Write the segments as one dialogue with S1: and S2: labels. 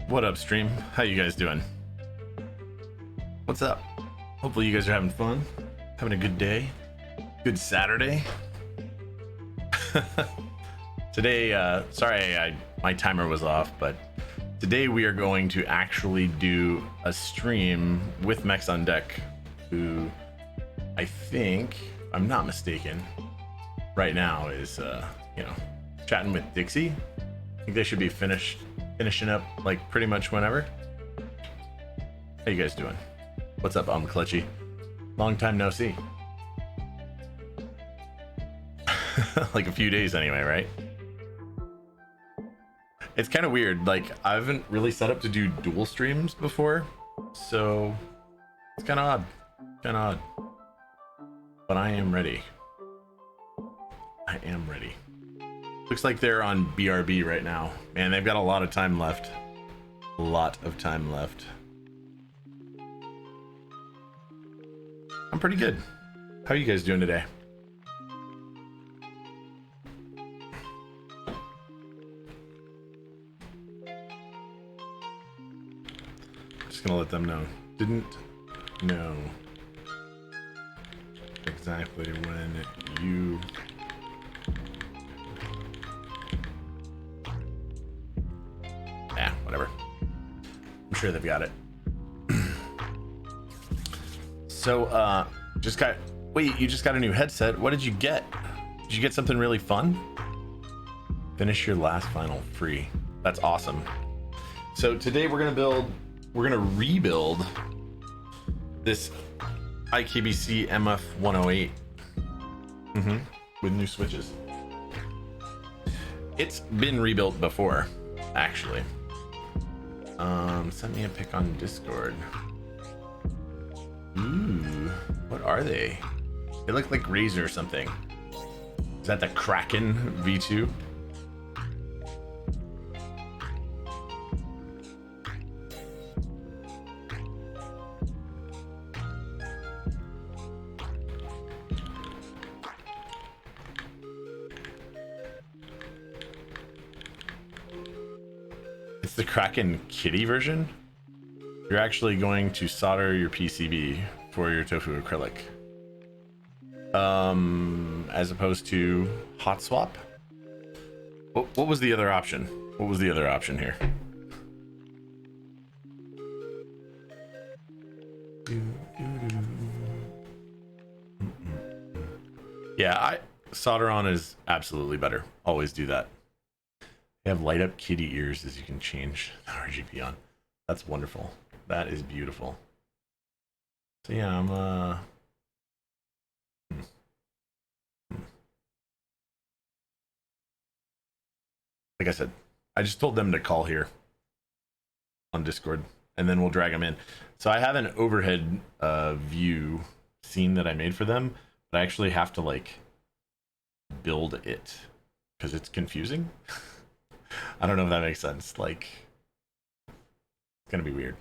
S1: What up, stream? How you guys doing? What's up? Hopefully you guys are having fun, having a good day, good Saturday. Today, sorry, my timer was off, but today we are going to actually do a stream with MechsOnDeck, who I think, if I'm not mistaken, right now is, chatting with Dixie. I think they should be finishing up like pretty much whenever. How you guys doing? What's up, Clutchy? Long time no see. Like a few days anyway, right? It's kind of weird. Like, I haven't really set up to do dual streams before, so it's kind of odd. But I am ready. Looks like they're on BRB right now. Man, they've got a lot of time left. I'm pretty good. How are you guys doing today? Just gonna let them know. Didn't know exactly when you whatever. I'm sure they've got it. So, you just got a new headset. What did you get? Did you get something really fun? Finish your last final free. That's awesome. So today we're gonna rebuild this iKBC MF108 with new switches. It's been rebuilt before, actually. Send me a pic on Discord. Ooh, what are they? They look like Razer or something. Is that the Kraken V2? It's the Kraken Kitty version. You're actually going to solder your PCB for your tofu acrylic. As opposed to hot swap. What was the other option? What was the other option here? Yeah, solder on is absolutely better. Always do that. They have light up kitty ears as you can change the RGB on. That's wonderful. That is beautiful. So yeah, I'm like I said, I just told them to call here on Discord and then we'll drag them in. So I have an overhead view scene that I made for them, but I actually have to like build it because it's confusing. I don't know if that makes sense. Like, it's gonna be weird.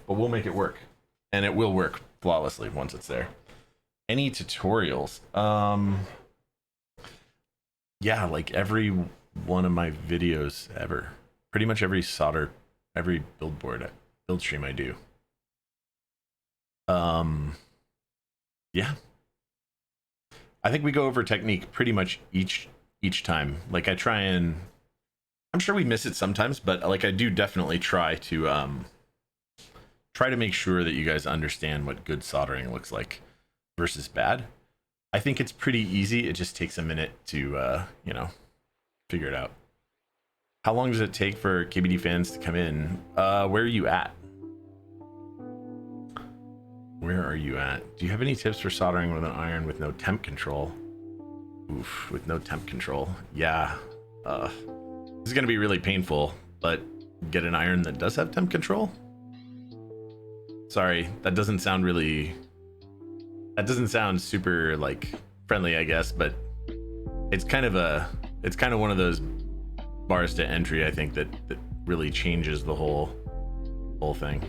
S1: But we'll make it work, and it will work flawlessly once it's there. Any tutorials? Yeah, like every one of my videos ever. Pretty much every build stream I do. Yeah. I think we go over technique pretty much each time. Like I try and, I'm sure we miss it sometimes, but like I do definitely try to make sure that you guys understand what good soldering looks like versus bad. I think it's pretty easy. It just takes a minute to figure it out. How long does it take for KBD fans to come in? Where are you at? Do you have any tips for soldering with an iron with no temp control? Oof, with no temp control. Yeah. This is gonna be really painful, but get an iron that does have temp control? Sorry, that doesn't sound super like friendly, I guess, but it's kind of one of those bars to entry, I think, that really changes the whole thing.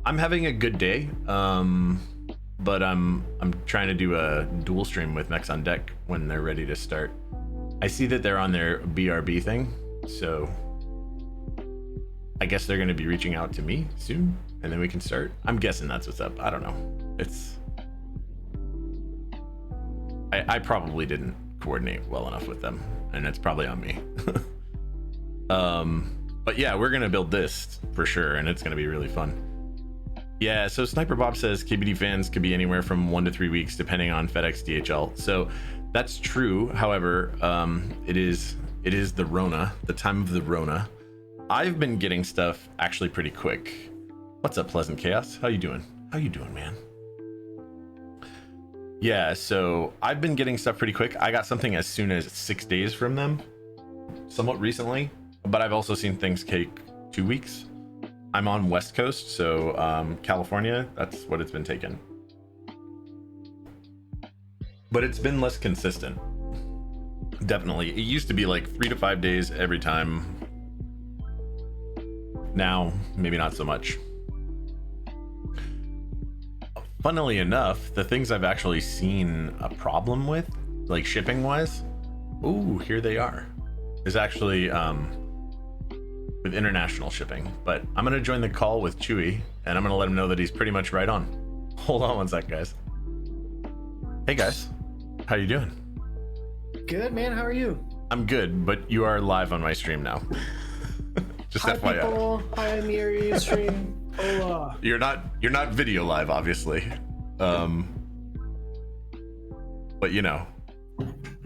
S1: I'm having a good day, but I'm trying to do a dual stream with MechsOnDeck when they're ready to start. I see that they're on their BRB thing, so I guess they're going to be reaching out to me soon, and then we can start. I'm guessing that's what's up. I don't know. I probably didn't coordinate well enough with them, and it's probably on me. But yeah, we're going to build this for sure, and it's going to be really fun. Yeah, so Sniper Bob says KBD fans could be anywhere from 1 to 3 weeks depending on FedEx DHL. So that's true. However, it is the Rona, the time of the Rona. I've been getting stuff actually pretty quick. What's up, Pleasant Chaos? How you doing? How you doing, man? Yeah, so I've been getting stuff pretty quick. I got something as soon as 6 days from them, somewhat recently, but I've also seen things take 2 weeks. I'm on West Coast, so California, that's what it's been taking. But it's been less consistent. Definitely. It used to be like 3 to 5 days every time. Now, maybe not so much. Funnily enough, the things I've actually seen a problem with, like shipping wise, ooh, here they are, is actually with international shipping. But I'm gonna join the call with Chewy, and I'm gonna let him know that he's pretty much right on. Hold on one sec, guys. Hey guys, how you doing?
S2: Good, man. How are you?
S1: I'm good, but you are live on my stream now. Just
S2: Hi,
S1: FYI.
S2: people. Hi, Miri stream. Hola.
S1: You're not video live, obviously. But you know,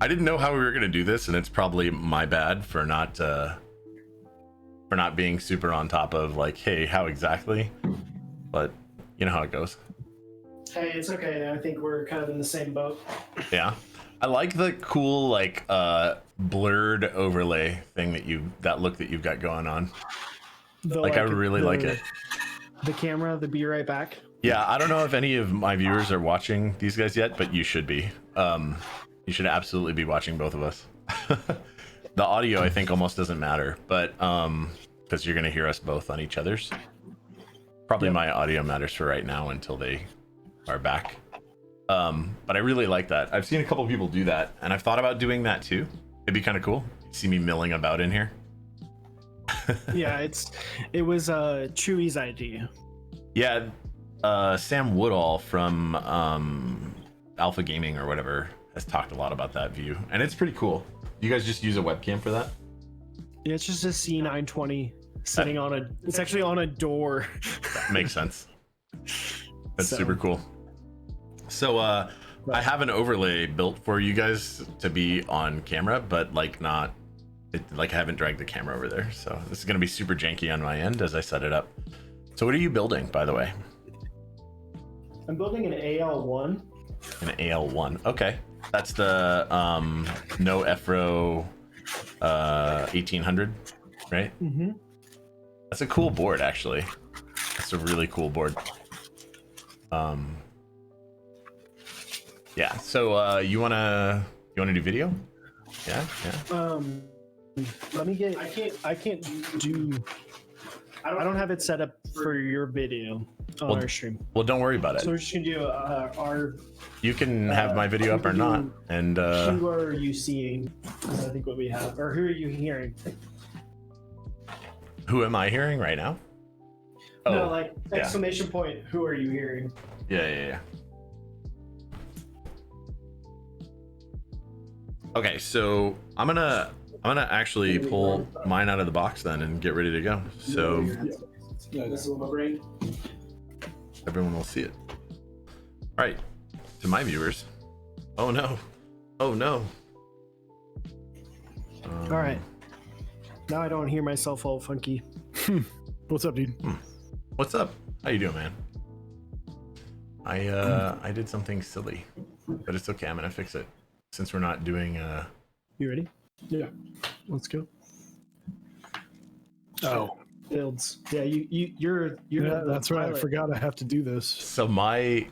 S1: I didn't know how we were gonna do this, and it's probably my bad for not being super on top of like, hey, how exactly? But you know how it goes.
S2: Hey, it's okay. I think we're kind of in the same boat.
S1: Yeah, I like the cool like blurred overlay thing that look that you've got going on. I really like it.
S2: The camera, the be right back.
S1: Yeah, I don't know if any of my viewers are watching these guys yet, but you should be. You should absolutely be watching both of us. The audio, I think, almost doesn't matter, but because you're gonna hear us both on each other's. Probably my audio matters for right now until they are back. But I really like that. I've seen a couple people do that, and I've thought about doing that too. It'd be kind of cool. See me milling about in here.
S2: Yeah, it was Chewy's idea.
S1: Yeah, Sam Woodall from Alpha Gaming or whatever has talked a lot about that view, and it's pretty cool. You guys just use a webcam for that?
S2: Yeah, it's just a C920 sitting on a. It's actually on a door.
S1: That makes sense. That's super cool. So I have an overlay built for you guys to be on camera, but like I haven't dragged the camera over there. So this is going to be super janky on my end as I set it up. So what are you building, by the way?
S2: I'm building an AL1.
S1: An AL1. Okay. That's the no Efro 1800, right? Mm-hmm. That's a cool board, actually. That's a really cool board. Yeah. So you wanna do video? Yeah.
S2: Let me get. I can't do. I don't have it set up for your video on our stream.
S1: Well, don't worry about it.
S2: So we're just gonna do our.
S1: You can have my video up or not, and
S2: who are you seeing? Is I think what we have, or who are you hearing?
S1: Who am I hearing right now?
S2: No, like exclamation point. Who are you hearing?
S1: Yeah. Okay, so I'm gonna actually pull mine out of the box then and get ready to go. So
S2: yeah, this is my brain.
S1: Everyone will see it. All right, to my viewers. Oh no. All
S2: right. Now I don't hear myself all funky. What's up, dude?
S1: What's up? How you doing, man? I did something silly, but it's okay. I'm gonna fix it since we're not doing.
S2: You ready? Yeah. Let's go. Oh, builds. Yeah, you're.
S3: Yeah, that's right. I forgot I have to do this.
S1: So my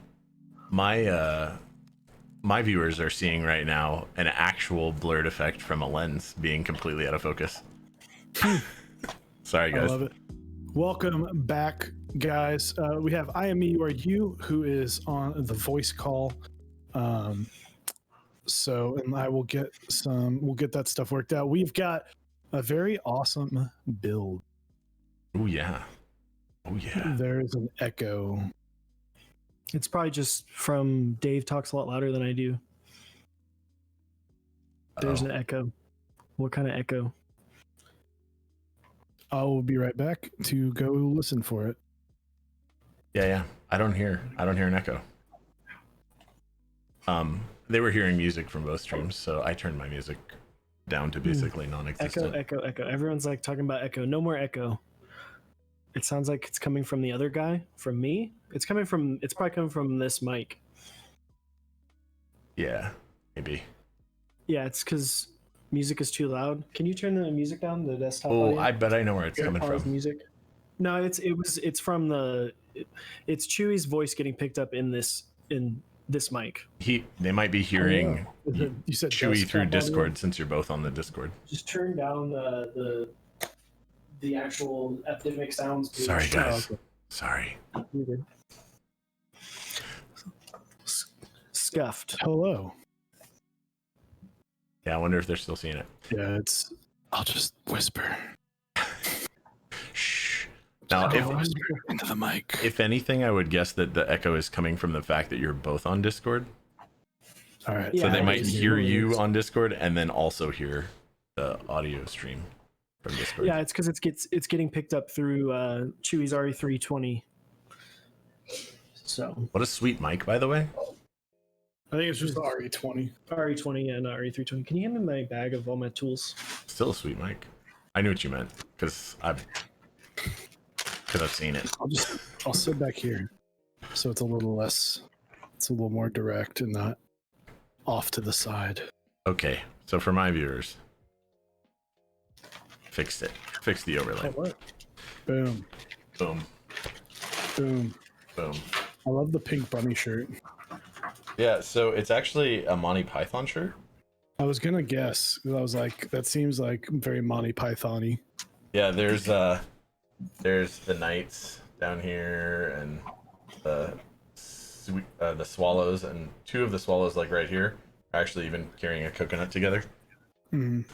S1: viewers are seeing right now an actual blurred effect from a lens being completely out of focus. Sorry, guys.
S3: I love it. Welcome back, guys. We have I Am Me, You Are You, who is on the voice call. So, and I will we'll get that stuff worked out. We've got a very awesome build
S1: Oh yeah. Oh yeah.
S3: There's an echo.
S2: It's probably just from Dave talks a lot louder than I do. There's
S1: Uh-oh.
S2: an echo. What kind of echo?
S3: I will be right back to go listen for it.
S1: Yeah. I don't hear an echo. They were hearing music from both streams, so I turned my music down to basically non-existent.
S2: Echo. Everyone's like talking about echo. No more echo. It sounds like it's coming from the other guy. From me? It's probably coming from this mic.
S1: Yeah, maybe.
S2: Yeah, it's because music is too loud. Can you turn the music down? The desktop.
S1: Oh,
S2: audio?
S1: I bet I know where it's coming
S2: Pause
S1: from.
S2: music. No, it's from it's Chewy's voice getting picked up in this mic.
S1: They might be hearing
S3: You said
S1: Chewy through
S3: desktop
S1: Discord
S3: audio?
S1: since you're both on the Discord.
S2: Just turn down the actual epidemic sounds. Page.
S1: Sorry, guys.
S3: Oh, okay.
S1: Sorry.
S2: You're good. Scuffed.
S3: Hello.
S1: Yeah, I wonder if they're still seeing it.
S3: Yeah, I'll just whisper.
S1: Shh. Now,
S3: I'll whisper into the mic.
S1: if anything, I would guess that the echo is coming from the fact that you're both on Discord.
S3: All right.
S2: Yeah,
S1: So they
S2: I
S1: might
S2: can
S1: hear
S2: hear
S1: you
S2: it.
S1: on Discord and then also hear the audio stream from Discord.
S2: Yeah, it's because it's getting picked up through Chewy's RE320. So
S1: What a sweet mic, by the way.
S3: I think it's just the RE20.
S2: RE20, yeah, not RE320. Can you hand me my bag of all my tools?
S1: Still a sweet mic. I knew what you meant because I've seen it.
S3: I'll sit back here, so it's a little more direct and not off to the side.
S1: Okay, so for my viewers, fixed it. Fixed the overlay.
S2: What?
S3: Boom,
S1: Boom,
S3: boom.
S1: boom.
S3: I love the pink bunny shirt.
S1: Yeah, so it's actually a Monty Python shirt.
S3: I was gonna guess, 'cause I was like, that seems like very Monty Python-y.
S1: Yeah, there's the knights down here and the swallows, and two of the swallows, like right here, are actually even carrying a coconut together.
S3: Mhm.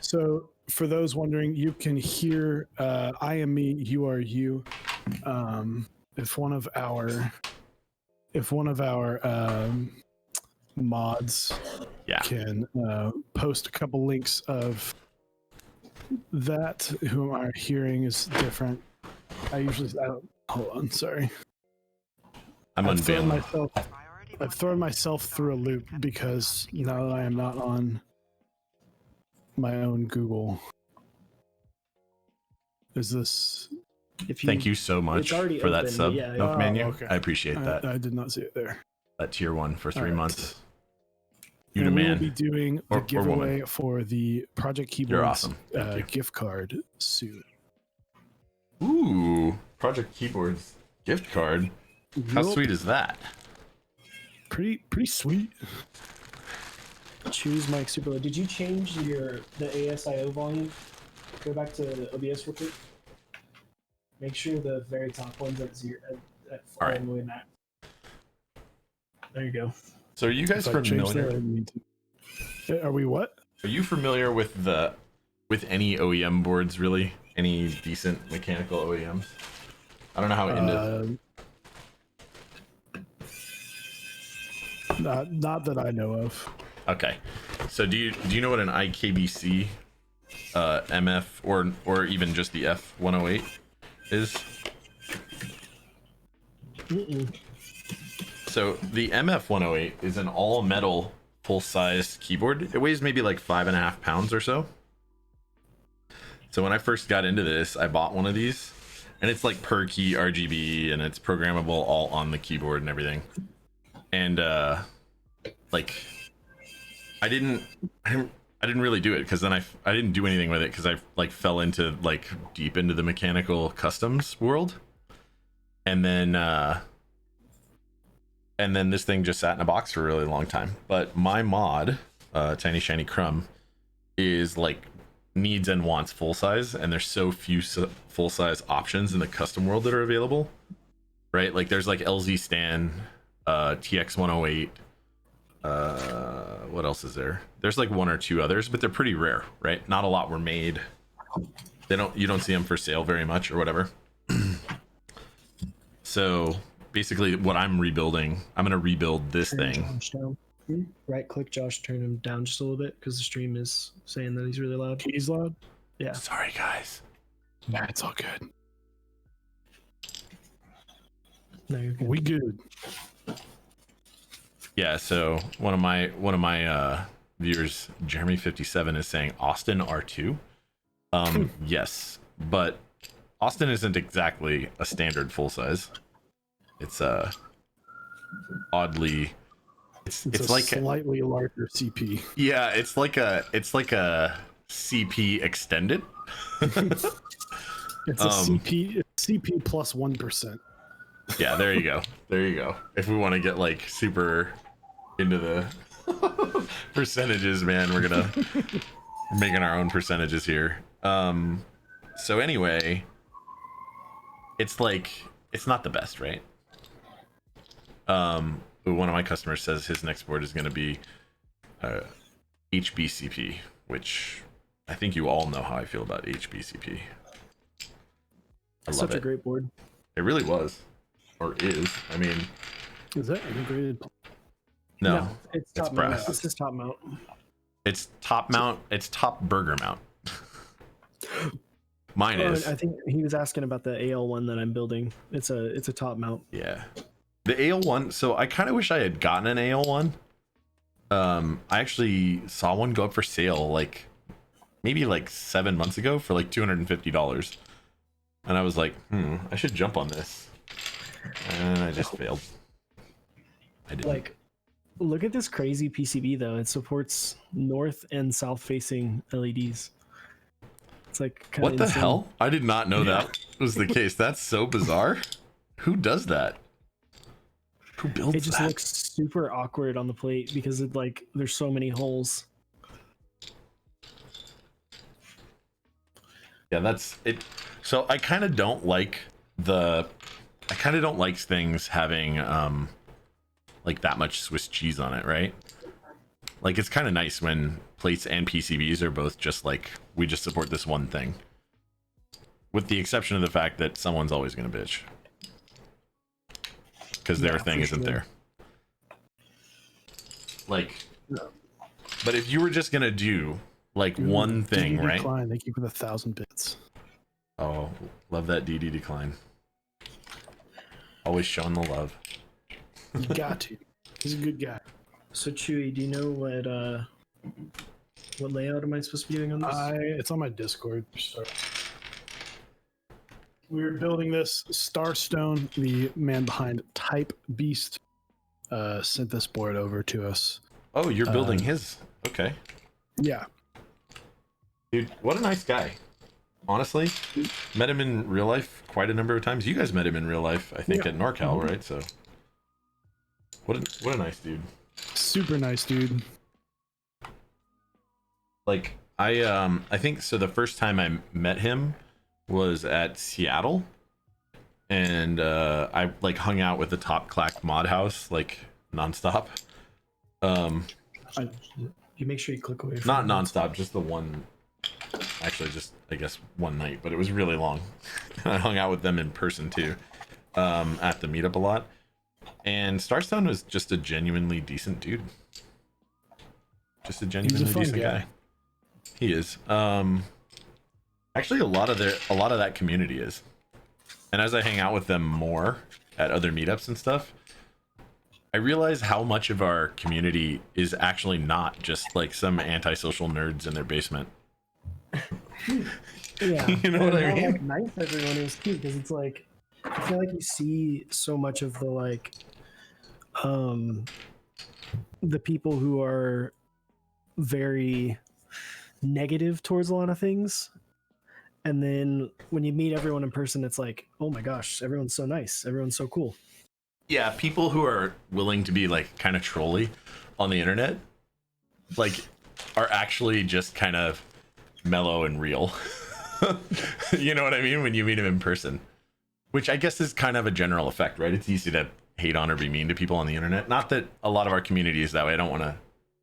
S3: So for those wondering, you can hear I am me, you are you. If one of our mods
S1: Yeah.
S3: can post a couple links of that, who our hearing is different. I don't, hold on, sorry. I've thrown myself through a loop because now that I am not on my own Google. Is this?
S1: Thank you so much for that
S2: open,
S1: sub,
S2: yeah.
S1: Milk
S3: Oh,
S1: Menu.
S3: okay.
S1: I appreciate that.
S3: I did not see it there.
S1: That tier 1 for 3
S3: All right.
S1: months. You the
S3: And we will be
S1: man.
S3: doing the
S1: Or
S3: giveaway for the Project Keyboards
S1: awesome. Thank you.
S3: gift card soon.
S1: Ooh, Project Keyboards gift card. How
S3: Yup.
S1: sweet is that?
S3: Pretty sweet.
S2: Choose mic super low. Did you change the ASIO volume? Go back to OBS real quick. Make sure the very top one's at zero. At
S1: All right.
S2: all the way max. There you go.
S1: So are you guys
S3: If I change
S1: familiar?
S3: that, I need to. Are we what?
S1: Are you familiar with any OEM boards, really? Any decent mechanical OEMs? I don't know how into
S3: Not that I know of.
S1: Okay. So do you know what an iKBC MF or even just the F108 is?
S2: Mm-mm.
S1: So the MF108 is an all metal full-size keyboard. It weighs maybe like 5.5 pounds or so. So when I first got into this, I bought one of these, and it's like per key RGB, and it's programmable all on the keyboard and everything. And like I didn't really do it because then I didn't do anything with it because I like fell into like deep into the mechanical customs world, and then this thing just sat in a box for a really long time. But my mod, Tiny Shiny Crumb, is like needs and wants full size, and there's so few full size options in the custom world that are available, right? Like there's like LZ Stan, TX108, what else is there? There's like one or two others, but they're pretty rare, right? Not a lot were made You don't see them for sale very much or whatever. So basically what I'm rebuilding, I'm going to rebuild this thing.
S2: Right click Josh, turn him down just a little bit because the stream is saying that he's really loud.
S3: He's loud.
S2: Yeah.
S1: Sorry guys.
S3: Nah, it's all good.
S2: No, you're good.
S3: We good.
S1: Yeah, so one of my viewers, Jeremy57, is saying Austin R2. Yes, but Austin isn't exactly a standard full size. It's oddly, it's like
S3: slightly larger CP.
S1: Yeah, it's like a CP extended.
S3: It's a CP plus 1%.
S1: Yeah, there you go. There you go. If we want to get like super into the percentages, man, we're making our own percentages here. So anyway, it's not the best, right? One of my customers says his next board is going to be HBCP, which I think you all know how I feel about HBCP. I love
S2: Such
S1: it.
S2: a great board.
S1: It really was, or is. I mean,
S3: Is that integrated?
S1: no,
S2: it's
S1: it's
S2: top mount.
S1: brass.
S2: This is top mount.
S1: It's top mount. It's top burger mount. Mine is.
S2: I think he was asking about the AL1 that I'm building. It's a top mount.
S1: Yeah. The AL1. So I kind of wish I had gotten an AL1. I actually saw one go up for sale like maybe like 7 months ago for like $250. And I was like, I should jump on this. And I just failed. I didn't.
S2: Like, look at this crazy PCB though. It supports north and south facing LEDs. It's like kinda
S1: What the
S2: insane.
S1: hell? I did not know that was the case. That's so bizarre. Who does that? Who builds
S2: It just
S1: that?
S2: looks super awkward on the plate because it like there's so many holes.
S1: Yeah, that's it. So I kind of don't like things having like that much Swiss cheese on it, right? Like it's kind of nice when plates and PCBs are both just like, we just support this one thing. With the exception of the fact that someone's always going to bitch. Because their thing isn't there. Like, but if you were just going to do like one thing,
S3: DD
S1: right?
S3: Decline, thank you for the 1,000 bits.
S1: Oh, love that DD decline. Always showing the love.
S3: You got to. He's a good guy.
S2: So Chewy, do you know what layout am I supposed to be doing on this?
S3: It's on my Discord. So we're building this. Starstone, the man behind Type Beast, sent this board over to us.
S1: Oh, you're building his. Okay.
S3: Yeah.
S1: Dude, what a nice guy. Honestly, met him in real life quite a number of times. You guys met him in real life, I think, at NorCal, right? So, what a nice dude.
S3: Super nice dude.
S1: Like, I think so. The first time I met him was at Seattle, and I like hung out with the Top Clack mod house like nonstop.
S2: You make sure you click away.
S1: Not nonstop, just the one. Actually, just I guess one night, but it was really long. I hung out with them in person too, at the meetup a lot. And Starstone was just a genuinely decent dude. Just a genuinely decent guy. He is. Actually, a lot of that community is. And as I hang out with them more at other meetups and stuff, I realize how much of our community is actually not just like some antisocial nerds in their basement.
S2: Yeah,
S1: You know what I mean?
S2: Like, nice everyone is too, because it's like I feel like you see so much of the like, the people who are very negative towards a lot of things, and then when you meet everyone in person, it's like, oh my gosh, everyone's so nice, everyone's so cool.
S1: Yeah, people who are willing to be like kind of trolly on the internet, like, are actually just kind of mellow and real. You know what I mean? When you meet him in person, which I guess is kind of a general effect, right? It's easy to hate on or be mean to people on the internet. Not that a lot of our community is that way. I don't want to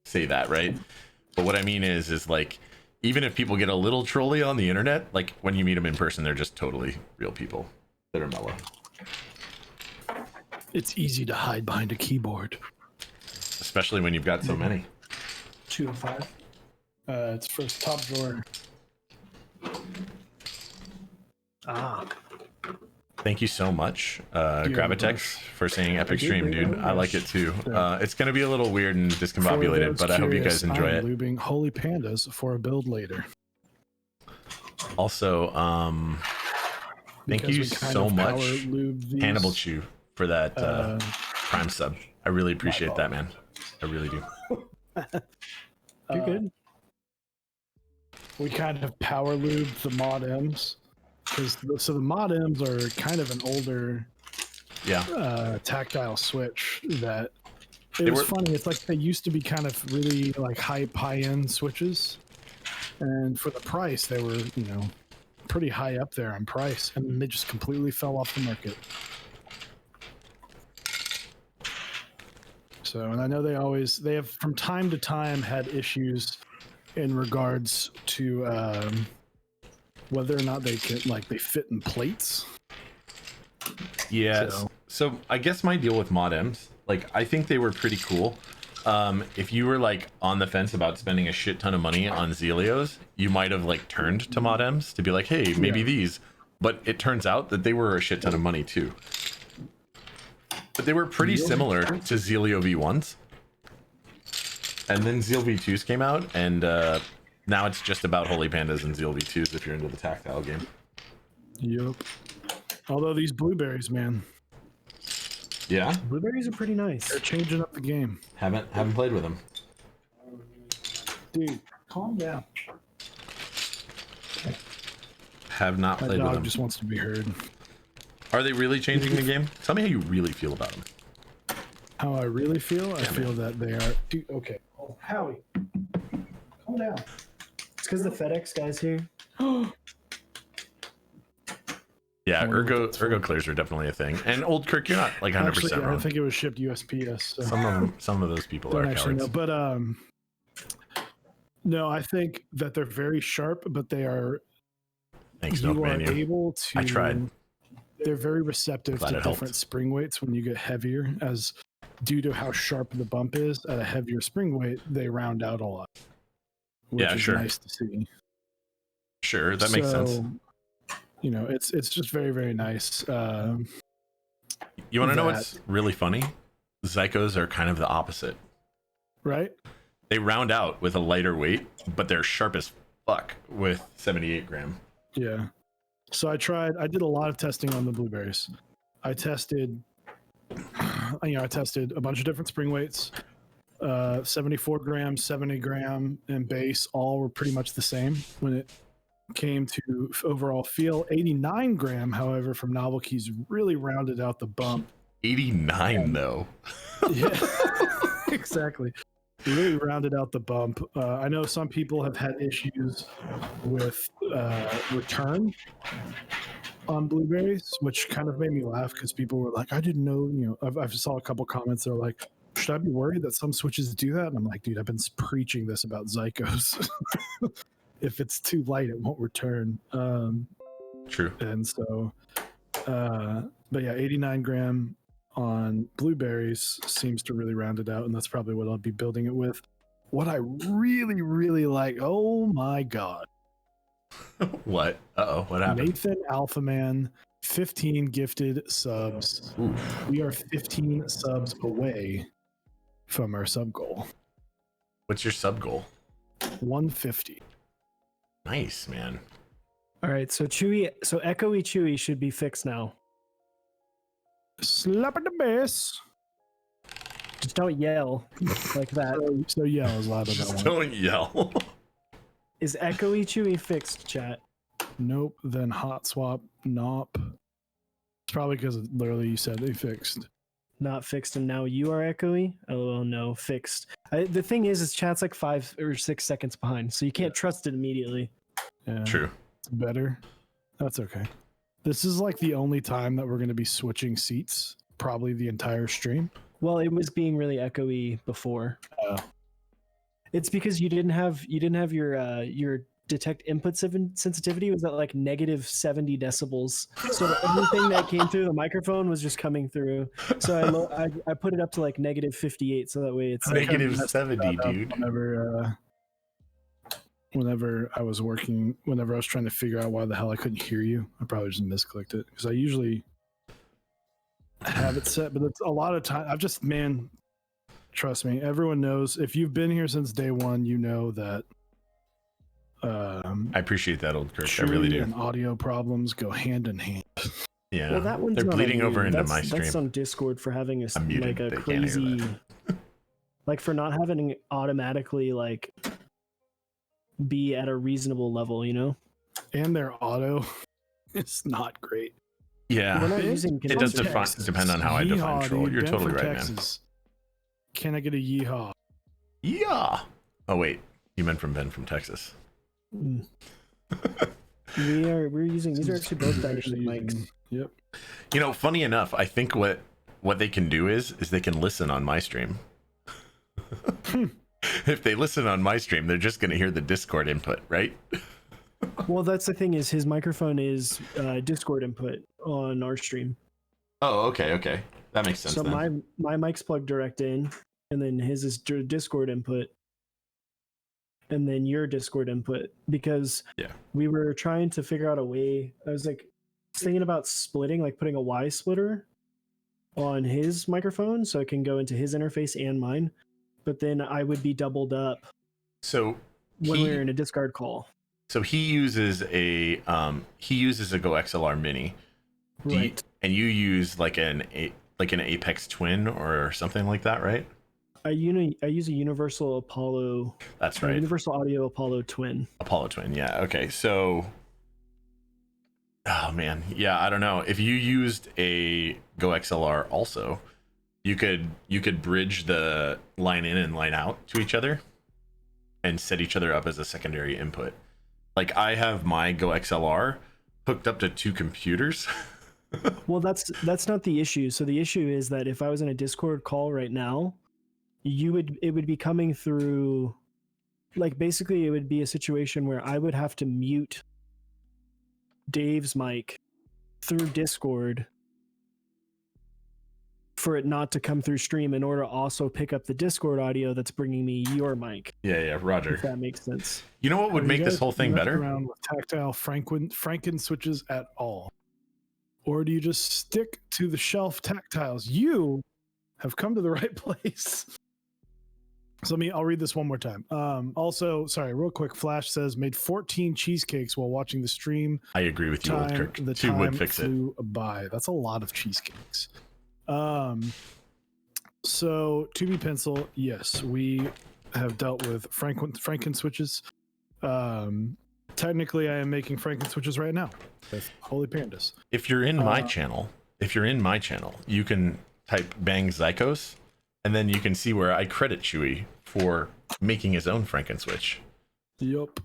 S1: say that, right? But what I mean is like, even if people get a little trolly on the internet, like when you meet them in person, they're just totally real people that are mellow.
S3: It's easy to hide behind a keyboard.
S1: Especially when you've got so many.
S2: 205.
S3: It's first top drawer.
S2: Ah.
S1: Thank you so much, Gravitex, for saying epic stream, dude. I like it too. It's going to be a little weird and discombobulated, but I hope you guys enjoy it.
S3: Lubing holy pandas for a build later.
S1: Also, thank you so much, Hannibal Chew, for that Prime sub. I really appreciate that, man. I really do.
S2: You're good.
S3: We kind of power lube the mod M's. So the mod M's are kind of an older tactile switch that it was funny. It's like they used to be kind of really like high-end switches. And for the price, they were, pretty high up there on price, and they just completely fell off the market. So, and I know they have from time to time had issues in regards to whether or not they can, they fit in plates.
S1: Yes. So I guess my deal with mod M's, I think they were pretty cool. If you were on the fence about spending a shit ton of money on Zelios, you might have turned to mod M's to be like, hey, maybe these. But it turns out that they were a shit ton of money too. But they were pretty similar to Zelio V1s. And then Zeal V2s came out, and now it's just about Holy Pandas and Zeal V2s if you're into the tactile game.
S3: Yep. Although these blueberries, man.
S1: Yeah?
S2: Blueberries are pretty nice.
S3: They're changing up the game.
S1: Haven't played with them.
S3: Dude, calm down.
S1: Have not played with them.
S3: My dog just wants to be heard.
S1: Are they really changing the game? Tell me how you really feel about them.
S3: How I really feel? I feel that they are... Dude, okay. Oh, Howie. Calm down.
S2: It's because the FedEx guy's here.
S1: Yeah, ergo clears are definitely a thing. And Old Kirk, you're not 100%
S3: Actually,
S1: wrong.
S3: I think it was shipped USPS. So.
S1: Some of those people are cowards.
S3: No, but no, I think that they're very sharp, but they are...
S1: Thanks,
S3: you
S1: no
S3: are
S1: menu.
S3: able to...
S1: I tried.
S3: They're very receptive
S1: Glad
S3: to
S1: it
S3: different
S1: helped.
S3: spring weights when you get heavier, as due to how sharp the bump is at a heavier spring weight, they round out a lot. Which is nice to see.
S1: Sure, that makes sense.
S3: It's just very, very nice.
S1: You want to know what's really funny? Zycos are kind of the opposite.
S3: Right?
S1: They round out with a lighter weight, but they're sharp as fuck with 78 gram.
S3: Yeah. So I did a lot of testing on the blueberries. I tested a bunch of different spring weights. 74 gram, 70 gram, and base all were pretty much the same when it came to overall feel. 89 gram, however, from Novel Keys really rounded out the bump.
S1: 89 though.
S3: Yeah, exactly. Really rounded out the bump. I know some people have had issues with return on blueberries, which kind of made me laugh because people were like, I didn't know, I've saw a couple comments that are like, should I be worried that some switches do that? And I'm like, dude, I've been preaching this about Zycos. If it's too light, it won't return.
S1: True.
S3: And so, but yeah, 89 gram on blueberries seems to really round it out, and that's probably what I'll be building it with. What I really, really like, oh my god.
S1: What? What happened?
S3: Nathan Alphaman, 15 gifted subs.
S1: Oof.
S3: We are 15 subs away from our sub goal.
S1: What's your sub goal?
S3: 150.
S1: Nice, man.
S2: All right, so echoey Chewy should be fixed now.
S3: Slap at the bass.
S2: Just don't yell like that.
S3: So yell as loud as
S1: Just
S3: I want.
S1: don't yell.
S2: Is echoey Chewy fixed, chat?
S3: Nope. Then hot swap. Nope. It's probably because literally you said they fixed.
S2: Not fixed, and now you are echoey? Oh, no, fixed. The thing is chat's 5 or 6 seconds behind, so you can't trust it immediately.
S3: Yeah,
S1: True.
S3: it's better. That's okay. This is the only time that we're going to be switching seats, probably the entire stream.
S2: Well, it was being really echoey before.
S3: Oh.
S2: It's because you didn't have your detect input sensitivity was at like -70 decibels. So everything that came through the microphone was just coming through. So I put it up to like -58, so that way it's
S3: I think I
S1: Negative
S3: messed
S1: 70,
S3: that up
S1: dude.
S3: Whenever I was trying to figure out why the hell I couldn't hear you, I probably just misclicked it because I usually have it set, but it's a lot of time. Trust me, everyone knows if you've been here since day one, you know that.
S1: I appreciate that, old Kirk. I
S3: Chewy
S1: really do.
S3: And audio problems go hand in hand.
S1: Yeah.
S2: well, that one's
S1: They're
S2: not
S1: bleeding
S2: on
S1: over
S2: you.
S1: into
S2: That's,
S1: my stream.
S2: That's on Discord for having
S1: I'm muted.
S2: like a
S1: They can't hear
S2: crazy, like for not having it automatically like be at a reasonable level, you know.
S3: And their auto is not great.
S1: Yeah.
S2: We're not using
S1: It does
S2: condensers.
S1: depend on how I define
S3: Yeehaw,
S1: troll.
S3: dude.
S1: You're
S3: Ben
S1: totally
S3: from
S1: right,
S3: Texas. Can I get a yeehaw?
S1: man. Yeah. Oh wait, you meant from Ben from Texas.
S2: Mm. We're using these are actually both dynamic mics.
S3: Yep.
S1: You know, funny enough, I think what they can do is they can listen on my stream. If they listen on my stream, they're just going to hear the Discord input, right?
S2: Well, that's the thing is his microphone is Discord input on our stream.
S1: Oh, okay. That makes sense.
S2: So
S1: then.
S2: my mic's plugged direct in, and then his is Discord input, and then your Discord input. Because we were trying to figure out a way. I was like thinking about splitting, like putting a Y splitter on his microphone so it can go into his interface and mine. But then I would be doubled up.
S1: So
S2: when we were in a Discord call.
S1: So he uses a Go XLR Mini,
S2: right?
S1: And you use like an Apex Twin or something like that, right?
S2: I use a Universal Apollo.
S1: That's right.
S2: Universal Audio Apollo Twin.
S1: Apollo Twin, yeah. Okay, so, oh man, yeah. I don't know if you used a Go XLR also. You could bridge the line in and line out to each other and set each other up as a secondary input. Like I have my Go XLR hooked up to 2 computers.
S2: Well, that's not the issue. So the issue is that if I was in a Discord call right now, it would be coming through, like basically it would be a situation where I would have to mute Dave's mic through Discord for it not to come through stream in order to also pick up the Discord audio that's bringing me your mic.
S1: Yeah, Roger.
S2: If that makes sense.
S1: You know what would make this whole thing better?
S3: Around with tactile Franken switches at all, or do you just stick to the shelf tactiles? You have come to the right place. So I'll read this one more time. Also, sorry, real quick. Flash says made 14 cheesecakes while watching the stream.
S1: I agree with you, old Kirk.
S3: The
S1: 2 would fix it.
S3: By. That's a lot of cheesecakes. So 2B pencil, yes, we have dealt with Franken switches. Technically, I am making Franken switches right now with Holy Pandas.
S1: If you're in my channel, you can type Bang Zykos, and then you can see where I credit Chewy for making his own Franken switch.
S3: Yep.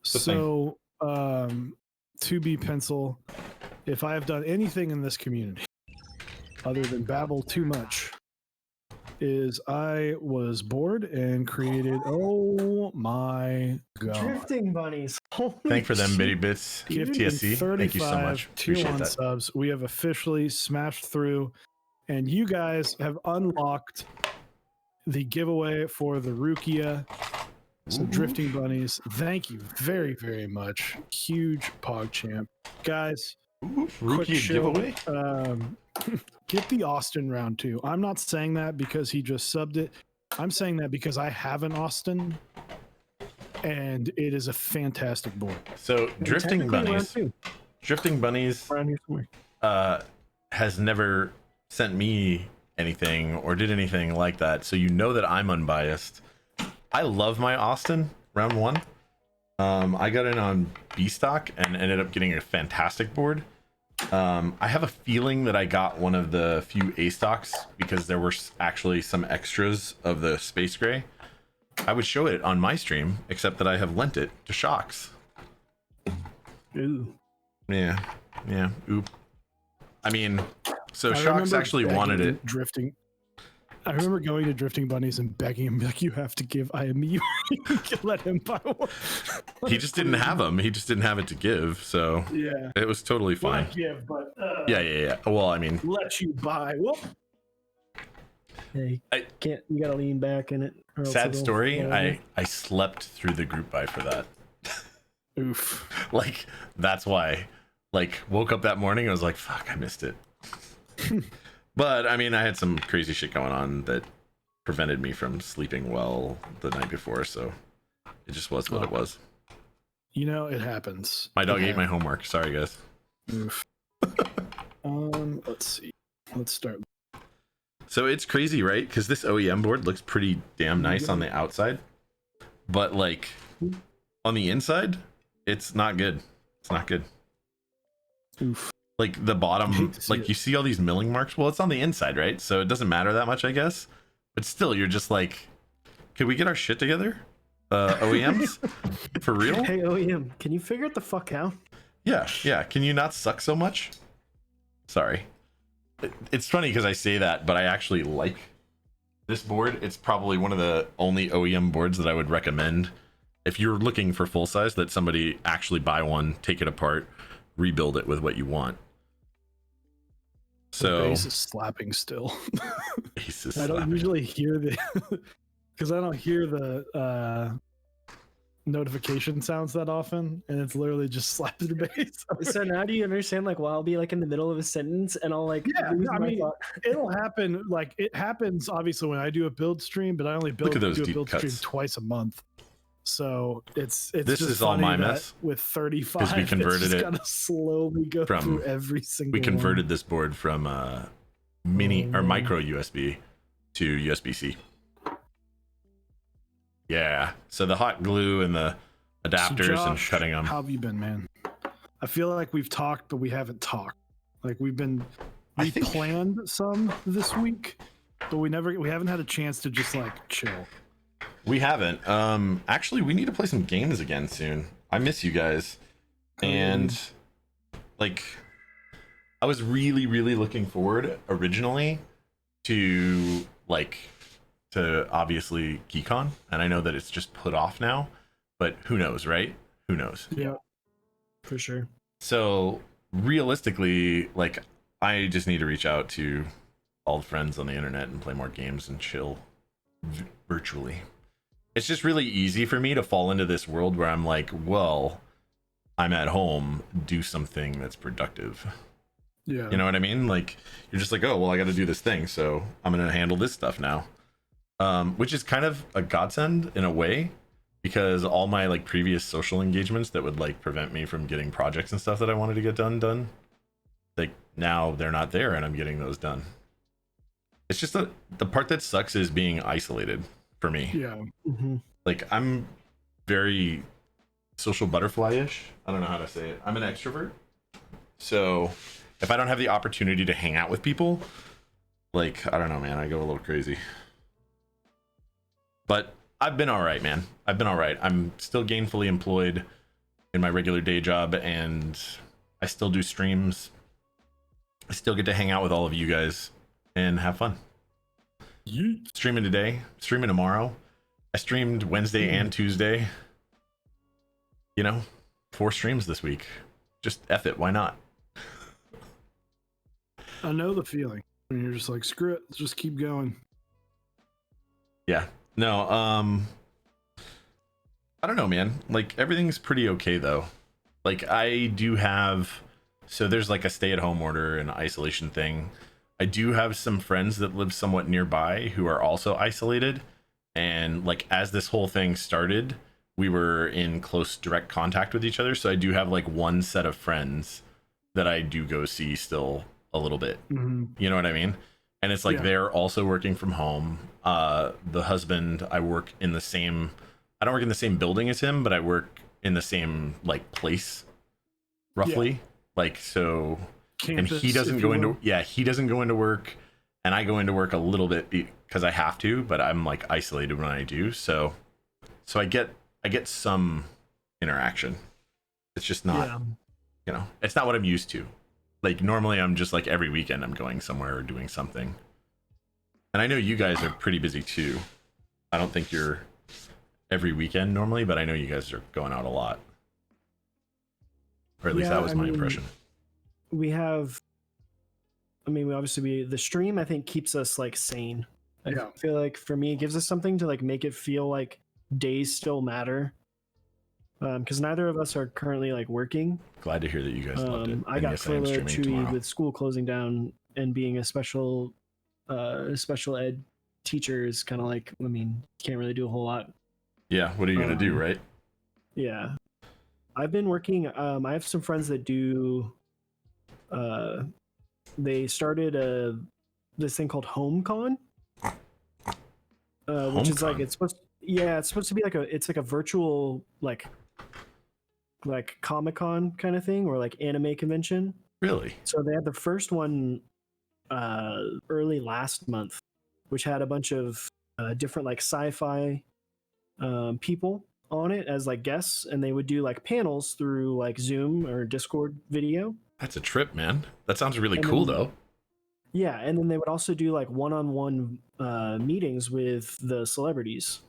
S3: So 2B pencil, if I have done anything in this community other than babble too much, is I was bored and created, oh my god,
S2: drifting bunnies.
S1: Thank for them bitty bits. TSC, thank you so much. Appreciate that.
S3: Subs. We have officially smashed through, and you guys have unlocked the giveaway for the Rukia. So drifting bunnies, thank you very, very much. Huge PogChamp. Guys, quick show.
S1: Giveaway?
S3: Get the Austin round 2. I'm not saying that because he just subbed it. I'm saying that because I have an Austin, and it is a fantastic board.
S1: So drifting bunnies has never sent me anything or did anything like that. So you know that I'm unbiased. I love my Austin round 1. I got in on B stock and ended up getting a fantastic board. I have a feeling that I got one of the few A stocks because there were actually some extras of the space gray. I would show it on my stream, except that I have lent it to Shocks.
S2: Ooh.
S1: Yeah. Oop. I mean, so Shocks actually wanted it.
S3: Drifting. I remember going to Drifting Bunnies and begging him, like, you have to give IME. Let him buy one.
S1: He just didn't have them. He just didn't have it to give. So
S3: Yeah.
S1: it was totally fine.
S3: Not give, but
S1: Yeah. Well, I mean,
S3: let you buy. Whoop.
S2: Hey, you gotta lean back in it. or else
S1: sad
S2: it'll
S1: story.
S2: fall over.
S1: I slept through the group buy for that.
S3: Oof.
S1: Like, that's why. Like, woke up that morning, I was like, fuck, I missed it. But I mean, I had some crazy shit going on that prevented me from sleeping well the night before, so it just was what it was.
S3: You know, it happens.
S1: My dog ate my homework. Sorry, guys.
S3: Oof. Let's see. Let's start.
S1: So it's crazy, right? Because this OEM board looks pretty damn nice on the outside, but like on the inside, it's not good. It's not good.
S3: Oof.
S1: Like the bottom, like you see all these milling marks. Well, it's on the inside, right? So it doesn't matter that much, I guess. But still, you're just like, could we get our shit together? OEMs? For real?
S2: Hey OEM, can you figure it the fuck out?
S1: Yeah. Can you not suck so much? Sorry. It's funny because I say that, but I actually like this board. It's probably one of the only OEM boards that I would recommend if you're looking for full size, that somebody actually buy one, take it apart, rebuild it with what you want. So
S3: the bass is slapping still.
S1: I
S3: don't usually hear the because I don't hear the notification sounds that often, and it's literally just slapping the bass.
S2: So now do you understand, like, while I'll be like in the middle of a sentence and I'll like lose
S3: I
S2: my
S3: mean,
S2: thought.
S3: it'll happen. Like it happens obviously when I do a build stream, but I only do a build stream twice a month. So it's
S1: this
S3: just
S1: is all my
S3: that
S1: mess
S3: with 35
S1: because we converted it.
S3: Gotta slowly go
S1: from
S3: through every single.
S1: We converted this board from mini or micro USB to USB-C. Yeah. So the hot glue and the adapters
S3: Josh,
S1: and cutting them.
S3: How have you been, man? I feel like we've talked, but we haven't talked. Like we planned some this week, but we haven't had a chance to just like chill.
S1: We haven't. Actually, we need to play some games again soon. I miss you guys. And like, I was really, really looking forward originally to obviously KeyCon, and I know that it's just put off now, but who knows, right? Who knows?
S2: Yeah, for sure.
S1: So realistically, like, I just need to reach out to all the friends on the internet and play more games and chill virtually. It's just really easy for me to fall into this world where I'm like, well, I'm at home, do something that's productive.
S3: Yeah.
S1: You know what I mean? Like, you're just like, oh, well, I got to do this thing, so I'm going to handle this stuff now. Which is kind of a godsend in a way, because all my like previous social engagements that would like prevent me from getting projects and stuff that I wanted to get done, like now they're not there and I'm getting those done. It's just the part that sucks is being isolated for me.
S3: Yeah.
S2: Mm-hmm.
S1: Like, I'm very social butterfly-ish. I don't know how to say it. I'm an extrovert. So if I don't have the opportunity to hang out with people, like, I don't know, man, I go a little crazy. But I've been all right, man. I've been all right. I'm still gainfully employed in my regular day job, and I still do streams. I still get to hang out with all of you guys and have fun. Streaming today, streaming tomorrow. I streamed Wednesday and Tuesday. You know, 4 streams this week. Just F it, why not?
S3: I know the feeling. And you're just like, screw it, let's just keep going.
S1: Yeah. No, I don't know, man. Like, everything's pretty okay though. Like, I do have, so there's like a stay-at-home order and isolation thing. I do have some friends that live somewhat nearby who are also isolated, and like, as this whole thing started, we were in close direct contact with each other, so I do have like one set of friends that I do go see still a little bit.
S3: Mm-hmm.
S1: You know what I mean? And it's like, they're also working from home. The husband, I don't work in the same building as him, but I work in the same like place roughly. Like, so campus, and he doesn't go into work, and I go into work a little bit because I have to, but I'm like isolated when I do. So I get some interaction. It's just not, you know, it's not what I'm used to. Like, normally I'm just like every weekend I'm going somewhere or doing something. And I know you guys are pretty busy too. I don't think you're every weekend normally, but I know you guys are going out a lot. Or at least that was my impression.
S2: We have, we obviously, the stream, I think, keeps us like sane. I feel like for me, it gives us something to like make it feel like days still matter. Because neither of us are currently like working.
S1: Glad to hear that you guys loved it.
S2: I got furloughed chewy with school closing down, and being a special ed teacher is kind of like, can't really do a whole lot.
S1: Yeah, what are you gonna do, right?
S2: Yeah, I've been working. I have some friends that do. They started this thing called HomeCon, which is like it's supposed to be like a virtual like Comic-Con kind of thing, or like anime convention.
S1: Really?
S2: So they had the first one early last month, which had a bunch of different like sci-fi people on it as like guests, and they would do like panels through like Zoom or Discord video.
S1: That's a trip, man. That sounds really cool though.
S2: Yeah, and then they would also do like one-on-one meetings with the celebrities.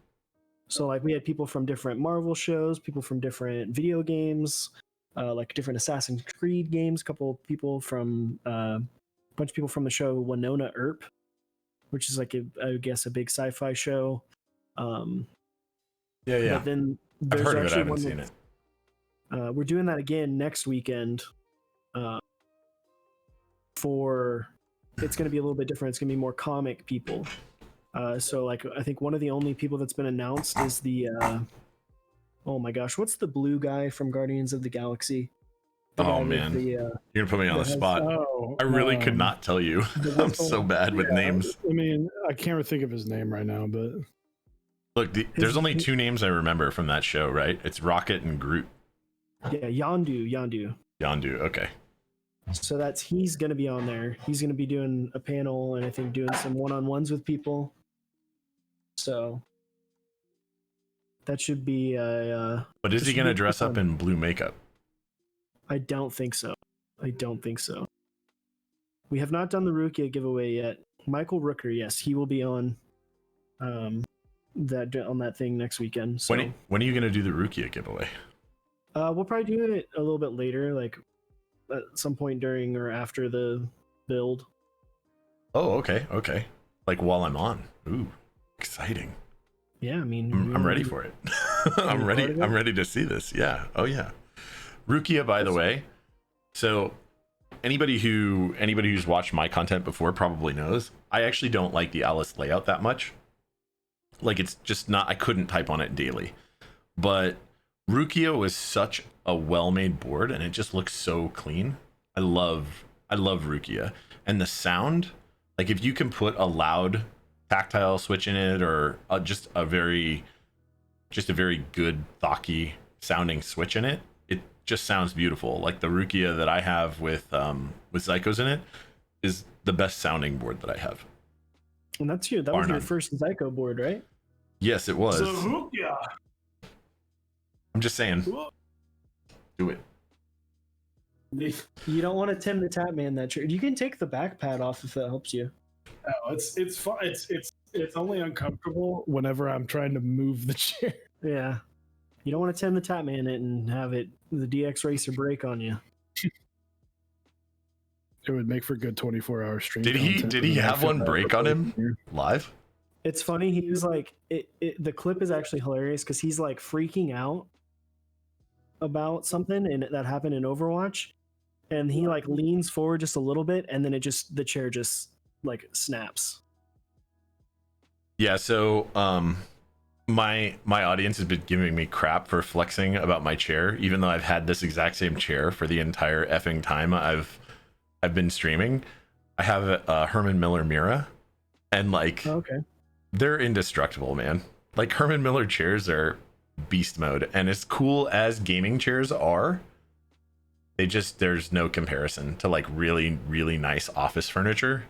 S2: So like we had people from different Marvel shows, people from different video games, like different Assassin's Creed games, a bunch of people from the show Winona Earp, which is like I guess a big sci-fi show.
S1: Yeah.
S2: But then
S1: I've heard of it. I haven't seen it.
S2: We're doing that again next weekend. It's going to be a little bit different. It's going to be more comic people. So like I think one of the only people that's been announced is the oh my gosh, what's the blue guy from Guardians of the Galaxy?
S1: Oh man, you're gonna put me on the spot. I really could not tell you. I'm so bad with names.
S3: I can't think of his name right now, but
S1: look, there's only two names I remember from that show, right? It's Rocket and Groot.
S2: Yeah, Yondu.
S1: Okay.
S2: So he's going to be on there. He's going to be doing a panel and I think doing some one-on-ones with people. So that should be
S1: but is he going to dress up in blue makeup?
S2: I don't think so. We have not done the Rukia giveaway yet. Michael Rooker, yes, he will be on that thing next weekend. So
S1: when are you going to do the Rukia giveaway?
S2: We'll probably do it a little bit later, like at some point during or after the build.
S1: Oh, okay. Like while I'm on. Ooh, exciting.
S2: Yeah,
S1: I'm ready for it. I'm ready to see this. Yeah. Oh yeah. Rukia, by the way. So anybody who's watched my content before probably knows I actually don't like the Alice layout that much. Like it's just not, I couldn't type on it daily. But Rukia was such a well-made board and it just looks so clean. I love Rukia. And the sound, like if you can put a loud tactile switch in it or just a very good Thaki sounding switch in it, it just sounds beautiful. Like the Rukia that I have with Zycos in it is the best sounding board that I have.
S2: And that was your first Zyko board, right?
S1: Yes, it was.
S3: So Rukia.
S1: I'm just saying, do it.
S2: You don't want to Tim the Tap Man that chair. You can take the back pad off if that helps you.
S3: Oh, it's fun. It's only uncomfortable whenever I'm trying to move the chair.
S2: Yeah, you don't want to Tim the Tap Man it and have the DX Racer break on you.
S3: It would make for good 24-hour stream.
S1: Did he have one break on him live?
S2: It's funny. He was like, the clip is actually hilarious because he's like freaking out about something and that happened in Overwatch, and he like leans forward just a little bit and then the chair just like snaps.
S1: Yeah, so my audience has been giving me crap for flexing about my chair, even though I've had this exact same chair for the entire effing time I've been streaming. I have a Herman Miller Mira, and like they're indestructible, man. Like Herman Miller chairs are beast mode, and as cool as gaming chairs are, there's no comparison to like really, really nice office furniture.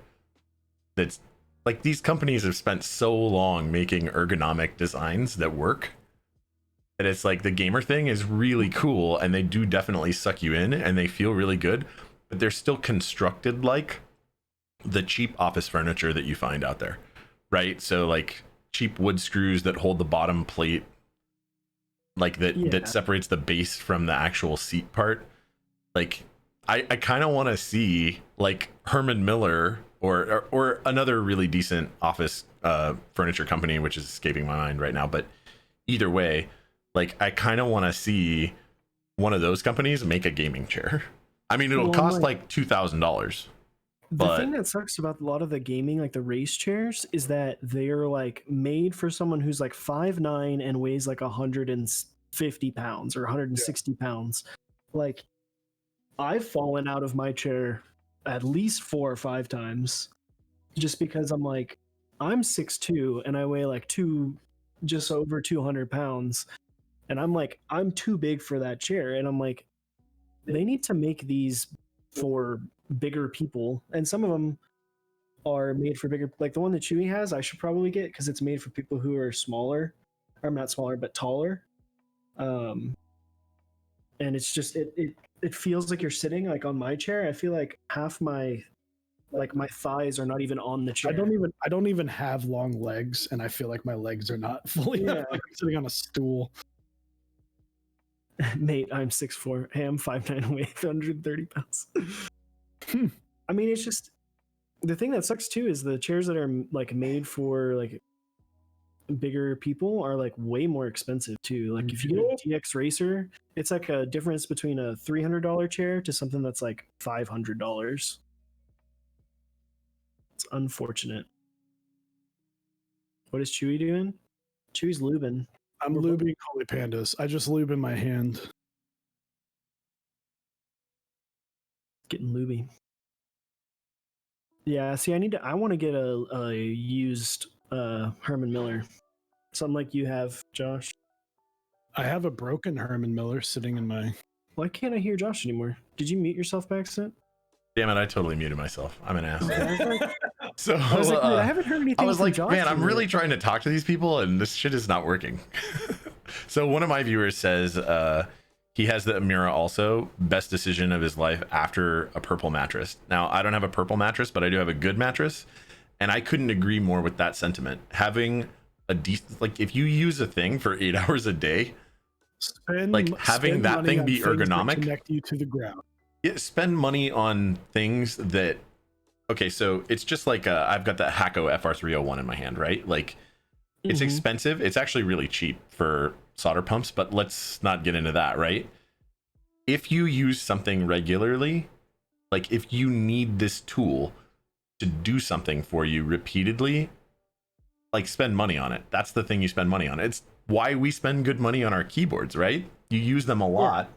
S1: That's like, these companies have spent so long making ergonomic designs that work that it's like the gamer thing is really cool and they do definitely suck you in and they feel really good, but they're still constructed like the cheap office furniture that you find out there. right? So like cheap wood screws that hold the bottom plate, like that separates the base from the actual seat part. Like I kind of want to see like Herman Miller or another really decent office furniture company, which is escaping my mind right now, but either way, like I kind of want to see one of those companies make a gaming chair. I mean, it'll cost like $2,000.
S2: The thing that sucks about a lot of the gaming, like the race chairs, is that they're like made for someone who's like 5'9" and weighs like 150 pounds or 160 pounds. Like, I've fallen out of my chair at least 4 or 5 times just because I'm like, I'm 6'2" and I weigh like just over 200 pounds. And I'm like, I'm too big for that chair. And I'm like, they need to make these for bigger people, and some of them are made for bigger, like the one that Chewy has I should probably get because it's made for people who are smaller, or not smaller but taller, and it's just it feels like you're sitting like on my chair. I feel like half my thighs are not even on the chair.
S3: I don't even have long legs, and I feel like my legs are not fully up, like I'm sitting on a stool.
S2: Mate, I'm 6'4". Hey, I'm 5'9", weight 130 pounds. I mean, it's just the thing that sucks too is the chairs that are like made for like bigger people are like way more expensive too. Like if you get a TX Racer, it's like a difference between a $300 chair to something that's like $500. It's unfortunate. What is Chewy doing? Chewy's lubing.
S3: I'm lubing Holy Pandas. I just lube in my hand.
S2: Getting lubey. Yeah, see, I want to get a used Herman Miller. Something like you have, Josh.
S3: I have a broken Herman Miller sitting in my...
S2: Why can't I hear Josh anymore? Did you mute yourself by accident?
S1: Damn it, I totally muted myself. I'm an asshole. So
S2: I was like, I haven't heard anything.
S1: I was
S2: from
S1: like,
S2: Josh
S1: man, I'm
S2: yet.
S1: really trying to talk to these people and this shit is not working. So one of my viewers says he has the Amira also, best decision of his life after a purple mattress. Now, I don't have a purple mattress, but I do have a good mattress, and I couldn't agree more with that sentiment. Having a decent, like if you use a thing for 8 hours a day, having that thing be ergonomic,
S3: connect you to the ground.
S1: Spend money on things that, okay, so it's just like I've got the Hacko FR301 in my hand, right? Like it's expensive. It's actually really cheap for solder pumps, but let's not get into that, right? If you use something regularly, like if you need this tool to do something for you repeatedly, like spend money on it. That's the thing you spend money on. It's why we spend good money on our keyboards, right? You use them a lot.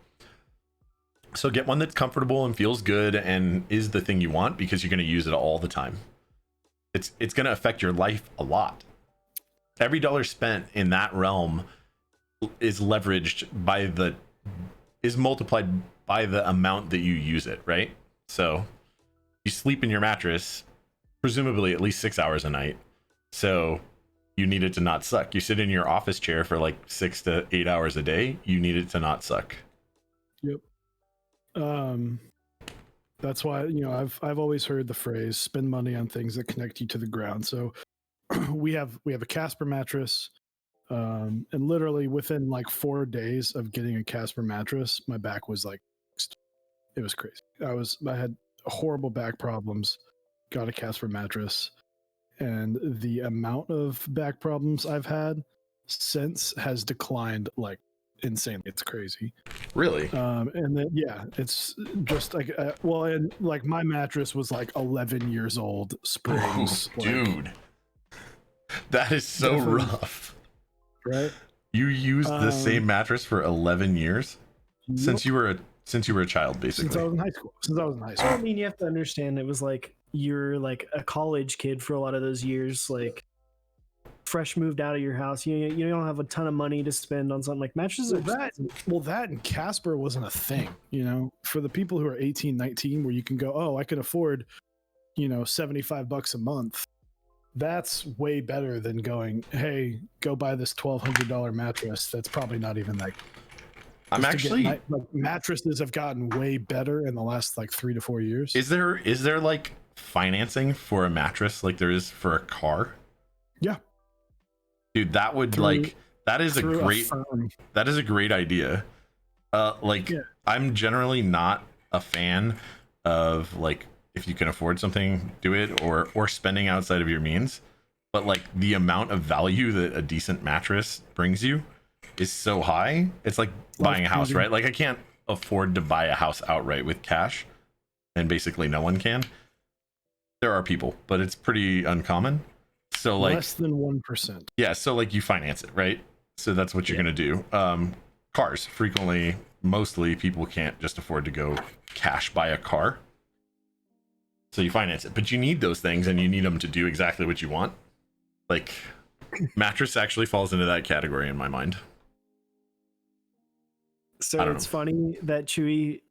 S1: So get one that's comfortable and feels good and is the thing you want, because you're going to use it all the time. It's going to affect your life a lot. Every dollar spent in that realm is leveraged by is multiplied by the amount that you use it, right? So you sleep in your mattress, presumably at least 6 hours a night. So you need it to not suck. You sit in your office chair for like 6 to 8 hours a day. You need it to not suck.
S3: Yep. That's why, you know, I've always heard the phrase spend money on things that connect you to the ground. So we have a Casper mattress, and literally within like 4 days of getting a Casper mattress, my back was like, it was crazy. I had horrible back problems, got a Casper mattress, and the amount of back problems I've had since has declined like insanely. It's crazy.
S1: Really?
S3: And then it's just like and like my mattress was like 11 years old, springs.
S1: Oh, dude, that is so rough.
S3: Right?
S1: You used the same mattress for 11 years? Since you were a child, basically.
S3: Since I was in high school.
S2: I mean, you have to understand, it was like you're like a college kid for a lot of those years, like fresh moved out of your house. You don't have a ton of money to spend on something like mattresses.
S3: That and Casper wasn't a thing, you know, for the people who are 18, 19, where you can go, oh, I can afford, you know, $75 a month. That's way better than going, hey, go buy this $1,200 mattress. That's probably not even like.
S1: I'm actually
S3: like, mattresses have gotten way better in the last like 3 to 4 years.
S1: Is there like financing for a mattress like there is for a car?
S3: Yeah.
S1: Dude, that would that is a great idea.
S2: Yeah.
S1: I'm generally not a fan of like, if you can afford something, do it, or spending outside of your means. But like the amount of value that a decent mattress brings you is so high. It's like buying a house, right? Like I can't afford to buy a house outright with cash, and basically no one can. There are people, but it's pretty uncommon. So like
S3: less than 1%.
S1: Yeah, so like you finance it, right? So that's what you're gonna do. Cars, frequently, mostly people can't just afford to go cash buy a car. So you finance it, but you need those things, and you need them to do exactly what you want. Like mattress actually falls into that category in my mind.
S2: So it's funny that Chewy's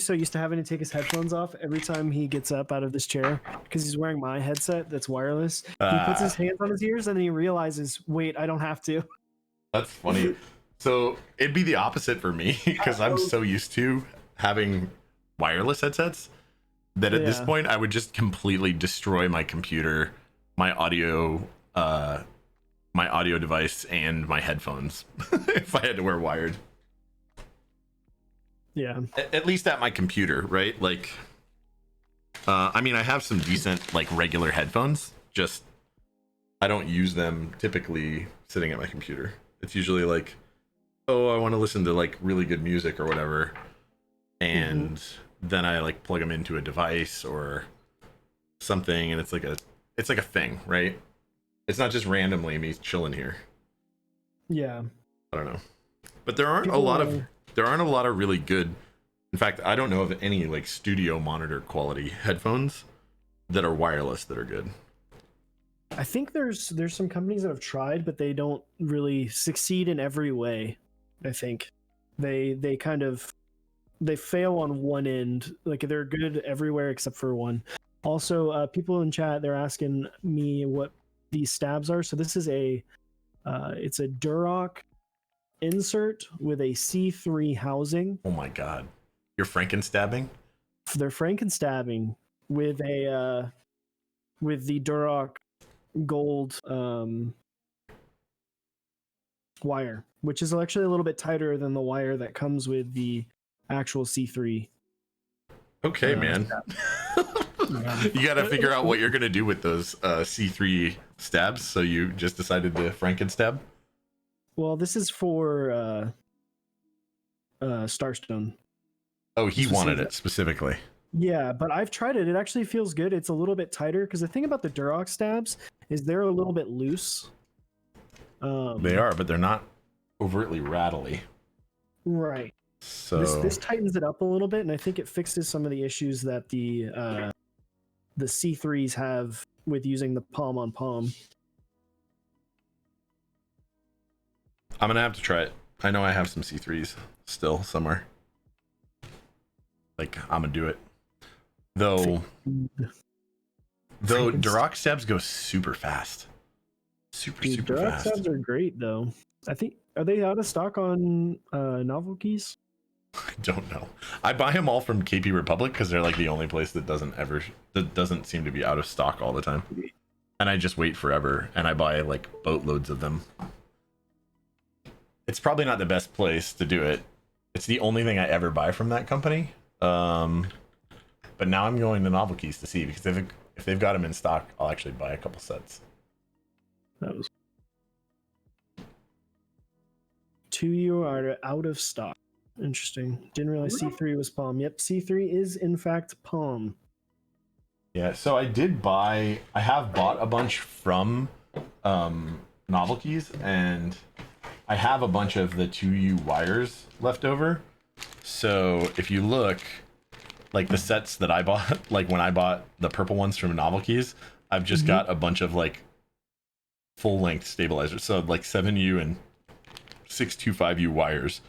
S2: so used to having to take his headphones off every time he gets up out of this chair because he's wearing my headset that's wireless. He puts his hands on his ears and then he realizes, wait, I don't have to.
S1: That's funny. So it'd be the opposite for me because I'm so used to having wireless headsets that at this point I would just completely destroy my computer, my audio device, and my headphones if I had to wear wired.
S2: Yeah.
S1: At least at my computer, right? Like, I mean, I have some decent, like, regular headphones. Just, I don't use them typically sitting at my computer. It's usually like, oh, I want to listen to, like, really good music or whatever. And then I, like, plug them into a device or something. And it's like a thing, right? It's not just randomly me chilling here.
S2: Yeah.
S1: I don't know. But there aren't a lot of really good, in fact, I don't know of any like studio monitor quality headphones that are wireless that are good.
S2: I think there's some companies that have tried, but they don't really succeed in every way. I think they fail on one end. Like they're good everywhere except for one. Also, people in chat, they're asking me what these stabs are. So this is it's a Durock insert with a C3 housing.
S1: Oh my god. You're Frankenstabbing?
S2: They're Frankenstabbing with a with the Durock gold wire, which is actually a little bit tighter than the wire that comes with the actual C3.
S1: Okay, man. You got to figure out what you're going to do with those C3 stabs, so you just decided to Frankenstab?
S2: Well, this is for Starstone.
S1: Oh, he wanted it specifically.
S2: Yeah, but I've tried it. It actually feels good. It's a little bit tighter because the thing about the Durock stabs is they're a little bit loose.
S1: They are, but they're not overtly rattly.
S2: Right.
S1: So
S2: this tightens it up a little bit, and I think it fixes some of the issues that the C3s have with using the palm on palm.
S1: I'm gonna have to try it. I know I have some C3s still somewhere. Like, I'm gonna do it. Though Durock stabs go super fast. Super
S2: Durock
S1: fast.
S2: stabs are great, though. I think, are they out of stock on novel keys?
S1: I don't know. I buy them all from KP Republic because they're like the only place that doesn't seem to be out of stock all the time. And I just wait forever, and I buy like boatloads of them. It's probably not the best place to do it. It's the only thing I ever buy from that company. But now I'm going to Novel Keys to see, because if they've got them in stock, I'll actually buy a couple sets.
S2: That was 2U are out of stock. Interesting. Didn't realize C3 was palm. Yep, C3 is in fact palm.
S1: Yeah, so I have bought a bunch from Novel Keys, and I have a bunch of the 2U wires left over. So if you look, like the sets that I bought, like when I bought the purple ones from Novel Keys, I've just got a bunch of like full length stabilizers. So like 7U and 625U wires,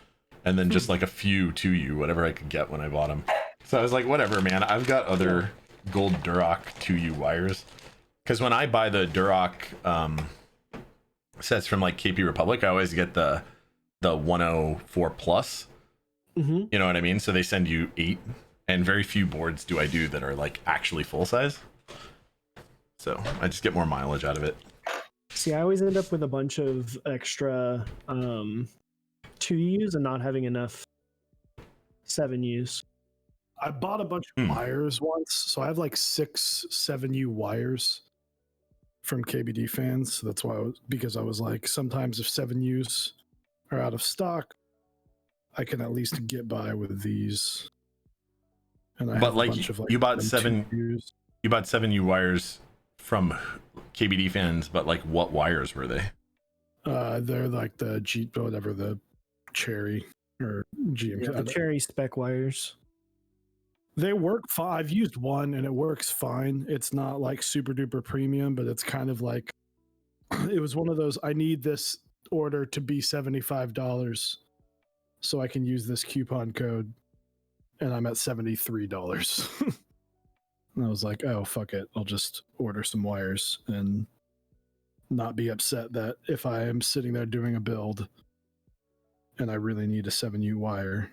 S1: and then just like a few 2U, whatever I could get when I bought them. So I was like, whatever, man. I've got other gold Durock 2U wires. Because when I buy the Durock sets from like KP Republic, I always get the 104 plus. You know what I mean? So they send you 8, and very few boards do I do that are like actually full size. So I just get more mileage out of it.
S2: See, I always end up with a bunch of extra 2Us and not having enough 7Us.
S3: I bought a bunch of wires once, so I have like 6 7U wires from KBD fans. So that's why because I was like, sometimes if 7Us are out of stock, I can at least get by with these. And I
S1: But
S3: have
S1: like,
S3: a bunch of like
S1: you bought
S3: 2Us.
S1: you bought 7U wires from KBD fans, but like what wires were they?
S3: They're like the Jeep, whatever, the Cherry or GM.
S2: Yeah, the cherry spec wires.
S3: They work fine. I've used one and it works fine. It's not like super duper premium, but it's kind of like it was one of those, I need this order to be $75 so I can use this coupon code, and I'm at $73. And I was like, oh, fuck it. I'll just order some wires and not be upset that if I am sitting there doing a build and I really need a 7U wire.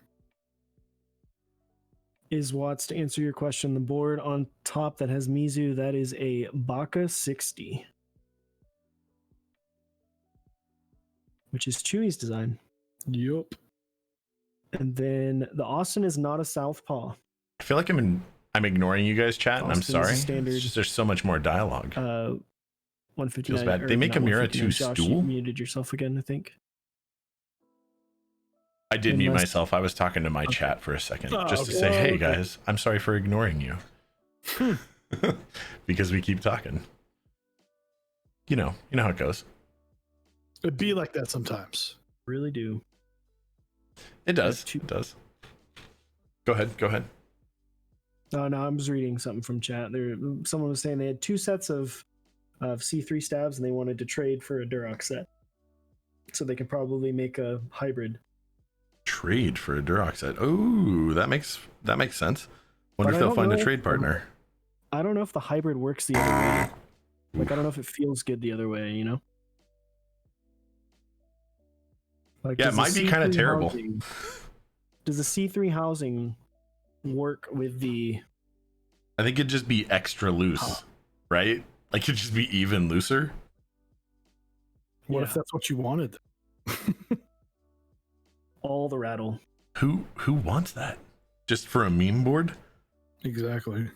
S2: Is Watts, to answer your question, the board on top that has Mizu, that is a Baka 60, which is Chewy's design.
S3: Yup.
S2: And then the Austin is not a Southpaw.
S1: I feel like I'm ignoring you guys, chat, and I'm
S2: Austin is
S1: sorry.
S2: standard.
S1: It's just there's so much more dialogue.
S2: 159.
S1: Feels bad. They make a Mira 2
S2: Josh, you
S1: stool?
S2: muted yourself again, I think.
S1: I did mute
S2: Unless-
S1: myself. I was talking to my chat for a second,
S3: Oh,
S1: just to
S3: okay.
S1: say, hey
S3: Okay.
S1: guys, I'm sorry for ignoring you. Because we keep talking. You know how it goes.
S3: It'd be like that sometimes.
S2: Really do.
S1: It does.
S2: Two-
S1: It does. Go ahead.
S2: Oh no, I'm just reading something from chat. Someone was saying they had 2 sets of C3 stabs and they wanted to trade for a Duroc set, so they could probably make a hybrid.
S1: Trade for a Duroc set. Oh, that makes sense. Wonder
S2: But
S1: if
S2: I
S1: they'll
S2: don't
S1: find a
S2: know
S1: trade
S2: if-
S1: partner.
S2: I don't know if the hybrid works the other way. Like, I don't know if it feels good the other way, you know? Like,
S1: Yeah, it
S2: does the
S1: might be kind of
S2: C3
S1: terrible.
S2: housing- does the C3 housing work with the...
S1: I think it'd just be extra loose, right? Like it'd just be even looser.
S3: What
S2: Yeah.
S3: if that's what you wanted?
S2: all the rattle?
S1: Who wants that? Just for a meme board?
S3: Exactly.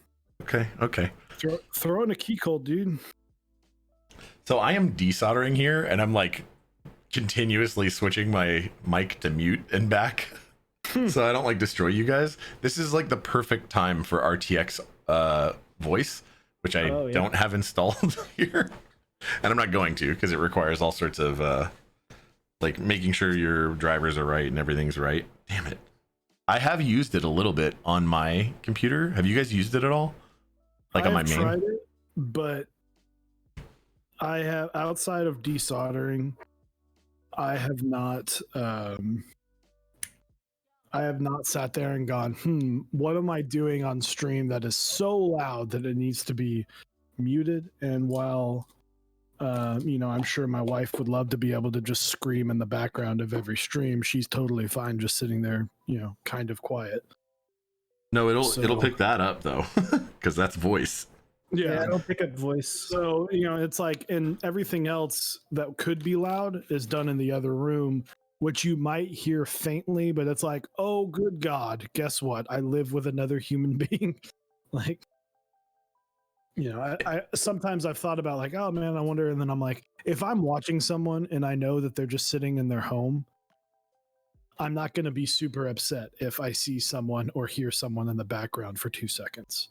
S1: Okay.
S3: Throw in a key code, dude.
S1: So I am desoldering here, and I'm like continuously switching my mic to mute and back, so I don't like destroy you guys. This is like the perfect time for RTX voice, which I don't have installed here, and I'm not going to because it requires all sorts of like making sure your drivers are right and everything's right. Damn it. I have used it a little bit on my computer. Have you guys used it at all? Like on my main?
S3: Tried it, but I have, outside of desoldering, I have not sat there and gone, what am I doing on stream that is so loud that it needs to be muted? And while I'm sure my wife would love to be able to just scream in the background of every stream, she's totally fine just sitting there, kind of quiet.
S1: No, it'll
S3: So-
S1: pick that up though, because that's voice.
S2: Yeah, I don't pick up voice.
S3: So, it's like, and everything else that could be loud is done in the other room, which you might hear faintly, but it's like, oh, good God, guess what? I live with another human being. Like, I sometimes I've thought about like, oh man, I wonder. And then I'm like, if I'm watching someone and I know that they're just sitting in their home, I'm not going to be super upset if I see someone or hear someone in the background for 2 seconds.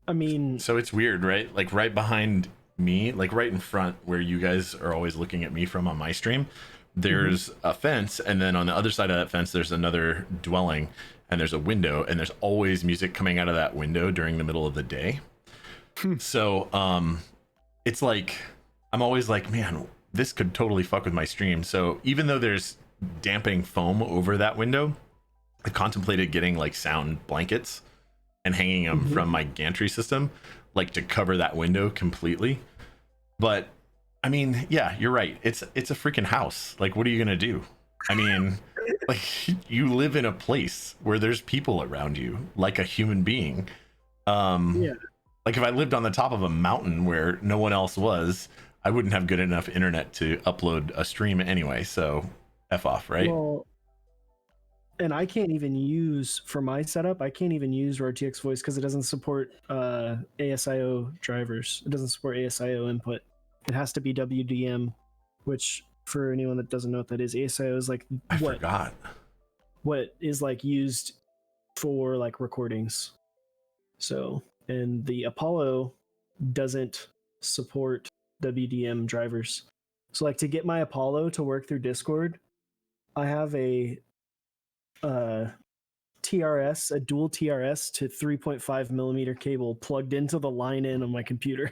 S2: I mean,
S1: So it's weird, right? Like right behind me, like right in front where you guys are always looking at me from on my stream, there's a fence, and then on the other side of that fence there's another dwelling, and there's a window, and there's always music coming out of that window during the middle of the day. So it's like I'm always like, man, this could totally fuck with my stream. So even though there's dampening foam over that window, I contemplated getting like sound blankets and hanging them from my gantry system, like to cover that window completely. But I mean, yeah, you're right. It's a freaking house. Like, what are you gonna do? I mean, like, you live in a place where there's people around you, like a human being.
S2: Yeah.
S1: Like if I lived on the top of a mountain where no one else was, I wouldn't have good enough internet to upload a stream anyway. So F off, right?
S2: Well, and I can't even use, for my setup, I can't even use RTX voice because it doesn't support ASIO drivers. It doesn't support ASIO input. It has to be WDM, which for anyone that doesn't know what that is, ASIO is like
S1: I forgot.
S2: what is like used for like recordings. So, and the Apollo doesn't support WDM drivers. So like to get my Apollo to work through Discord, I have a TRS, a dual TRS to 3.5 millimeter cable plugged into the line in on my computer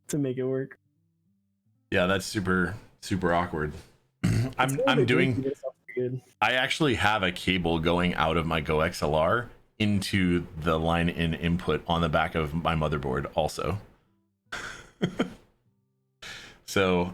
S2: to make it work.
S1: Yeah, that's super awkward. I'm doing. I actually have a cable going out of my Go XLR into the line in input on the back of my motherboard also. So,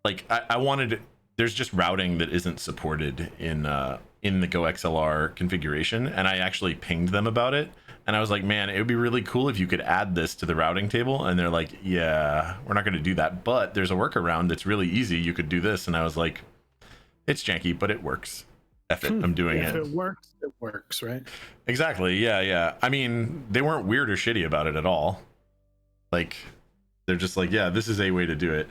S1: like I wanted. There's just routing that isn't supported in the Go XLR configuration, and I actually pinged them about it. And I was like, man, it would be really cool if you could add this to the routing table. And they're like, yeah, we're not going to do that. But there's a workaround that's really easy. You could do this. And I was like, it's janky, but it works. F it, I'm doing it.
S3: If it works, right?
S1: Exactly. Yeah. I mean, they weren't weird or shitty about it at all. Like, they're just like, yeah, this is a way to do it.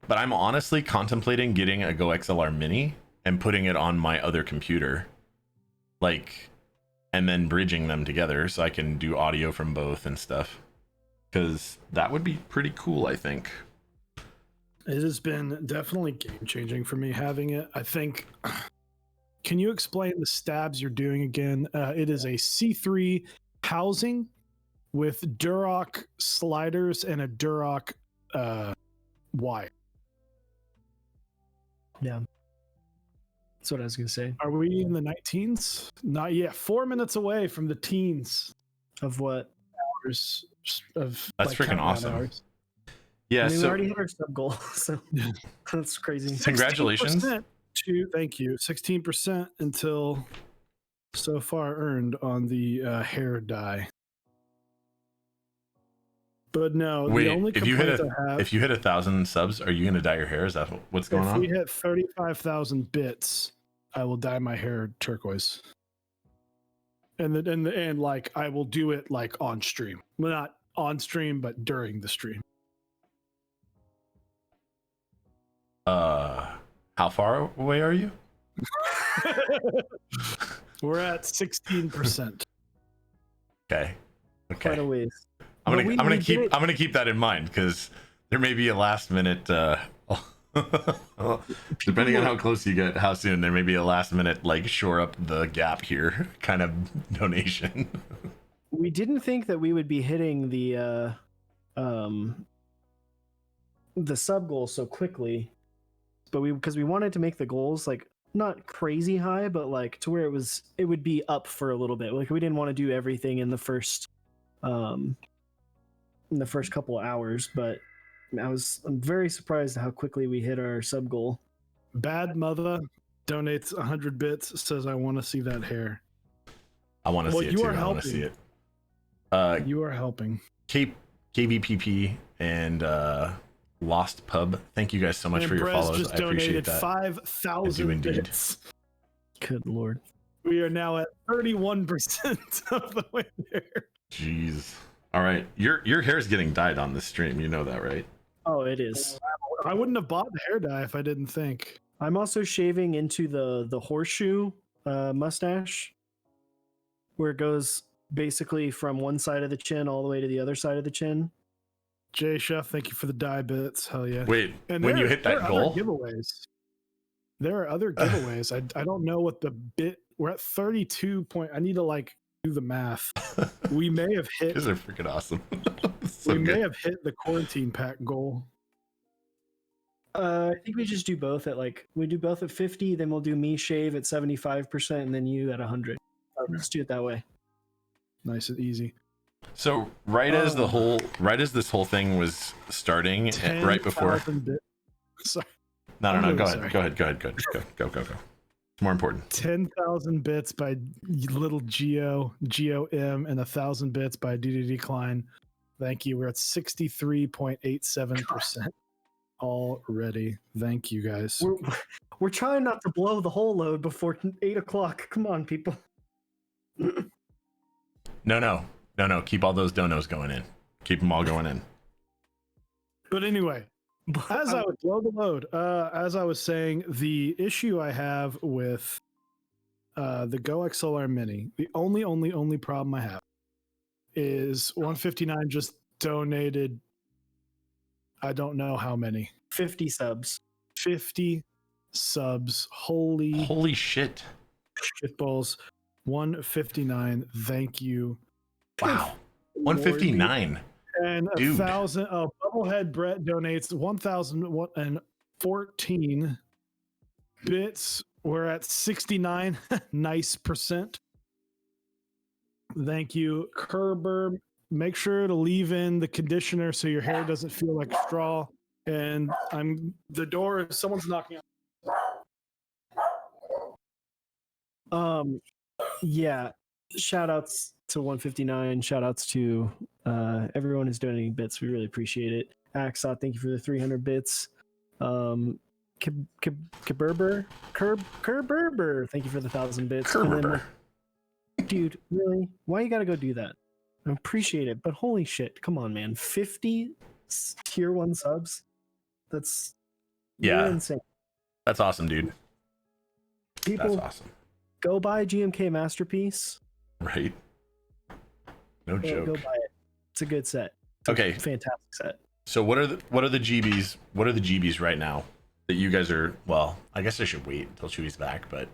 S1: But I'm honestly contemplating getting a Go XLR Mini and putting it on my other computer. Like, and then bridging them together so I can do audio from both and stuff. Because that would be pretty cool, I think.
S3: It has been definitely game changing for me having it. I think. Can you explain the stabs you're doing again? It is a C3 housing with Durock sliders and a Durock wire.
S2: Yeah. That's what I was going to say.
S3: Are we in the 19s? Not yet. 4 minutes away from the teens.
S2: Of what?
S3: Hours of
S1: that's freaking awesome.
S3: Hours.
S1: Yeah,
S2: I mean,
S1: so
S2: we already hit our sub goal, so that's crazy.
S1: Congratulations.
S3: Thank you. 16% until so far earned on the hair dye. But no,
S1: wait,
S3: the only
S1: if you hit 1,000 subs, are you going to dye your hair? Is that what's going on?
S3: If we hit 35,000 bits, I will dye my hair turquoise. And like I will do it like on stream. Well, not on stream, but during the stream.
S1: How far away are you?
S3: We're at 16%.
S1: Okay.
S2: Quite a ways.
S1: I'm gonna keep that in mind because there may be a last minute depending on how close you get, how soon, there may be a last minute like shore up the gap here kind of donation.
S2: We didn't think that we would be hitting the sub goal so quickly, but because we wanted to make the goals like not crazy high, but like to where it would be up for a little bit. Like we didn't want to do everything in the first couple of hours, but I'm very surprised at how quickly we hit our sub goal.
S3: Bad Mother donates 100 bits, says I want to see that hair.
S1: I want to see it too. I want to see it.
S3: You are helping.
S1: KVPP and Lost Pub, thank you guys so much
S3: and
S1: for your
S3: Brez
S1: follows.
S3: just
S1: I appreciate
S3: donated
S1: that.
S3: 5,000 bits.
S2: Good lord.
S3: We are now at 31% of the way there.
S1: Jeez. All right, your hair is getting dyed on this stream. You know that, right?
S2: Oh, it is.
S3: I wouldn't have bought the hair dye if I didn't think.
S2: I'm also shaving into the horseshoe mustache, where it goes basically from one side of the chin all the way to the other side of the chin.
S3: Jay Chef, thank you for the dye bits. Hell yeah.
S1: Wait,
S3: and
S1: when you hit that goal?
S3: There are other giveaways. I don't know what the bit. We're at 32 point. I need to like do the math. We may have hit.
S1: These are freaking awesome.
S3: So we may have hit the quarantine pack goal.
S2: I think we just do both at we do both at 50, then we'll do me shave at 75%, and then you at 100. Let's do it that way.
S3: Nice and easy.
S1: So right as this whole thing was starting, right before.
S3: Sorry.
S1: No. Go ahead. Go. It's more important.
S3: 10,000 bits by Little GOM, and 1,000 bits by DDD Klein. Thank you. We're at 63.87% already. Thank you, guys.
S2: We're trying not to blow the whole load before 8 o'clock. Come on, people.
S1: No. Keep all those donos going in. Keep them all going in.
S3: But anyway, as I would blow the load, as I was saying, the issue I have with the Go XLR Mini, the only problem I have is 159 just donated, I don't know how many.
S2: 50 subs.
S3: 50 subs. Holy
S1: shit.
S3: shitballs. 159. Thank you.
S1: Wow. 159.
S3: And
S1: Dude.
S3: 1,000. Oh, Bubblehead Brett donates 1,014 bits. We're at 69 nice percent. Thank you, Kerber. Make sure to leave in the conditioner so your hair doesn't feel like straw. And the door. Someone's knocking on.
S2: Yeah. Shout outs to 159. Shout outs to everyone who's donating bits. We really appreciate it. Axot, thank you for the 300 bits. Kerber, thank you for the 1,000 bits.
S1: Kerber.
S2: Dude, really? Why you gotta go do that? I appreciate it, but holy shit, come on, man. 50 tier 1 subs? That's insane.
S1: That's awesome, dude.
S2: People,
S1: that's awesome.
S2: Go buy GMK Masterpiece.
S1: Right. No joke.
S2: Go buy it. It's a good set.
S1: Okay.
S2: Fantastic set.
S1: So what are the GBs? What are the GBs right now that you guys are? Well, I guess I should wait until Chewy's back, but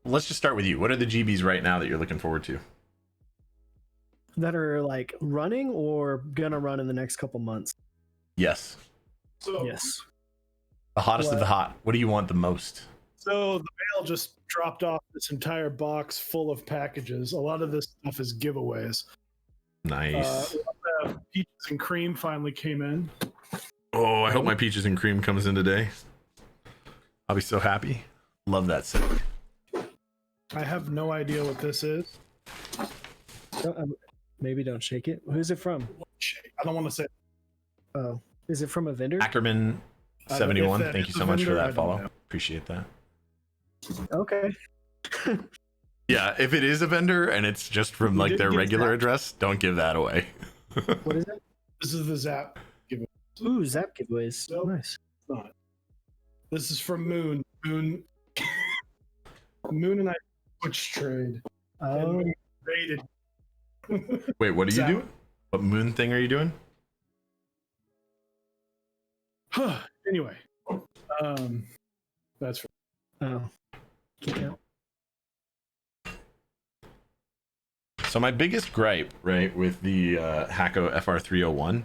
S1: let's just start with you. What are the GBs right now that you're looking forward to?
S2: That are like running or gonna run in the next couple months?
S1: Yes.
S2: Yes.
S1: The hottest of the hot. What do you want the most?
S3: So the mail just dropped off this entire box full of packages. A lot of this stuff is giveaways.
S1: Nice.
S3: Peaches and cream finally came in.
S1: Oh, I hope my peaches and cream comes in today. I'll be so happy. Love that set.
S3: I have no idea what this is.
S2: Maybe don't shake it. Who's it from?
S3: I don't want to say.
S2: Oh, is it from a vendor?
S1: Ackerman 71. Thank you so much for that follow.
S3: Know.
S1: Appreciate that.
S2: Okay.
S1: Yeah, if it is a vendor and it's just from like their regular address, don't give that away.
S2: What is it?
S3: This is the Zap giveaway.
S2: Ooh, Zap giveaways.
S3: Nope.
S2: Nice.
S3: It's not. This is from Moon. Moon and I switch trade.
S2: Oh.
S3: And rated.
S1: Wait, what are you
S3: Zap.
S1: doing? What moon thing are you doing?
S3: Anyway, that's
S2: Oh. Yeah.
S1: So my biggest gripe, right, with the Hacko FR301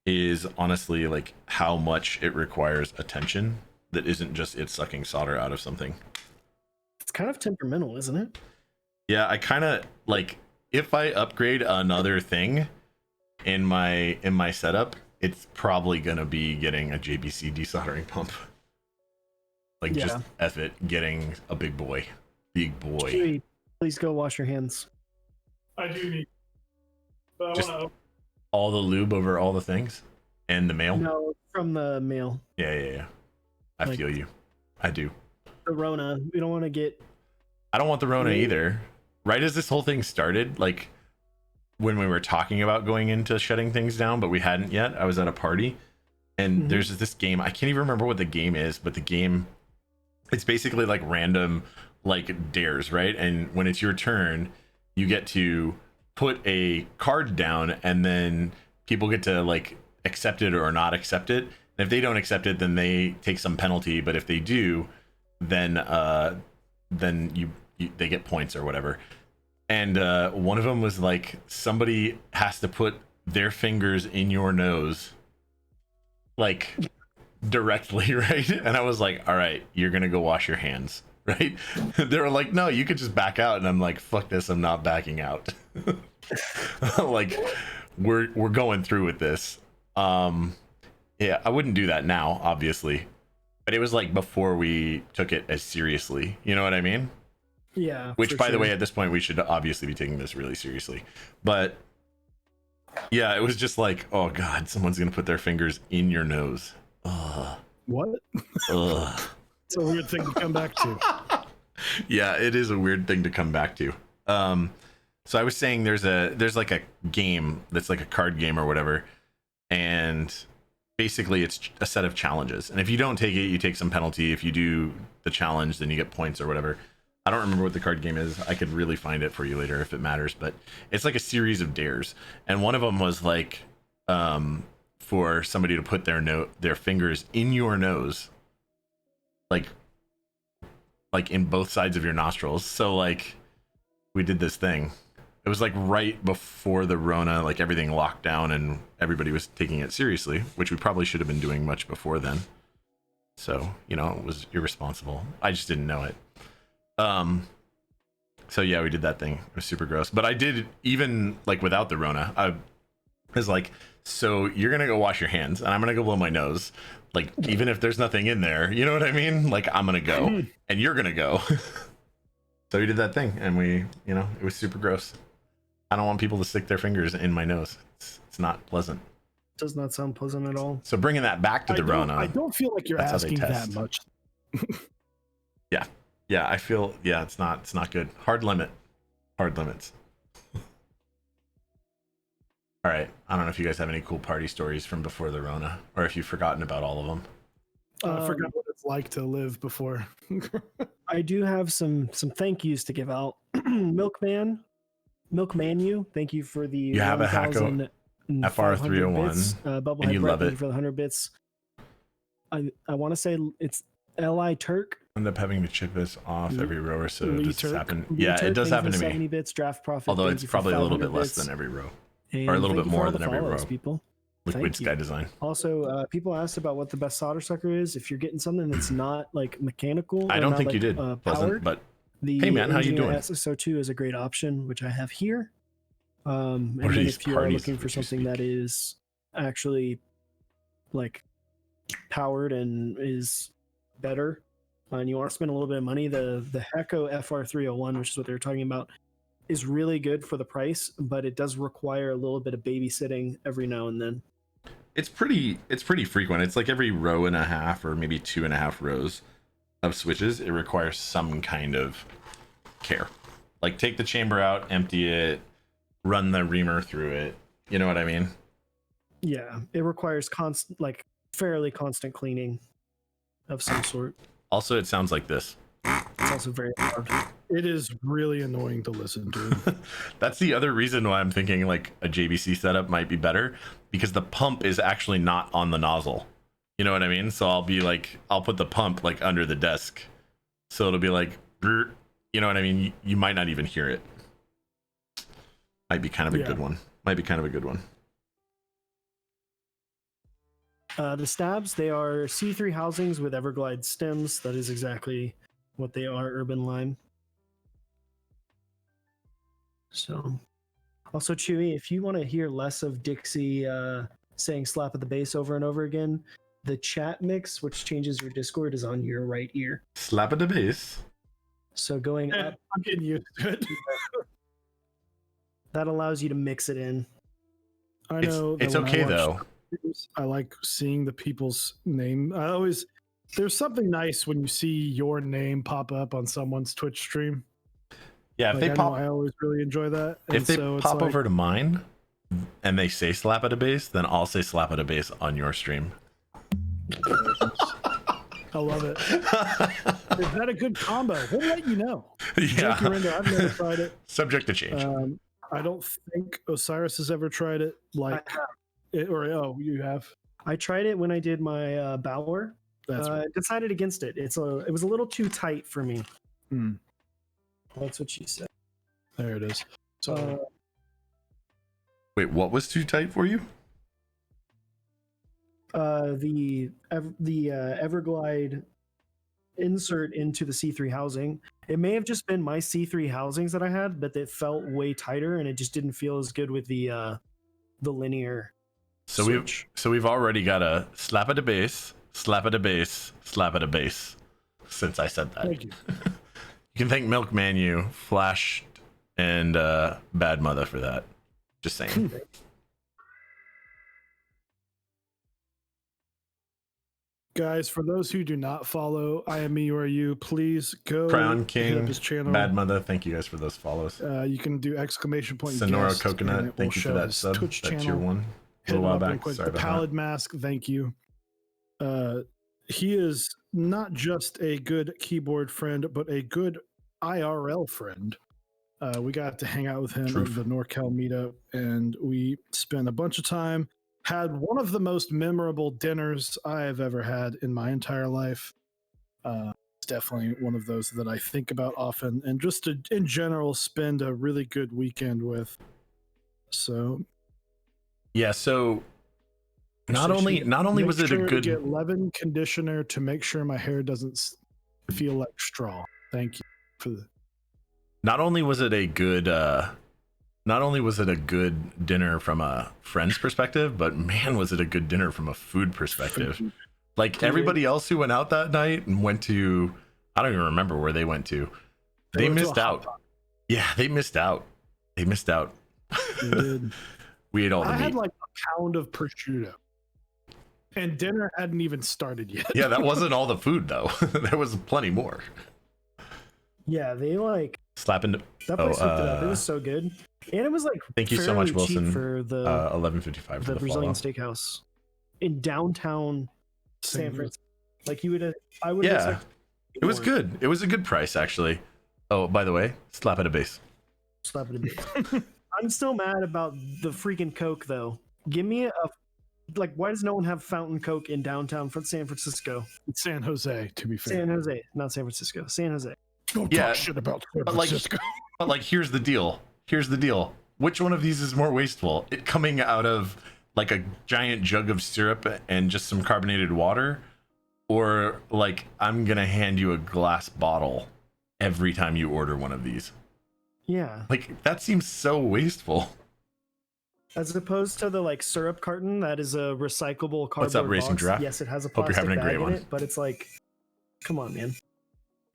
S1: is honestly like how much it requires attention that isn't just it sucking solder out of something.
S2: It's kind of temperamental, isn't it?
S1: Yeah, I kind of like if I upgrade another thing in my setup, it's probably gonna be getting a JBC desoldering pump. Like just F it, getting a big boy.
S2: Chewy, please go wash your hands.
S3: I do need. But
S1: Just
S3: I want to.
S1: all the lube over all the things and the mail.
S2: No, from the mail.
S1: Yeah. I
S2: Like-
S1: feel you. I do.
S2: The Rona. We don't want to get.
S1: I don't want the Rona either. Right as this whole thing started, like when we were talking about going into shutting things down, but we hadn't yet, I was at a party and there's this game. I can't even remember what the game is, but the game, it's basically like random like dares, right? And when it's your turn, you get to put a card down and then people get to like accept it or not accept it. And if they don't accept it, then they take some penalty. But if they do, then they get points or whatever. And one of them was like somebody has to put their fingers in your nose, like directly, right? And I was like, all right, you're gonna go wash your hands, right? They were like, no, you could just back out. And I'm like, fuck this, I'm not backing out. Like we're going through with this. Yeah, I wouldn't do that now, obviously, but it was like before we took it as seriously, you know what I mean?
S2: Yeah.
S1: Which, by the way, at this point, we should obviously be taking this really seriously. But Yeah, it was just like, oh god, someone's gonna put their fingers in your nose. Ugh.
S3: What?
S1: Ugh.
S3: It's a weird thing to come back to.
S1: Yeah, it is a weird thing to come back to. So I was saying there's like a game that's like a card game or whatever, and basically it's a set of challenges, and if you don't take it, you take some penalty. If you do the challenge, then you get points or whatever. I don't remember what the card game is. I could really find it for you later if it matters, but it's like a series of dares, and one of them was like for somebody to put their fingers in your nose, like in both sides of your nostrils. So like we did this thing. It was like right before the Rona, like everything locked down and everybody was taking it seriously, which we probably should have been doing much before then. So, you know, it was irresponsible. I just didn't know it. So yeah, we did that thing. It was super gross. But I did, even like without the Rona, I was like, so you're gonna go wash your hands and I'm gonna go blow my nose. Like, even if there's nothing in there, you know what I mean? Like, I'm gonna go and you're gonna go. So we did that thing and we, you know, it was super gross. I don't want people to stick their fingers in my nose. It's not pleasant.
S2: Does not sound pleasant at all.
S1: So bringing that back to the Rona.
S3: I don't feel like you're asking that much.
S1: Yeah, I feel, yeah, it's not good. Hard limits. All right, I don't know if you guys have any cool party stories from before the Rona, or if you've forgotten about all of them.
S3: I forgot what it's like to live before.
S2: I do have some thank yous to give out. Milkmanu, thank you for the
S1: You have a Hacko FR301,
S2: Bubblehead
S1: and you love
S2: thank
S1: it.
S2: you for the 100 bits. I want to say it's Li Turk.
S1: End up having to chip this off every row or so.
S3: Lee
S1: Does this
S3: Turk.
S1: happen?
S2: Lee
S1: Yeah,
S2: Turk,
S1: it does
S2: thank you
S1: happen
S2: for
S1: to
S2: 70
S1: me.
S2: bits. Draft Profit.
S1: Although
S2: thank
S1: it's
S2: you for
S1: probably a little bit
S2: 500
S1: less
S2: bits.
S1: than every row,
S2: And
S1: or a little
S2: thank
S1: bit
S2: you for
S1: more
S2: all the
S1: than every
S2: follows,
S1: row.
S2: people.
S1: Liquid
S2: Thank
S1: Sky
S2: you.
S1: Design.
S2: Also, people asked about what the best solder sucker is. If you're getting something that's not like mechanical,
S1: I
S2: or
S1: don't
S2: not,
S1: think
S2: like,
S1: you did, Pleasant,
S2: powered,
S1: but
S2: the
S1: hey man, how you
S2: Engineer
S1: doing?
S2: SSO2 is a great option, which I have here. And
S1: What are
S2: then
S1: these
S2: if you are
S1: parties
S2: looking for
S1: which you
S2: something that
S1: speak?
S2: is actually like powered and is better, and you want to spend a little bit of money, the Hacko FR301, which is what they were talking about, is really good for the price, but it does require a little bit of babysitting every now and then.
S1: It's pretty frequent. It's like every row and a half, or maybe 2.5 rows of switches. It requires some kind of care. Like, take the chamber out, empty it, run the reamer through it. You know what I mean?
S2: Yeah, it requires fairly constant cleaning of some sort.
S1: Also, it sounds like this.
S2: It's also very loud.
S3: It is really annoying to listen to.
S1: That's the other reason why I'm thinking like a JBC setup might be better, because the pump is actually not on the nozzle. You know what I mean? So I'll put the pump like under the desk, so it'll be like, you know what I mean? You might not even hear it. Might be kind of a good one.
S2: The stabs, they are C3 housings with Everglide stems. That is exactly what they are, Urban Lime. So, also Chewy, if you want to hear less of Dixie saying slap at the bass over and over again, the chat mix, which changes your Discord, is on your right ear.
S1: Slap at the bass.
S2: So going up,
S3: I'm getting used to it.
S2: that allows you to mix it in.
S3: I know.
S1: It's okay though.
S3: I like seeing the people's name. There's something nice when you see your name pop up on someone's Twitch stream.
S1: Yeah, if
S3: I always really enjoy that.
S1: If they pop over to mine and they say slap at a bass, then I'll say slap at a bass on your stream.
S3: I love it. Is that a good combo? We'll let you know.
S1: Yeah.
S3: I've never tried it.
S1: Subject to change.
S3: I don't think Osiris has ever tried it. You have?
S2: I tried it when I did my Bower.
S3: That's
S2: decided against it. It was a little too tight for me. That's what she said.
S3: There it is. So
S1: wait, what was too tight for you?
S2: The Everglide insert into the C3 housing. It may have just been my C3 housings that I had, but it felt way tighter and it just didn't feel as good with the linear.
S1: So
S2: switch.
S1: we've already got a slap at a bass, slap at a bass, slap at a bass. Since I said that.
S3: Thank you.
S1: You can thank Milkmanu, Flash, and Bad Mother for that. Just saying.
S3: Guys, for those who do not follow I Am Me or You, please go
S1: Crown
S3: hit
S1: King,
S3: up his channel.
S1: Bad Mother, thank you guys for those follows.
S3: You can do exclamation point
S1: Sonora
S3: guest, and
S1: Coconut,
S3: it
S1: thank
S3: will
S1: you for
S3: show
S1: that
S3: his
S1: sub.
S3: Twitch
S1: That's
S3: channel.
S1: your one.
S3: Hit
S1: A
S3: him
S1: while
S3: up real
S1: back.
S3: quick.
S1: Sorry
S3: The
S1: about
S3: Pallid Mask, thank you. He is not just a good keyboard friend, but a good IRL friend. We got to hang out with him
S1: Truth.
S3: at the NorCal meetup, and we spent a bunch of time. Had one of the most memorable dinners I have ever had in my entire life. It's definitely one of those that I think about often, and just to, in general, spend a really good weekend with. So
S1: Yeah, so not only was it a
S3: to
S1: good
S3: get leave-in conditioner to make sure my hair doesn't feel like straw. Thank you for the.
S1: not only was it a good dinner from a friend's perspective, but man, was it a good dinner from a food perspective. Like everybody else who went out that night and went to, I don't even remember where they went to. They missed out. Yeah, they missed out. They missed out.
S3: They did.
S1: We ate all the
S3: I
S1: meat.
S3: had like a pound of prosciutto, and dinner hadn't even started yet.
S1: Yeah, that wasn't all the food though. There was plenty more.
S2: Yeah, they like
S1: Slapping.
S2: that place hooked it up. It was so good, and it was like
S1: Thank you so much,
S2: fairly cheap
S1: Wilson.
S2: for the
S1: 1155 for
S2: the
S1: the
S2: Brazilian
S1: follow.
S2: steakhouse in downtown San Francisco. Like you would, I would.
S1: Yeah, it was good. It was a good price actually. Oh, by the way, slap at a base.
S2: Slap it a bit. I'm still mad about the freaking Coke though. Give me a like. Why does no one have fountain Coke in downtown San Francisco?
S3: It's San Jose, to be fair.
S2: San Jose, not San Francisco. San Jose.
S3: Don't
S1: Yeah,
S3: talk shit about San
S1: but like-
S3: Francisco.
S1: But like, here's the deal. Which one of these is more wasteful? It coming out of like a giant jug of syrup and just some carbonated water, or like I'm gonna hand you a glass bottle every time you order one of these.
S2: Yeah.
S1: Like that seems so wasteful.
S2: As opposed to the like syrup carton that is a recyclable cardboard
S1: What's up, Racing
S2: box.
S1: Giraffe?
S2: Yes, it has a
S1: Hope you're
S2: plastic
S1: having a
S2: bag
S1: great
S2: in
S1: one.
S2: it, but it's like, come on, man.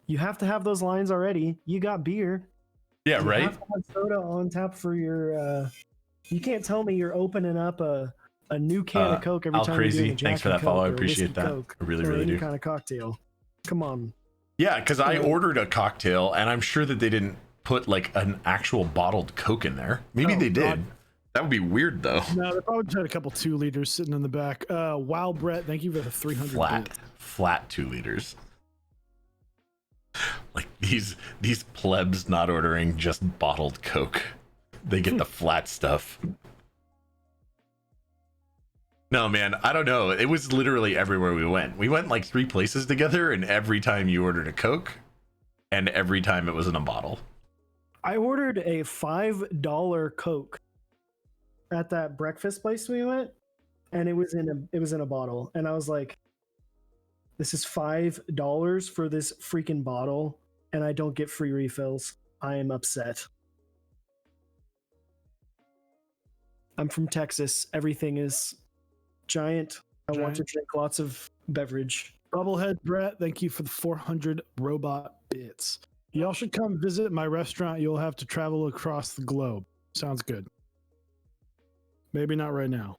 S2: You have to have those lines already. You got beer.
S1: Yeah,
S2: You
S1: right.
S2: have to have soda on tap for your. You can't tell me you're opening up a new can of Coke every
S1: Al
S2: time
S1: Crazy,
S2: you're doing a Jack
S1: thanks for
S2: and
S1: that follow.
S2: Coke
S1: I
S2: or a
S1: appreciate
S2: whiskey
S1: that.
S2: Coke
S1: I really,
S2: or
S1: really
S2: any
S1: do.
S2: kind of cocktail. Come on.
S1: Yeah, because I
S2: Yeah.
S1: ordered a cocktail and I'm sure that they didn't put like an actual bottled Coke in there. Maybe
S3: Oh,
S1: they did.
S3: God.
S1: That would be weird though.
S3: No, they probably just had a couple 2 liters sitting in the back. Wow, Brett, thank you for the 300 bits.
S1: Flat 2 liters. Like these plebs not ordering just bottled Coke. They get the flat stuff. No, man, I don't know. It was literally everywhere we went. We went like 3 places together, and every time you ordered a Coke, and every time it was in a bottle.
S2: I ordered a $5 Coke at that breakfast place we went, and it was in a bottle, and I was like, "This is $5 for this freaking bottle, and I don't get free refills. I am upset." I'm from Texas. Everything is giant. I want to drink lots of beverage.
S3: Bubblehead Brett, thank you for the 400 robot bits. Y'all should come visit my restaurant. You'll have to travel across the globe. Sounds good. Maybe not right now.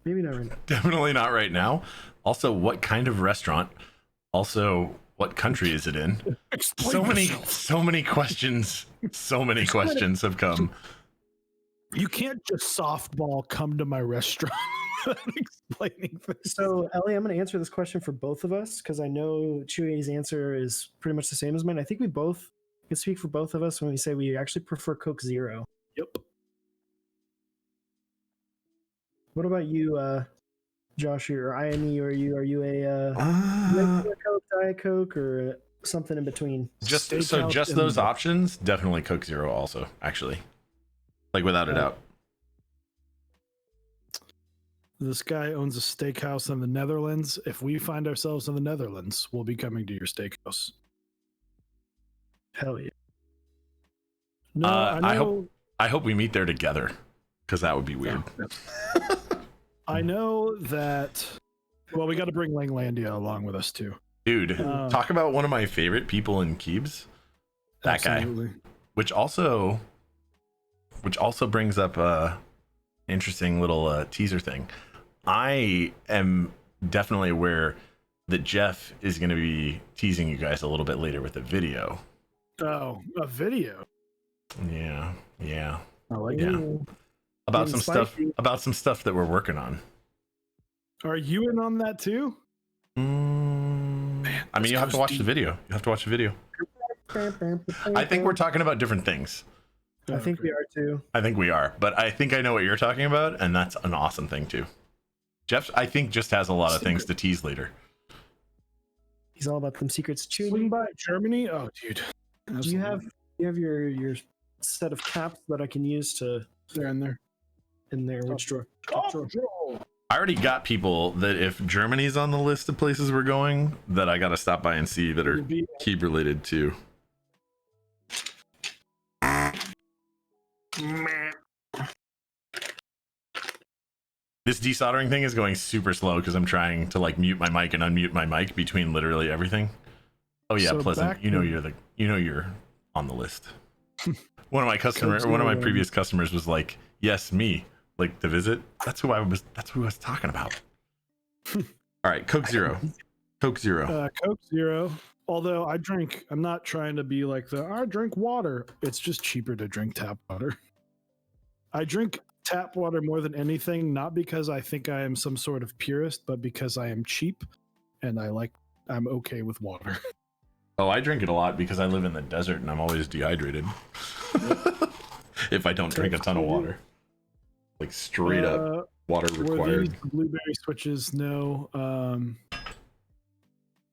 S2: Maybe not right now.
S1: Definitely not right now. Also, what kind of restaurant? Also, what country is it in?
S3: Explain
S1: So many questions. So many questions have come.
S3: You can't just softball come to my restaurant without explaining things.
S2: So, Ellie, I'm going to answer this question for both of us because I know Chuy's answer is pretty much the same as mine. I think we both can speak for both of us when we say we actually prefer Coke Zero.
S3: Yep.
S2: What about you, Josh, or IME, or are you a regular Coke, Diet Coke, or something in between?
S1: Just
S3: Steakhouse
S1: those
S3: and-
S1: options. Definitely Coke Zero. Also, actually, like without a doubt.
S3: This guy owns a steakhouse in the Netherlands. If we find ourselves in the Netherlands, we'll be coming to your steakhouse.
S2: Hell yeah.
S3: No,
S1: I hope we meet there together, because that would be weird.
S3: I know that. Well, we got to bring Langlandia along with us too.
S1: Dude, talk about one of my favorite people in Keebs. That
S3: Absolutely.
S1: guy. Which also brings up a interesting little teaser thing. I am definitely aware that Jeff is going to be teasing you guys a little bit later with a video.
S3: Oh, a video.
S1: Yeah.
S3: I like
S1: Yeah.
S3: it.
S1: About
S2: Getting
S1: some stuff that we're working on.
S3: Are you in on that too?
S1: I mean,
S3: this
S1: you have to
S3: goes
S1: watch
S3: deep.
S1: the video. I think we're talking about different things.
S2: I think we are too.
S1: I think we are, but I think I know what you're talking about, and that's an awesome thing too. Jeff, I think, just has a lot of things to tease later.
S2: He's all about them secrets.
S3: Swing by Germany. Oh, dude.
S2: Do you have your set of caps that I can use to
S3: They're in there.
S2: in there? Which drawer?
S1: I already got people that if Germany's on the list of places we're going, that I got to stop by and see that are keep related to. This desoldering thing is going super slow because I'm trying to like mute my mic and unmute my mic between literally everything. Oh yeah,
S3: So
S1: Pleasant. You're on the list. One of my previous customers was like, "Yes, me." Like to visit. That's who I was talking about. All right, Coke Zero. Coke Zero.
S3: Coke Zero. Although I'm not trying to be like I drink water. It's just cheaper to drink tap water. I drink tap water more than anything, not because I think I am some sort of purist, but because I am cheap and I'm okay with water.
S1: Oh, I drink it a lot because I live in the desert and I'm always dehydrated. If I don't drink a ton of water. Like straight up water required.
S3: Were these blueberry switches? No.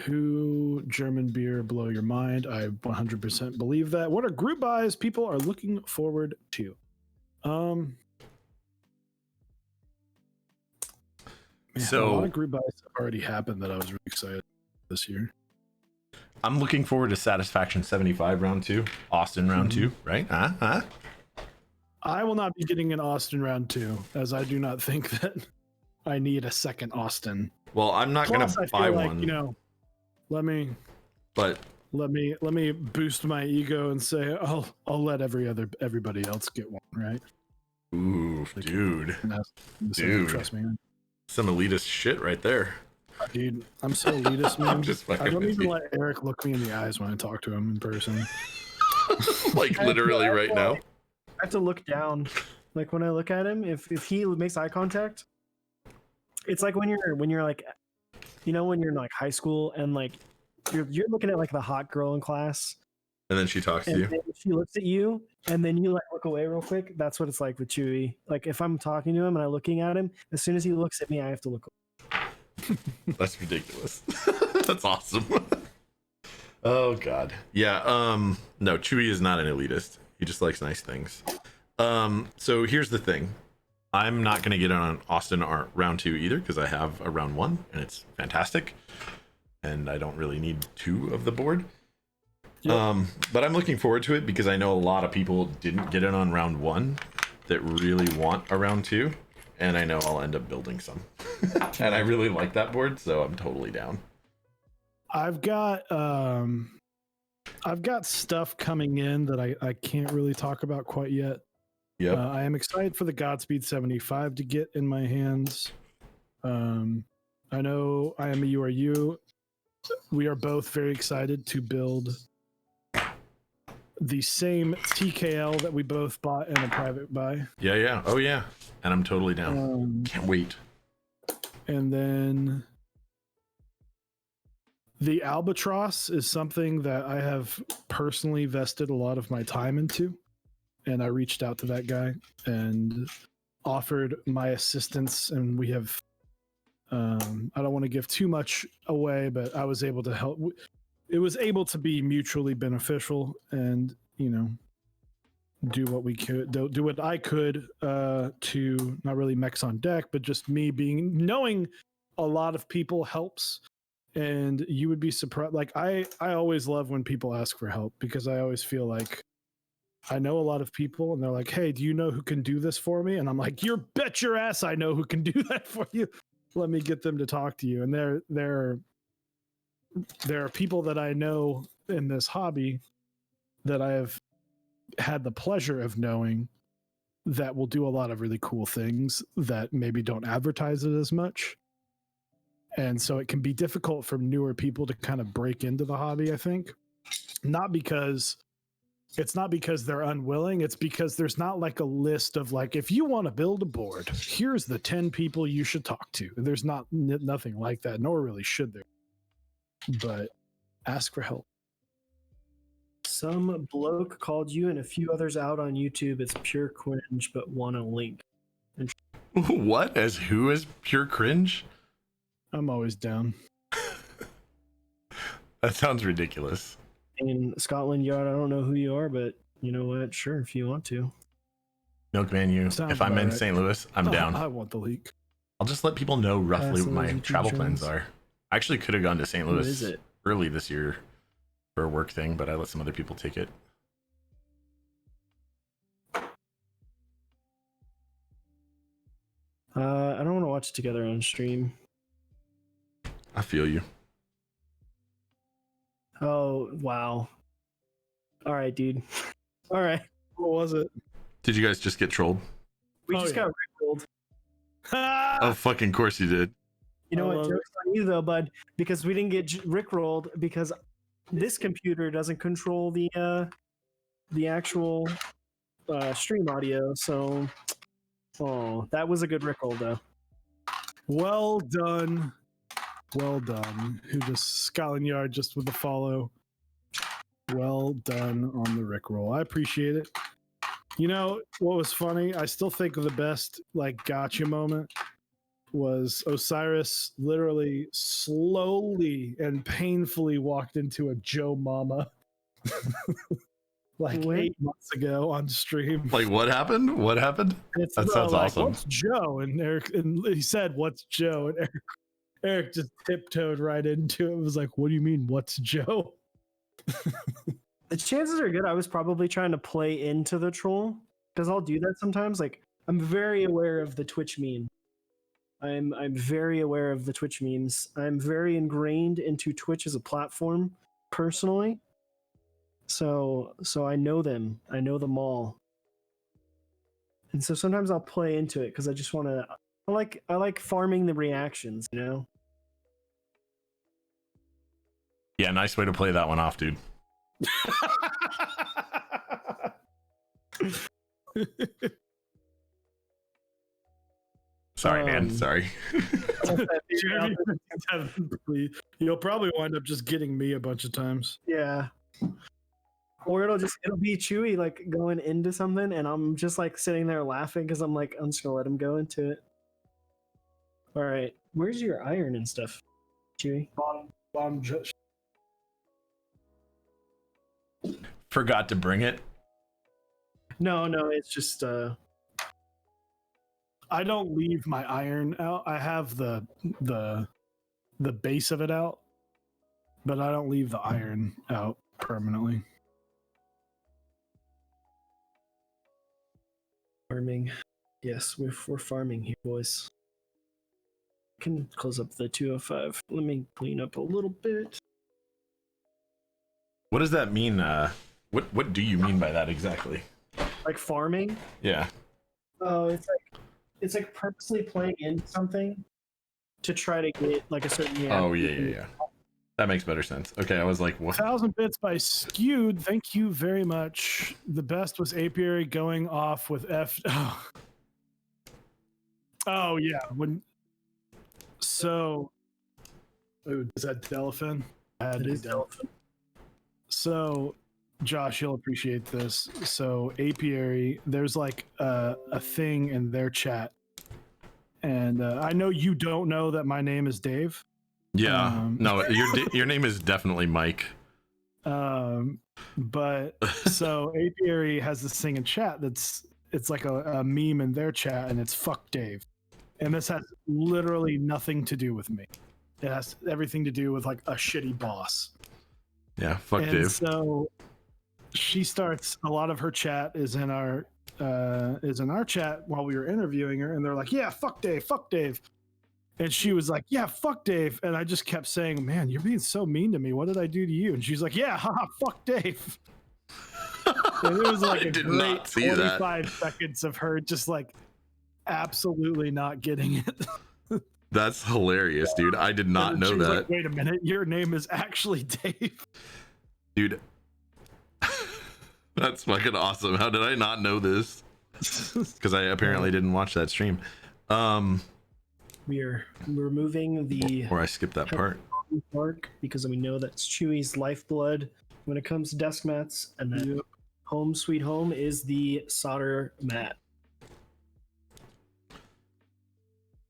S3: Who German beer blow your mind? I 100% believe that. What are group buys people are looking forward to? Man,
S1: So
S3: a lot of group buys have already happened that I was really excited this year.
S1: I'm looking forward to Satisfaction 75 round 2, Austin round 2, right?
S3: I will not be getting an Austin round 2, as I do not think that I need a second Austin.
S1: Well, I'm not going to buy one.
S3: Let me boost my ego and say I'll let everybody else get one, right?
S1: Ooh, dude.
S3: Trust me.
S1: Some elitist shit right there.
S3: Dude, I'm so elitist, man. I don't even
S1: you.
S3: let Eric look me in the eyes when I talk to him in person.
S1: Like literally right now.
S2: I have to look down. Like when I look at him, if he makes eye contact, it's like when you're like, when you're in like high school and like you're looking at like the hot girl in class,
S1: and then she talks to you.
S2: Then she looks at you, and then you like look away real quick. That's what it's like with Chewy. Like if I'm talking to him and I'm looking at him, as soon as he looks at me, I have to look away.
S1: That's ridiculous. That's awesome. Oh god. Yeah, no, Chewy is not an elitist. He just likes nice things. So here's the thing. I'm not going to get on Austin round 2 either because I have a round 1 and it's fantastic. And I don't really need 2 of the board. Yep. But I'm looking forward to it because I know a lot of people didn't get in on round 1 that really want a round 2. And I know I'll end up building some. And I really like that board, so I'm totally down.
S3: I've got stuff coming in that I can't really talk about quite yet.
S1: Yep.
S3: I am excited for the Godspeed 75 to get in my hands. I know I am a you are you. We are both very excited to build the same TKL that we both bought in a private buy.
S1: Yeah. Oh yeah. And I'm totally down. Can't wait.
S3: And then the Albatross is something that I have personally vested a lot of my time into. And I reached out to that guy and offered my assistance. And we have, I don't want to give too much away, but I was able to help. It was able to be mutually beneficial and, do what we could, do what I could to not really MechsOnDeck, but just me knowing a lot of people helps. And you would be surprised. Like I always love when people ask for help because I always feel like I know a lot of people and they're like, hey, do you know who can do this for me? And I'm like, you bet your ass I know who can do that for you. Let me get them to talk to you. And there are people that I know in this hobby that I have had the pleasure of knowing that will do a lot of really cool things that maybe don't advertise it as much. And so it can be difficult for newer people to kind of break into the hobby, I think. Not because they're unwilling, it's because there's not like a list of like, if you want to build a board, here's the 10 people you should talk to. There's nothing like that, nor really should there. But ask for help.
S2: Some bloke called you and a few others out on YouTube. It's pure cringe, but want a link.
S1: What? As who is pure cringe?
S3: I'm always down.
S1: That sounds ridiculous.
S2: In Scotland Yard, I don't know who you are, but you know what? Sure, if you want to.
S1: Milkman, you.
S3: Sounds
S1: If I'm
S3: about
S1: in
S3: right.
S1: St. Louis, I'm down.
S3: I want the leak.
S1: I'll just let people know roughly what my
S2: Passing
S1: travel plans
S2: trends.
S1: are. I actually could have gone to St.
S2: Who
S1: Louis
S2: is it?
S1: early this year for a work thing, but I let some other people take it.
S2: I don't want to watch it together on stream.
S1: I feel you.
S2: Oh, wow. All right, dude. All right.
S3: What was it?
S1: Did you guys just get trolled?
S2: We
S3: Oh,
S2: just
S3: yeah.
S2: got rickrolled.
S1: Oh, fucking course you did.
S2: You know
S3: I
S2: what?
S3: love
S2: Joke's on you, though, bud, because we didn't get rickrolled because this computer doesn't control the actual stream audio. So, oh, that was a good rickroll, though.
S3: Well done. Well done. Who just Scotland Yard just with the follow. Well done on the Rickroll. I appreciate it. You know what was funny? I still think the best like gotcha moment was Osiris literally slowly and painfully walked into a Joe Mama like
S2: When?
S3: 8 months ago on stream.
S1: Like, what happened? What happened?
S3: It's
S1: That sounds
S3: like,
S1: awesome.
S3: What's Joe? And Eric, and he said, "What's Joe?" And Eric just tiptoed right into it. It was like, "What do you mean, what's Joe?"
S2: The chances are good. I was probably trying to play into the troll because I'll do that sometimes. Like, I'm very aware of the Twitch meme. I'm very aware of the Twitch memes. I'm very ingrained into Twitch as a platform personally. So I know them. I know them all. And so sometimes I'll play into it because I just want to. I like farming the reactions, you know.
S1: Yeah, nice way to play that one off, dude. Sorry, man. Sorry.
S3: Jeremy, you'll probably wind up just getting me a bunch of times.
S2: Yeah. Or it'll be Chewy like going into something and I'm just like sitting there laughing because I'm like, I'm just gonna let him go into it. All right. Where's your iron and stuff, Chewy?
S3: I'm just
S1: Forgot to bring it.
S2: No, it's just
S3: I don't leave my iron out. I have the base of it out, but I don't leave the iron out permanently.
S2: farming. Yes, we're farming here, boys. Can close up the 205. Let me clean up a little bit.
S1: What does that mean? What do you mean by that exactly?
S2: Like farming?
S1: Yeah.
S2: Oh, it's like purposely playing into something to try to get like a certain
S1: Oh, yeah. That makes better sense. Okay, I was like, what?
S3: 1,000 bits by Skewed. Thank you very much. The best was Apiary going off with F. Oh yeah. So, is that Delphin?
S2: It is Delphin.
S3: So, Josh, you'll appreciate this. So, Apiary, there's like a thing in their chat, and I know you don't know that my name is Dave.
S1: Yeah. No, your name is definitely Mike.
S3: But so Apiary has this thing in chat it's like a meme in their chat, and it's "fuck Dave," and this has literally nothing to do with me. It has everything to do with like a shitty boss.
S1: Yeah, fuck
S3: And
S1: Dave.
S3: so she starts. A lot of her chat is in our chat while we were interviewing her, and they're like, "Yeah, fuck Dave, fuck Dave." And she was like, "Yeah, fuck Dave." And I just kept saying, "Man, you're being so mean to me. What did I do to you?" And she's like, "Yeah, haha, fuck Dave." And it was like
S1: I
S3: a
S1: did
S3: great
S1: not see that.
S3: 45 seconds of her just like absolutely not getting it.
S1: That's hilarious, dude. I did not know
S3: She was
S1: that.
S3: like, wait a minute, your name is actually Dave.
S1: Dude. That's fucking awesome. How did I not know this? Because I apparently didn't watch that stream.
S2: We're removing the
S1: Or I skipped that part.
S2: mark because we know that's Chewie's lifeblood when it comes to desk mats, and then home sweet home is the solder mat.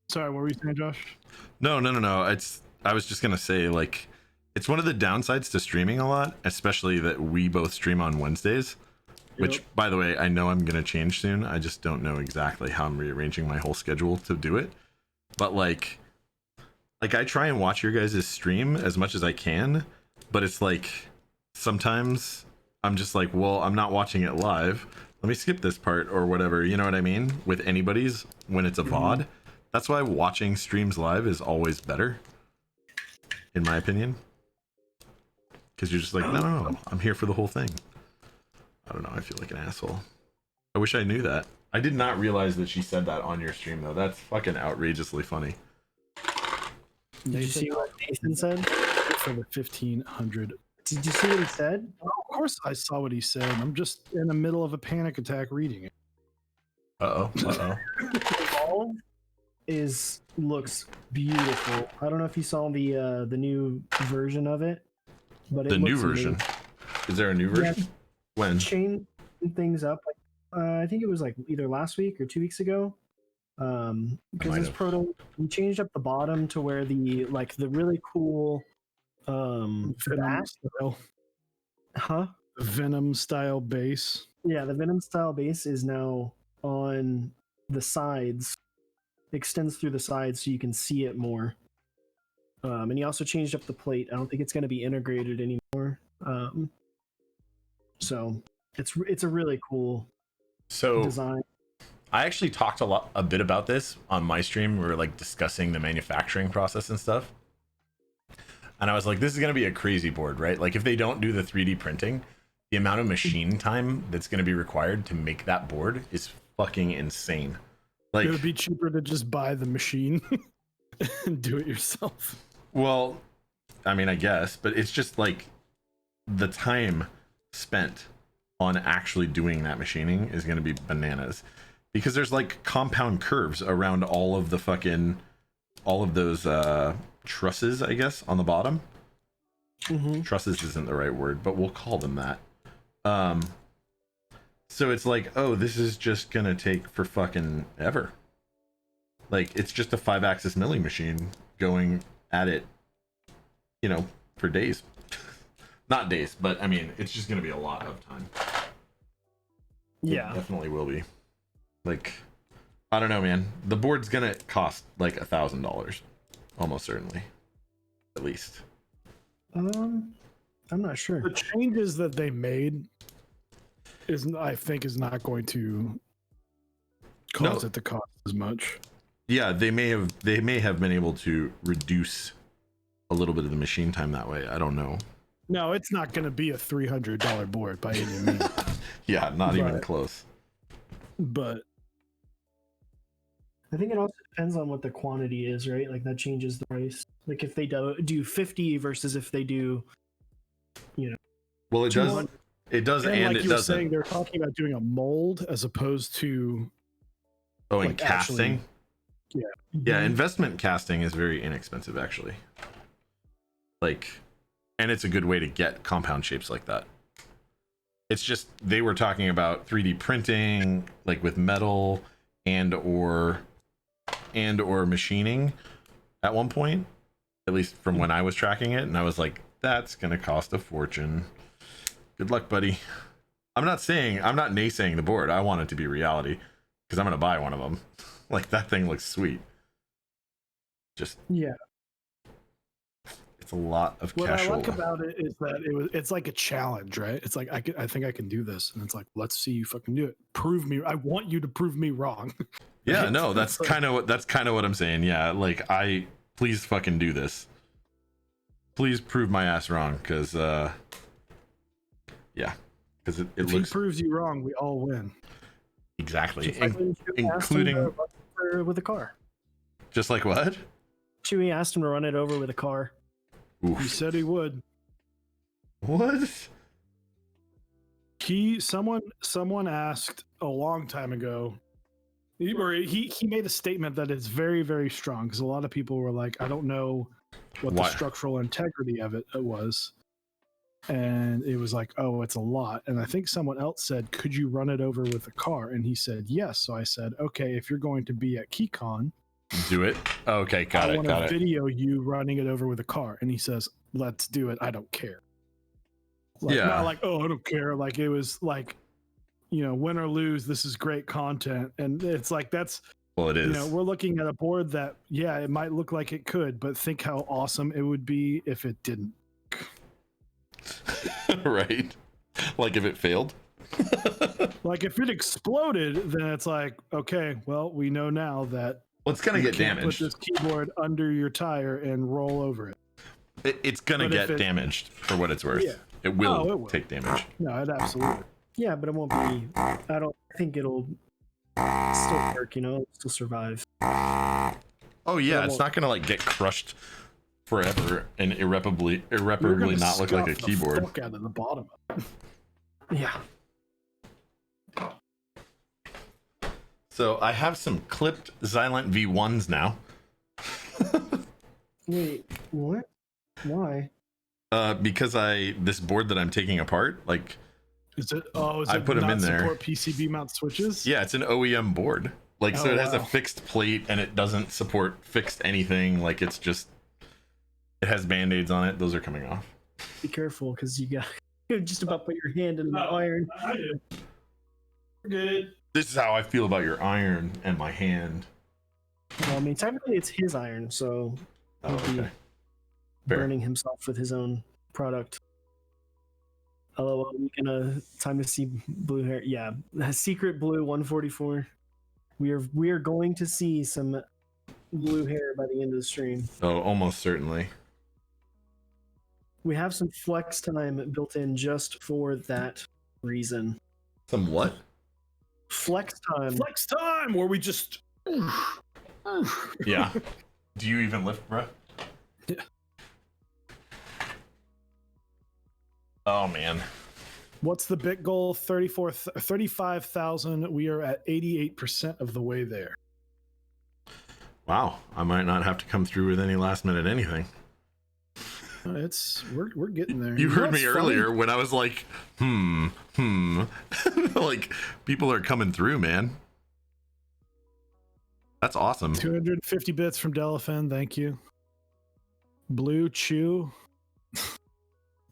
S3: Sorry, what were you saying, Josh?
S1: No. I was just gonna say, like, it's one of the downsides to streaming a lot, especially that we both stream on Wednesdays. Which, by the way, I know I'm gonna change soon. I just don't know exactly how I'm rearranging my whole schedule to do it. But like I try and watch your guys' stream as much as I can, but it's like sometimes I'm just like, well, I'm not watching it live. Let me skip this part or whatever. You know what I mean? With anybody's when it's a VOD. That's why watching streams live is always better, in my opinion. Because you're just like, no, I'm here for the whole thing. I don't know. I feel like an asshole. I wish I knew that. I did not realize that she said that on your stream, though. That's fucking outrageously funny.
S2: Did you see what Nathan said?
S3: For the 1500.
S2: Did you see what he said?
S3: Of course I saw what he said. I'm just in the middle of a panic attack reading it.
S1: Uh-oh.
S2: Evolve looks beautiful. I don't know if you saw the new version of it, but
S1: The new version?
S2: amazing.
S1: Is there a new version?
S2: Yeah.
S1: When?
S2: Changed things up. I think it was like either last week or 2 weeks ago. Because this proto, we changed up the bottom to where the really cool
S3: Venom style.
S2: The
S3: Venom style base.
S2: Yeah, the Venom style base is now on the sides, extends through the sides so you can see it more. And he also changed up the plate. I don't think it's going to be integrated anymore. So it's a really cool design.
S1: I actually talked a bit about this on my stream. We were like discussing the manufacturing process and stuff. And I was like, this is going to be a crazy board, right? Like if they don't do the 3D printing, the amount of machine time that's going to be required to make that board is fucking insane. Like
S3: it would be cheaper to just buy the machine and do it yourself.
S1: Well, I mean, I guess, but it's just like the time spent on actually doing that machining is going to be bananas, because there's like compound curves around all of those trusses, I guess, on the bottom. Trusses isn't the right word, but we'll call them that. So it's like, oh, this is just gonna take for fucking ever. Like it's just a 5-axis milling machine going at it, you know, for days. Not days, but I mean, it's just gonna be a lot of time.
S2: Yeah,
S1: it definitely will be. Like, I don't know, man. The board's gonna cost like $1,000, almost certainly, at least.
S2: I'm not sure.
S3: The changes that they made I think is not going to cause it to cost as much.
S1: Yeah, they may have been able to reduce a little bit of the machine time that way. I don't know.
S3: No, it's not going to be a $300 board by any means.
S1: Yeah, not even close.
S3: But
S2: I think it also depends on what the quantity is, right? Like that changes the price. Like if they do 50 versus if they do, you know.
S1: Well, it does. It does, and
S3: like
S1: it
S3: you were
S1: doesn't.
S3: saying, they're talking about doing a mold as opposed to
S1: and casting. Yeah,
S2: Mhm.
S1: investment casting is very inexpensive, actually. Like, and it's a good way to get compound shapes like that. It's just they were talking about 3D printing, like with metal and or machining at one point, at least from when I was tracking it, and I was like, that's gonna cost a fortune. Good luck, buddy. I'm not naysaying the board. I want it to be reality because I'm gonna buy one of them. Like that thing looks sweet. Just it's a lot of
S3: what
S1: casual.
S3: I like about it is that it's like a challenge, right? It's like I think I can do this, and it's like, let's see you fucking do it. Prove me. I want you to prove me wrong.
S1: Yeah, no, that's kind of what I'm saying. Yeah, like please fucking do this. Please prove my ass wrong, because because it
S3: if
S1: looks
S3: he proves you wrong, we all win.
S1: exactly,
S2: Just like when you shoot past
S1: including
S2: them with a car.
S1: just like what?
S2: Chewie asked him to run it over with a car.
S3: He said he would.
S1: What?
S3: Someone asked a long time ago. He made a statement that it's very, very strong because a lot of people were like, I don't know what the structural integrity of it was. And it was like, oh, it's a lot. And I think someone else said, could you run it over with a car? And he said, yes. So I said, okay, if you're going to be at KeyCon,
S1: do it. Okay, got
S3: I
S1: it.
S3: want to video you running it over with a car. And he says, let's do it. I don't care. Like,
S1: Yeah.
S3: Not like, oh, I don't care. Like, it was like, win or lose, this is great content. And it's like,
S1: Well, it is.
S3: we're looking at a board that, yeah, it might look like it could, but think how awesome it would be if it didn't.
S1: Right. Like if it failed.
S3: Like if it exploded, then it's like, okay, well, we know now that
S1: Well, it's gonna get
S3: can't
S1: damaged.
S3: put this keyboard under your tire and roll over it.
S1: It's gonna get damaged for what it's worth.
S3: Yeah.
S1: It will take damage.
S3: No, it absolutely.
S2: Yeah, but it won't be. I don't think it'll still work. It'll still survive.
S1: Oh yeah, it's not gonna like get crushed forever and irreparably not look like a keyboard.
S3: Fuck out of the bottom.
S2: Yeah.
S1: So I have some clipped Zilent V1s now.
S2: Wait, what? Why?
S1: Because this board that I'm taking apart, like
S3: Is it? Oh, is
S1: I
S3: it
S1: put 'em
S3: not
S1: in there.
S3: support PCB mount switches?
S1: yeah, it's an OEM board. Like so
S3: Oh,
S1: it has a
S3: wow.
S1: fixed plate and it doesn't support fixed anything. Like it has band-aids on it. Those are coming off.
S2: Be careful, because you just about put your hand in the iron.
S3: I did. Good.
S1: This is how I feel about your iron and my hand.
S2: Well, I mean, technically it's his iron, so
S1: Oh,
S2: he'll be
S1: okay. Fair.
S2: burning himself with his own product. LOL, we can time to see blue hair. Yeah, secret blue 144. We are going to see some blue hair by the end of the stream.
S1: Oh, almost certainly.
S2: We have some flex time built in just for that reason.
S1: Some what?
S2: Flex time.
S3: Flex time, where we just.
S1: Yeah. Do you even lift, bro?
S3: Yeah.
S1: Oh man.
S3: What's the bit goal? 35,000. We are at 88% of the way there.
S1: Wow. I might not have to come through with any last minute anything.
S3: We're getting there.
S1: You heard
S3: know
S1: me
S3: what's
S1: earlier
S3: funny?
S1: when I was like, like people are coming through, man. That's awesome.
S3: 250 bits from Delaphin. Thank you. Blue Chew.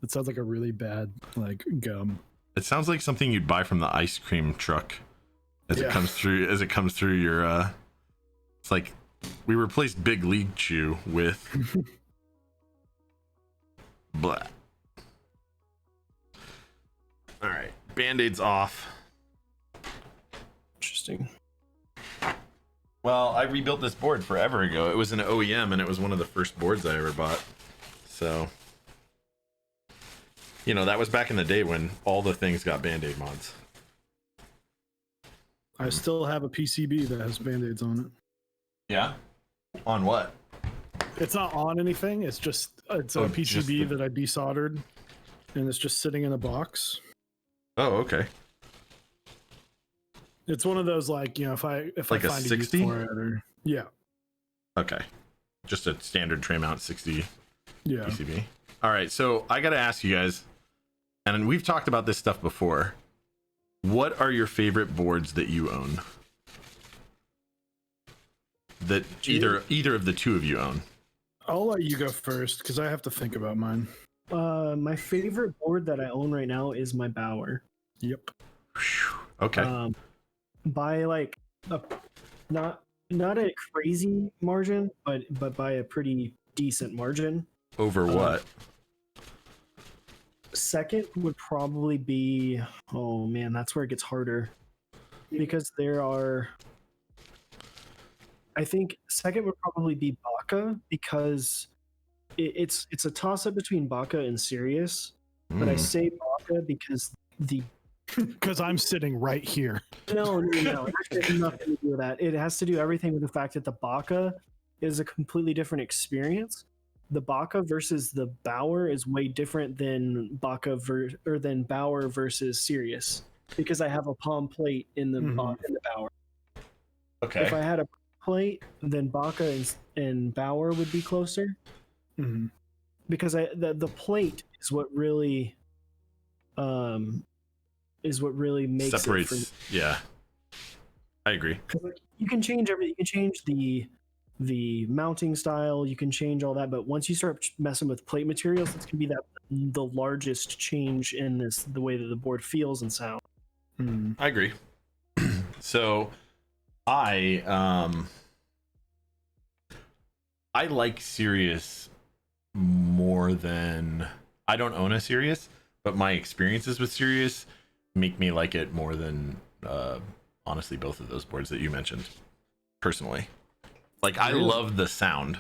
S3: That sounds like a really bad gum.
S1: It sounds like something you'd buy from the ice cream truck as it comes through your it's like we replaced Big League Chew with blah. All right, band-aids off.
S2: Interesting.
S1: Well, I rebuilt this board forever ago. It was an OEM and it was one of the first boards I ever bought. So, that was back in the day when all the things got band-aid mods.
S3: I still have a PCB that has band-aids on it.
S1: Yeah? On what?
S3: It's not on anything. It's a PCB that I desoldered, and it's just sitting in a box.
S1: Oh, okay.
S3: It's one of those if I
S1: Like a
S3: find
S1: 60?
S3: a use for it, yeah.
S1: Okay. Just a standard tray mount 60
S3: Yeah.
S1: PCB. All right, so I got to ask you guys, and we've talked about this stuff before. What are your favorite boards that you own? That either of the two of you own?
S3: I'll let you go first because I have to think about mine.
S2: My favorite board that I own right now is my Bauer.
S3: Yep.
S1: Okay.
S2: By not a crazy margin, but by a pretty decent margin.
S1: Over what?
S2: Second would probably be, oh man, that's where it gets harder, because I think second would probably be Baka, because it's a toss up between Baka and Sirius, but I say Baka because
S3: Because I'm sitting right here.
S2: no, it has nothing to do with that. It has to do everything with the fact that the Baka is a completely different experience. The Baka versus the Bauer is way different than than Bauer versus Sirius, because I have a palm plate in the
S3: Mhm.
S2: in the Bauer.
S1: Okay.
S2: If I had a plate, then Baka and Bauer would be closer,
S3: Mhm.
S2: because the plate is what really makes
S1: Separates.
S2: it for.
S1: Yeah, I agree.
S2: Like, you can change everything. You can change the mounting style. You can change all that, but once you start messing with plate materials, it's gonna be the largest change in the way that the board feels and sounds.
S3: Mhm.
S1: I agree. So, I like Sirius more than I don't own a Sirius, but my experiences with Sirius make me like it more than honestly both of those boards that you mentioned. Personally, like I
S3: Really?
S1: love the sound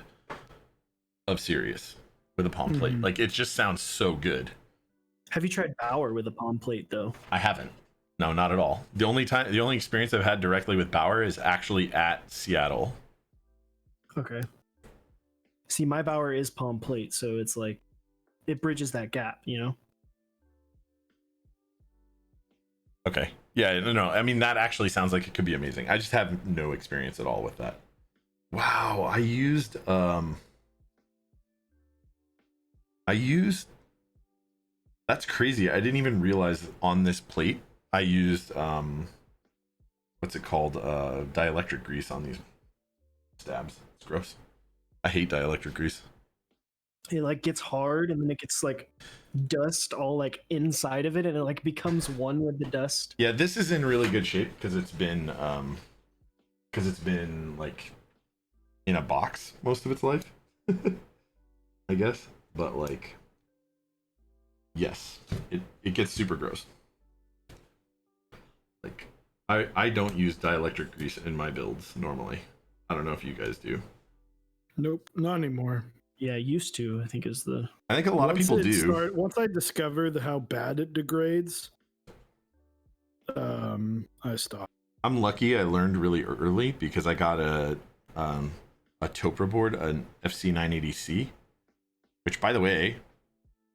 S1: of Sirius with a palm plate.
S3: Mhm.
S1: Like it just sounds so good.
S2: Have you tried Bauer with a palm plate though?
S1: I haven't. No, not at all. The only experience I've had directly with Bauer is actually at Seattle.
S2: Okay. See, my Bauer is palm plate, so it's like it bridges that gap, you know?
S1: Okay. Yeah, no. I mean, that actually sounds like it could be amazing. I just have no experience at all with that. Wow, I used that's crazy. I didn't even realize on this plate I used what's it called? Dielectric grease on these stabs. It's gross. I hate dielectric grease.
S2: It like gets hard and then it gets like dust all like inside of it, and it like becomes one with the dust.
S1: Yeah, this is in really good shape because it's been like in a box most of its life. I guess. But like yes, it gets super gross. Like I don't use dielectric grease in my builds normally. I don't know if you guys do.
S3: Nope, not anymore.
S2: Yeah, used to, I think is the
S1: I think a lot of people do.
S3: Once I discovered how bad it degrades, I stopped.
S1: I'm lucky I learned really early because I got a Topra board, an FC980C, which by the way,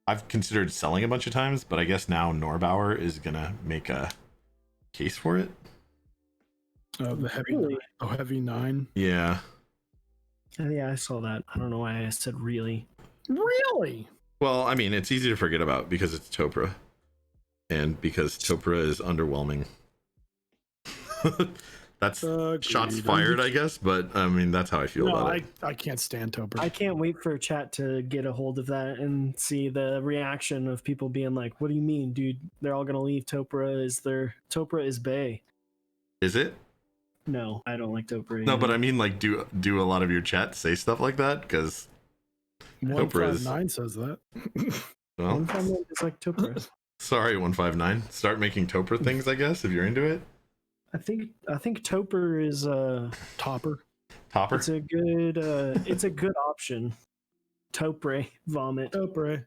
S1: I've considered selling a bunch of times, but I guess now Norbauer is gonna make a case for it.
S3: The heavy,
S2: Really?
S3: heavy 9.
S1: Yeah.
S2: Yeah, I saw that. I don't know why I said really.
S3: Really?
S1: Well, I mean, it's easy to forget about because it's Topra, and because Topra is underwhelming. That's shots fired, I guess, but I mean, that's how I feel about it.
S3: I can't stand Topra.
S2: I can't wait for chat to get a hold of that and see the reaction of people being like, "What do you mean, dude? They're all gonna leave Topra? Topra is Bay?"
S1: Is it?
S2: No, I don't like Topra.
S1: No, but I mean, like, do a lot of your chat say stuff like that? Because
S3: 159 says that.
S1: well,
S2: 159 is like Topra.
S1: sorry, 159. Start making Topra things, I guess, if you're into it.
S2: I think Topper is
S3: Topper.
S1: Topper.
S2: it's a good option. Topre vomit.
S3: Topper.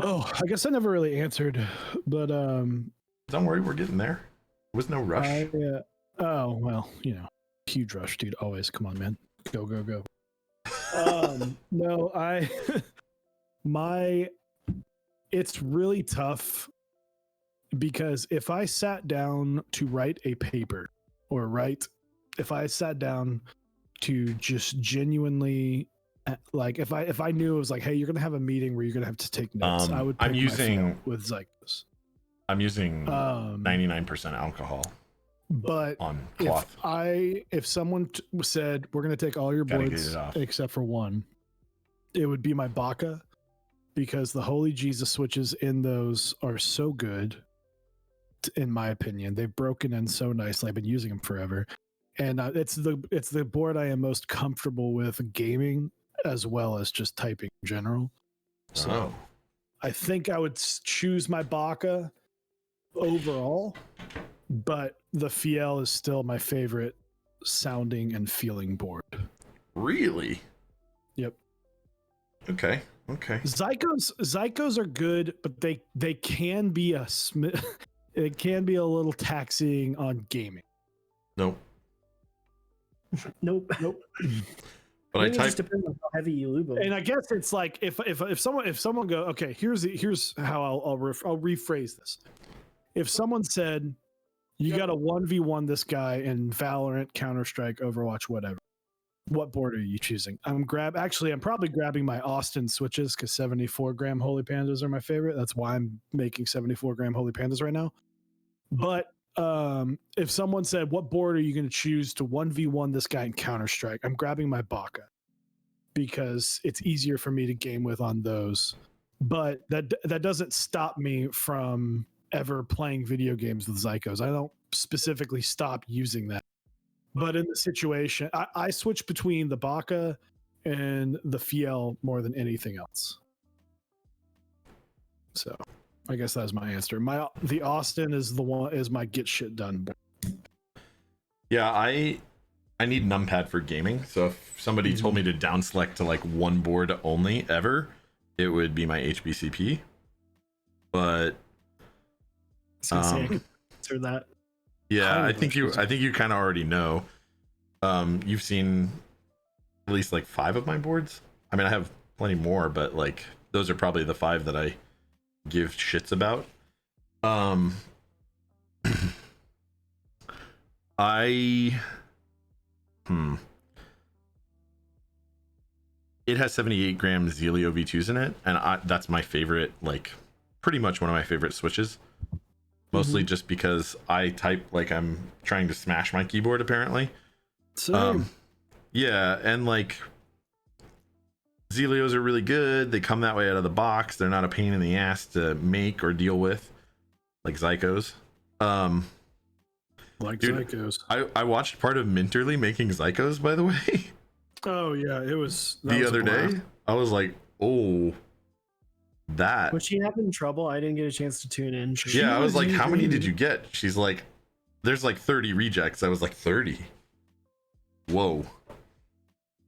S3: Oh, I guess I never really answered, but
S1: Don't worry, we're getting there. There was no rush.
S3: oh well, huge rush, dude. Always, come on, man, go. No, it's really tough because if I sat down to write a paper if I sat down to just genuinely like if I knew it was like, hey, you're gonna have a meeting where you're gonna have to take notes, I would pick
S1: I'm using
S3: with Zikos.
S1: I'm using 99% alcohol.
S3: But
S1: on cloth.
S3: If someone said we're gonna take all your boards except for one, it would be my Baka, because the Holy Jesus switches in those are so good. In my opinion, they've broken in so nicely. I've been using them forever, and it's the board I am most comfortable with gaming as well as just typing in general. So I think I would choose my Baka overall, but the Fiel is still my favorite sounding and feeling board.
S1: Really?
S3: Yep.
S1: Okay.
S3: Zikos are good, but they can be it can be a little taxing on gaming.
S1: Nope.
S2: Nope.
S1: But
S2: I
S1: I
S2: think it just
S1: type.
S2: depends on how heavy you lube them.
S3: And I guess it's like if someone go, okay, here's how I'll rephrase this. If someone said you got to 1v1 this guy in Valorant, Counter-Strike, Overwatch, whatever, what board are you choosing? I'm probably grabbing my Austin switches because 74 gram Holy Pandas are my favorite. That's why I'm making 74 gram Holy Pandas right now. But if someone said, what board are you going to choose to 1v1 this guy in Counter-Strike? I'm grabbing my Baka because it's easier for me to game with on those. But that doesn't stop me from ever playing video games with Zykos. I don't specifically stop using that. But in the situation, I switch between the Baka and the Fiel more than anything else. So I guess that's my answer. The Austin is my get shit done.
S1: Yeah, I need numpad for gaming. So if somebody told me to down select to like one board only ever, it would be my HBCP. But
S2: I can answer that.
S1: yeah, I think you kind of already know. You've seen at least like 5 of my boards. I mean, I have plenty more, but like those are probably the 5 that I give shits about. It has 78 gram Zilents V2s in it, and that's my favorite, like pretty much one of my favorite switches. Mostly just because I type like I'm trying to smash my keyboard, apparently. Yeah, and like Zelios are really good. They come that way out of the box. They're not a pain in the ass to make or deal with, like Zykos.
S3: Zykos.
S1: I watched part of Minterly making Zykos, by the way.
S3: Oh yeah, it was
S1: The other day. I was like, oh, that.
S2: Was she having trouble? I didn't get a chance to tune in.
S1: Yeah, I was like, how many did you get? She's like, there's like 30 rejects. I was like, 30? Whoa.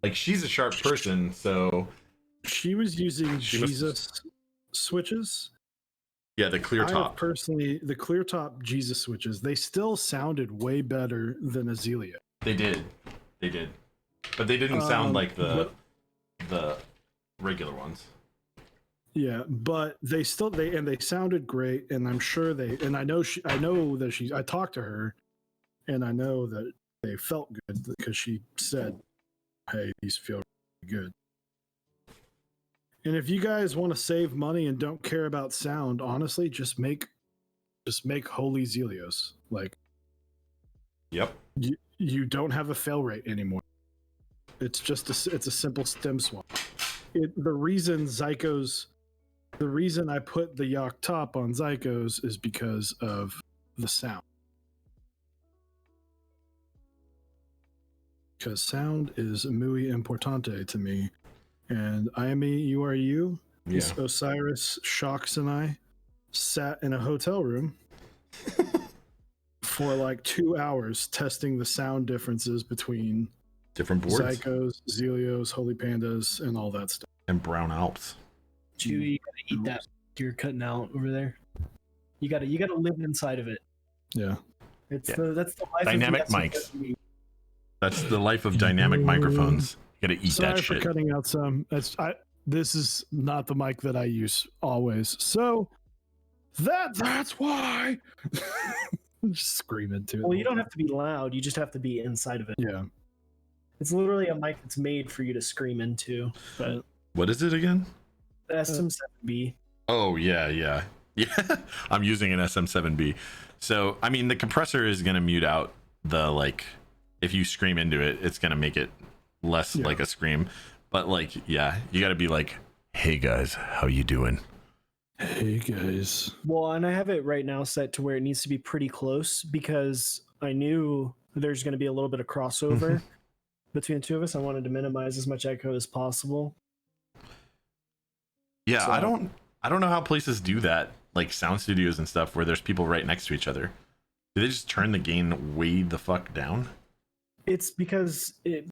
S1: Like, she's a sharp person, so
S3: she was using Jesus switches.
S1: Yeah, the clear top.
S3: Personally, the clear top Jesus switches, they still sounded way better than a Zelia.
S1: They did. But they didn't sound like the regular ones.
S3: Yeah, but they sounded great, and I'm sure I talked to her, and I know that they felt good because she said, hey, these feel really good. And if you guys want to save money and don't care about sound, honestly, just make holy Zelios. Like,
S1: yep,
S3: you don't have a fail rate anymore. It's a simple stem swap. The reason I put the Yacht top on Zykos is because of the sound. Because sound is muy importante to me. And I am you are you. Yeah. Osiris, Shocks, and I sat in a hotel room for like 2 hours testing the sound differences between
S1: different boards,
S3: Zykos, Zelios, Holy Pandas, and all that stuff.
S1: And Brown Alps.
S2: Chewy, you gotta eat that you're cutting out over there. You gotta live inside of it.
S3: Yeah.
S2: That's the life
S1: dynamic
S2: of
S1: mics. That's the life of dynamic microphones. You gotta eat that shit.
S3: Sorry for cutting out some. This is not the mic that I use always. So that's why. Just scream into it.
S2: Well, you don't have to be loud. You just have to be inside of it.
S3: Yeah.
S2: It's literally a mic that's made for you to scream into. But
S1: what is it again?
S2: The SM7B.
S1: Oh yeah. I'm using an SM7B. So I mean, the compressor is gonna mute out the like. If you scream into it, it's gonna make it less like a scream. But like, yeah, you gotta be like, hey guys, how you doing?
S3: Hey guys.
S2: Well, and I have it right now set to where it needs to be pretty close because I knew there's going to be a little bit of crossover between the two of us. I wanted to minimize as much echo as possible.
S1: Yeah, so, I don't know how places do that, like sound studios and stuff where there's people right next to each other. Do they just turn the gain way the fuck down?
S2: It's because the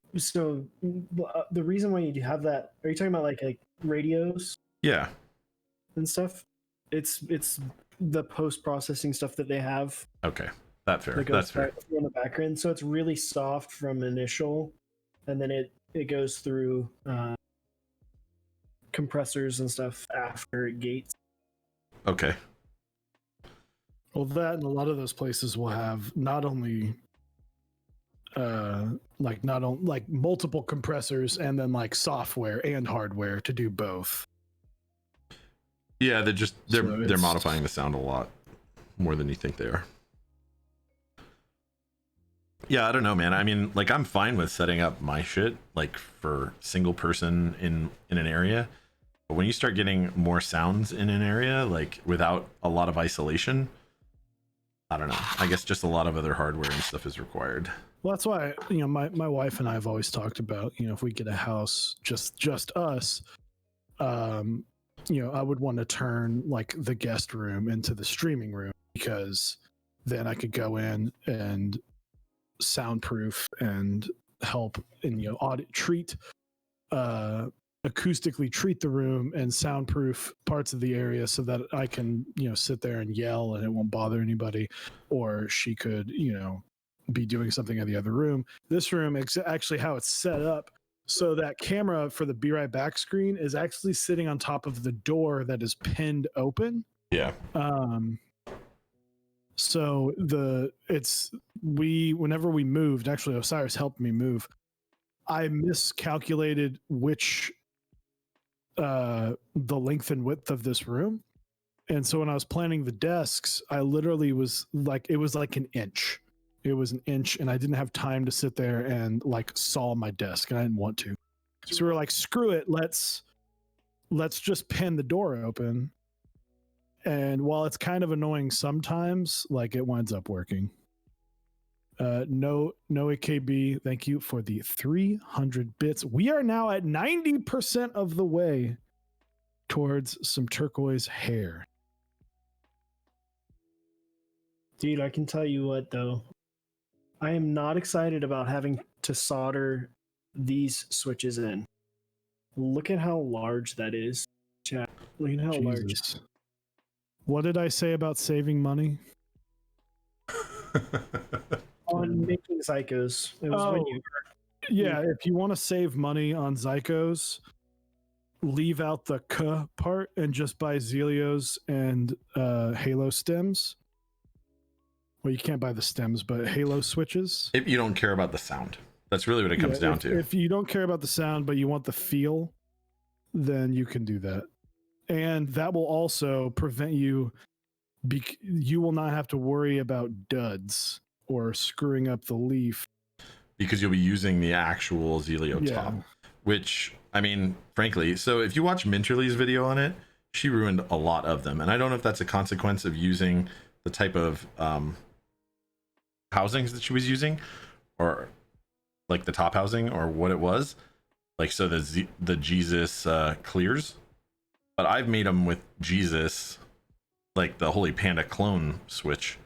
S2: reason why you have that, are you talking about like radios?
S1: Yeah.
S2: And stuff. It's the post-processing stuff that they have.
S1: Okay. That's fair. That's fair.
S2: In the background. So it's really soft from initial, and then it it goes through compressors and stuff after it gates.
S1: Okay.
S3: Well, that and a lot of those places will have not only like multiple compressors and then like software and hardware to do both.
S1: Yeah, they're
S3: it's-
S1: modifying the sound a lot more than you think they are. Yeah, I don't know, man. I mean, like, I'm fine with setting up my shit like for single person in an area, but when you start getting more sounds in an area, like without a lot of isolation, I don't know. I guess just a lot of other hardware and stuff is required.
S3: Well, that's why, you know, my wife and I have always talked about, you know, if we get a house just us, you know, I would want to turn like the guest room into the streaming room, because then I could go in and soundproof and help and, you know, acoustically treat the room and soundproof parts of the area so that I can, you know, sit there and yell and it won't bother anybody. Or she could, you know, be doing something in the other room. This room, actually how it's set up, so that camera for the Be Right Back screen is actually sitting on top of the door that is pinned open.
S1: Yeah.
S3: So whenever we moved, actually Osiris helped me move, I miscalculated which the length and width of this room. And so when I was planning the desks, I literally was like, it was like an inch. It was an inch, and I didn't have time to sit there and like saw my desk, and I didn't want to. So we were like, screw it, let's just pin the door open. And while it's kind of annoying sometimes, like, it winds up working. No AKB, thank you for the 300 bits. We are now at 90% of the way towards some turquoise hair.
S2: Dude, I can tell you what though, I am not excited about having to solder these switches in. Look at how large that is, chat. Look at how large.
S3: Jesus. What did I say about saving money?
S2: On making Psychos. It was when you
S3: Yeah, if you want to save money on Zycos, leave out the K part and just buy Zelios and Halo stems. Well, you can't buy the stems, but Halo switches.
S1: If you don't care about the sound, that's really what it comes down to.
S3: If you don't care about the sound, but you want the feel, then you can do that. And that will also prevent you, you will not have to worry about duds or screwing up the leaf.
S1: Because you'll be using the actual Zelio top, which, I mean, frankly, so if you watch Minterly's video on it, she ruined a lot of them. And I don't know if that's a consequence of using the type of housings that she was using, or like the top housing, or what it was. Like, so the Jesus clears. But I've made them with Jesus, like the Holy Panda clone switch,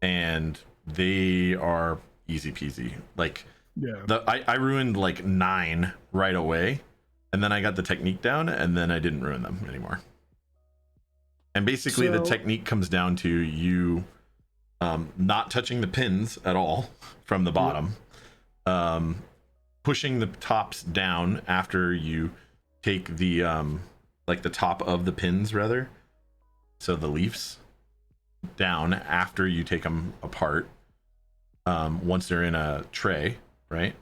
S1: and they are easy peasy. Like,
S3: yeah,
S1: I ruined like 9 right away, and then I got the technique down, and then I didn't ruin them anymore. And basically, the technique comes down to you not touching the pins at all from the bottom, pushing the tops down after you take the like the top of the pins, rather, so the leaves down after you take them apart. Once they're in a tray, right?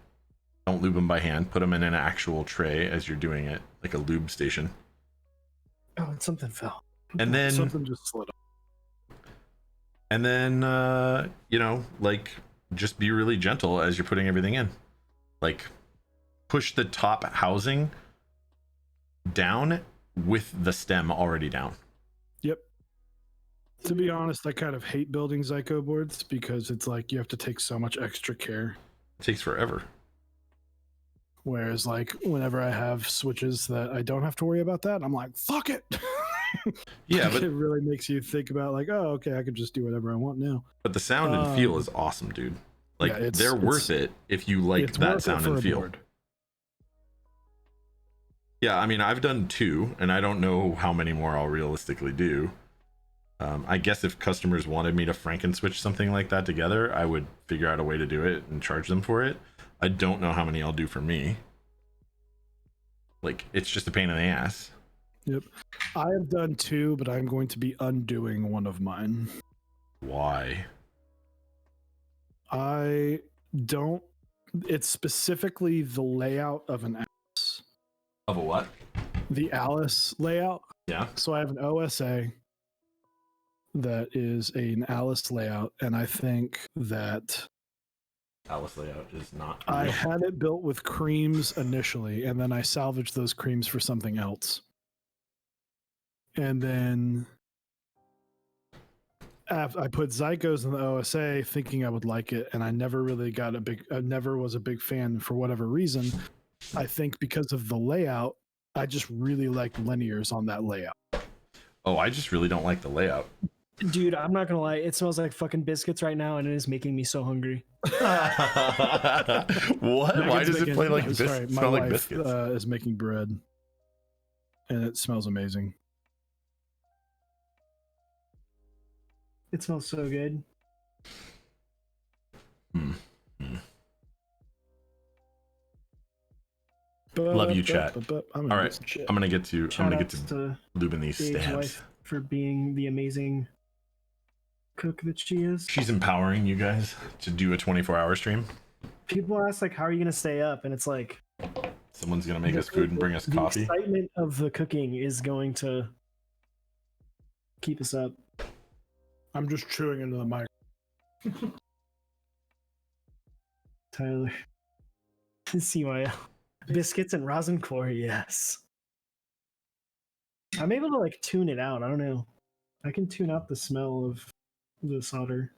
S1: Don't lube them by hand. Put them in an actual tray as you're doing it, like a lube station.
S2: Oh, something fell.
S1: And then
S3: something just slid off.
S1: And then you know, like, just be really gentle as you're putting everything in. Like, push the top housing down with the stem already down.
S3: Yep. To be honest, I kind of hate building Zyco boards because it's like you have to take so much extra care.
S1: It takes forever.
S3: Whereas, like, whenever I have switches that I don't have to worry about that, I'm like, fuck it.
S1: Yeah, but
S3: it really makes you think about, like, oh, okay, I can just do whatever I want now.
S1: But the sound and feel is awesome, dude. Like,
S3: yeah,
S1: they're worth it if you like that sound and feel.
S3: Board.
S1: Yeah, I mean, I've done 2, and I don't know how many more I'll realistically do. I guess if customers wanted me to Franken switch something like that together, I would figure out a way to do it and charge them for it. I don't know how many I'll do for me. Like, it's just a pain in the ass.
S3: Yep. I have done 2, but I'm going to be undoing one of mine.
S1: Why?
S3: I don't. It's specifically the layout of an Alice.
S1: Of a what?
S3: The Alice layout.
S1: Yeah.
S3: So I have an OSA that is an Alice layout, and I think that
S1: Alice layout is not.
S3: I
S1: real.
S3: had it built with creams initially, and then I salvaged those creams for something else. And then I put Zycos in the OSA thinking I would like it, and I never really I never was a big fan for whatever reason. I think because of the layout, I just really like linears on that layout.
S1: Oh, I just really don't like the layout.
S2: Dude, I'm not gonna lie, it smells like fucking biscuits right now, and it is making me so hungry.
S1: What? Why does it play like
S3: my
S1: smell like
S3: wife,
S1: biscuits?
S3: is making bread, and it smells amazing.
S2: It smells so good.
S1: Love you, chat.
S3: All
S1: right, I'm gonna get to
S2: to
S1: lubing these
S2: Dave's
S1: stabs.
S2: wife for being the amazing cook that she is.
S1: She's empowering you guys to do a 24-hour stream.
S2: People ask like, how are you gonna stay up? And it's like,
S1: Someone's gonna make us food and bring us coffee.
S2: The excitement of the cooking is going to keep us up.
S3: I'm just chewing into the mic.
S2: Tyler. CYL. Biscuits and rosin core, yes. I'm able to like tune it out. I don't know. I can tune out the smell of the solder.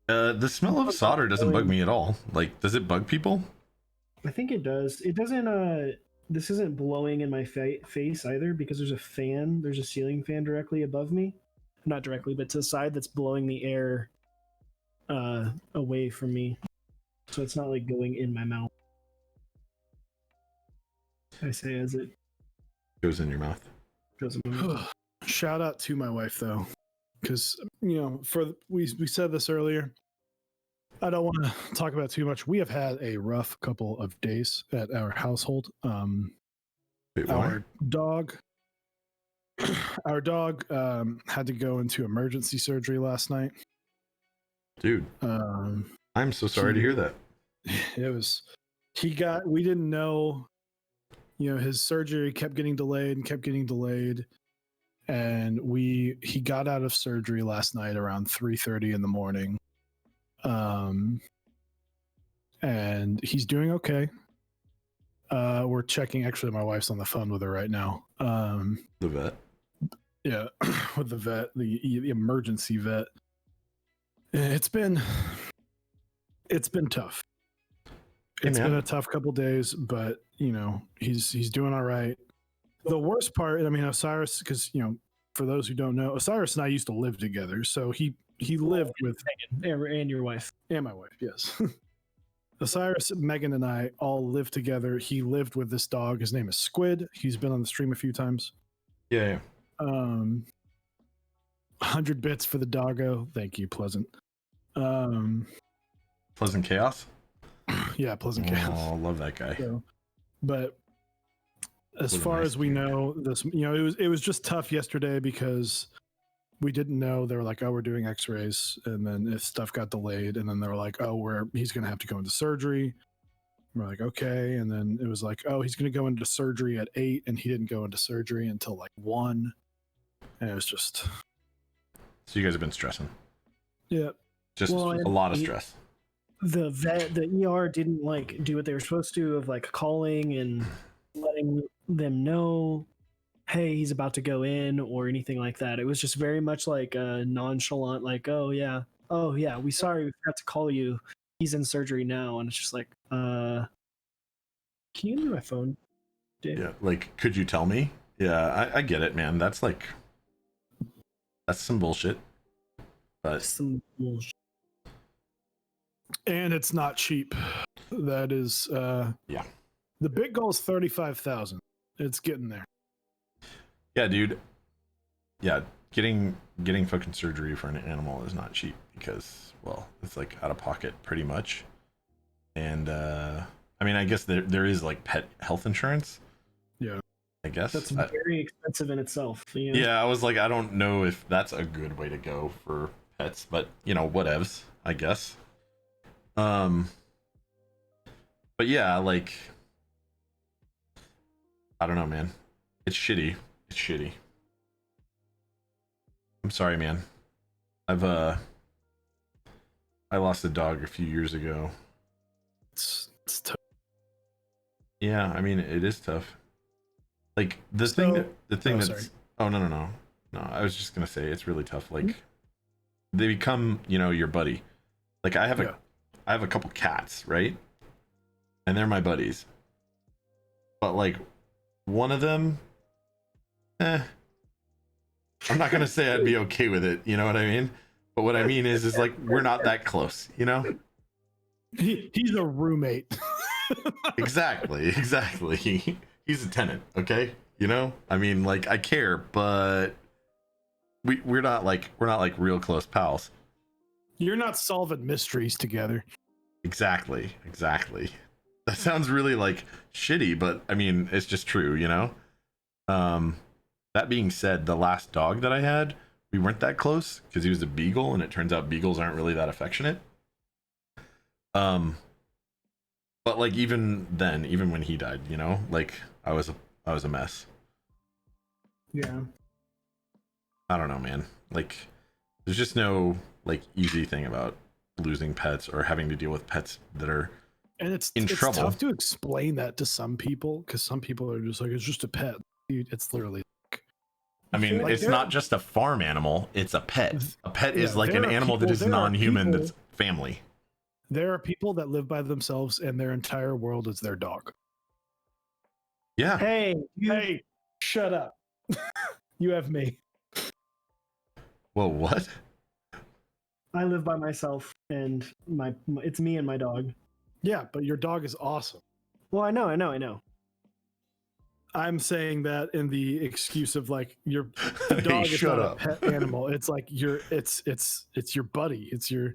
S1: The smell of solder doesn't bug me at all. Like, does it bug people?
S2: I think it does. It doesn't. This isn't blowing in my face either because there's a fan. There's a ceiling fan directly above me, not directly, but to the side that's blowing the air away from me. So it's not like going in my mouth. I say as it
S1: Goes in your mouth.
S2: goes in my mouth.
S3: Shout out to my wife though, because we said this earlier. I don't want to talk about it too much. We have had a rough couple of days at our household.
S1: Wait,
S3: our dog had to go into emergency surgery last night.
S1: Dude, I'm so sorry to hear that.
S3: It was we didn't know, his surgery kept getting delayed, and he got out of surgery last night around 3:30 in the morning. And he's doing okay. We're checking, actually my wife's on the phone with her right now.
S1: The vet.
S3: Yeah, with the vet, the emergency vet. It's been tough. It's been a tough couple days, but he's doing all right. The worst part, Osiris, because for those who don't know, Osiris and I used to live together, so he lived with
S2: and your wife
S3: and my wife. Yes, Osiris, Megan, and I all lived together. He lived with this dog. His name is Squid. He's been on the stream a few times.
S1: Yeah.
S3: 100 bits for the doggo. Thank you, Pleasant.
S1: Pleasant Chaos.
S3: Yeah, Pleasant Chaos.
S1: Oh, love that guy.
S3: So, but as far as we know, this it was just tough yesterday because we didn't know. They were like, "Oh, we're doing X-rays," and then if stuff got delayed, and then they were like, "Oh, he's going to have to go into surgery." And we're like, "Okay," and then it was like, "Oh, he's going to go into surgery at 8," and he didn't go into surgery until like 1, and it was just.
S1: So you guys have been stressing.
S3: Yeah.
S1: Just a lot of stress.
S2: The ER didn't do what they were supposed to of calling and letting them know, hey, he's about to go in or anything like that. It was just very much nonchalant, oh yeah, we sorry we forgot to call you. He's in surgery now, and it's just can you give me my phone, Dave?
S1: Yeah, could you tell me? Yeah, I get it, man. That's some bullshit. But
S2: some bullshit.
S3: And it's not cheap. That is
S1: yeah.
S3: The big goal is 35,000. It's getting there.
S1: Yeah, dude. Yeah, getting fucking surgery for an animal is not cheap because, well, it's out of pocket pretty much. And I mean, I guess there is like pet health insurance.
S3: Yeah.
S1: I guess
S2: That's very expensive in itself. You know?
S1: Yeah, I was like, I don't know if that's a good way to go for pets, but you know, whatevs, I guess. But yeah, like, I don't know, man. It's shitty. It's shitty. I'm sorry, man. I lost a dog a few years ago.
S3: It's tough.
S1: Yeah, I mean, it is tough. Like the
S3: So-
S1: thing
S3: oh,
S1: that's
S3: sorry.
S1: oh no, I was just gonna say it's really tough. Like they become, you know, your buddy. Like I have a couple cats, right? And they're my buddies. But like one of them, I'm not gonna say I'd be okay with it, you know what I mean? But what I mean is like we're not that close, you know?
S3: He's a roommate.
S1: Exactly. He's a tenant, okay? You know? I mean, like I care, but we're not like real close pals.
S3: You're not solving mysteries together.
S1: Exactly. That sounds really like shitty, but I mean, it's just true, you know? That being said, the last dog that I had, we weren't that close because he was a beagle, and it turns out beagles aren't really that affectionate. But like even then, even when he died, you know, like I was a mess.
S2: Yeah.
S1: I don't know, man. Like there's just no like easy thing about losing pets or having to deal with pets that are
S3: And it's
S1: trouble.
S3: tough to explain that to some people because some people are just like, it's just a pet. Dude, it's literally.
S1: I mean,
S3: Like,
S1: it's not just a farm animal, it's a pet. A pet is
S3: Yeah,
S1: like
S3: there
S1: an
S3: are
S1: animal that
S3: people-
S1: is
S3: there are
S1: non-human,
S3: people-
S1: that's family.
S3: There are people that live by themselves and their entire world is their dog.
S1: Yeah.
S2: Hey,
S3: Hey, shut up. You have me.
S1: Whoa, what?
S2: I live by myself, and it's me and my dog.
S3: Yeah, but your dog is awesome.
S2: Well, I know.
S3: I'm saying that in the excuse of like the dog
S1: Hey,
S3: is
S1: shut
S3: not
S1: up.
S3: a pet animal. It's like it's your buddy. It's your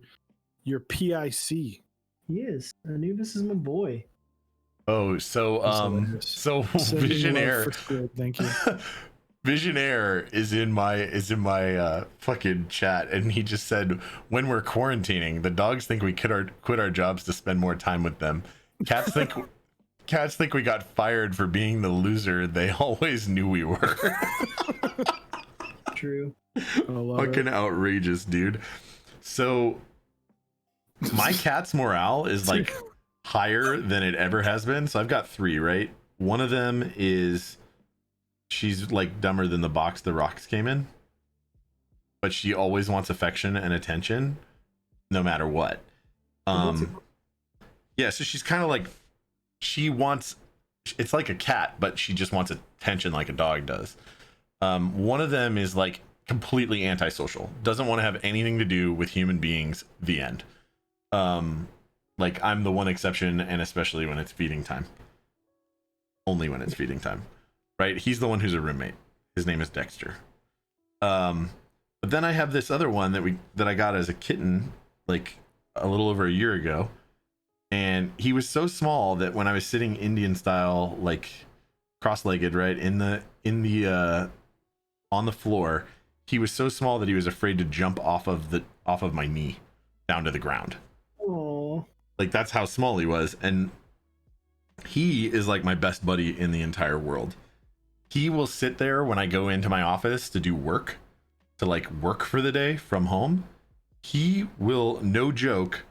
S3: PIC.
S2: He is. Anubis is my boy.
S1: Oh, so
S3: hilarious.
S1: so
S3: Sending love
S1: Visionaire
S3: for Squid, thank you.
S1: Visionaire is in my fucking chat, and he just said, when we're quarantining, the dogs think we quit our jobs to spend more time with them. Cats think we got fired for being the loser they always knew we were.
S2: True.
S3: I love
S1: Fucking
S3: it.
S1: outrageous, dude. So my cat's morale is like higher than it ever has been. So I've got 3, right? One of them is she's like dumber than the box the rocks came in, but she always wants affection and attention no matter what. Yeah, so she's kind of like, it's like a cat, but she just wants attention like a dog does. One of them is like completely antisocial, doesn't want to have anything to do with human beings, the end. Like I'm the one exception, and especially when it's feeding time. Only when it's feeding time, right? He's the one who's a roommate. His name is Dexter. But then I have this other one that I got as a kitten like a little over a year ago, and he was so small that when I was sitting Indian style, like cross-legged, right, in the on the floor, he was so small that he was afraid to jump off of my knee down to the ground.
S2: Oh.
S1: Like that's how small he was, and he is like my best buddy in the entire world. He will sit there when I go into my office to do work, to like work for the day from home. He will, no joke,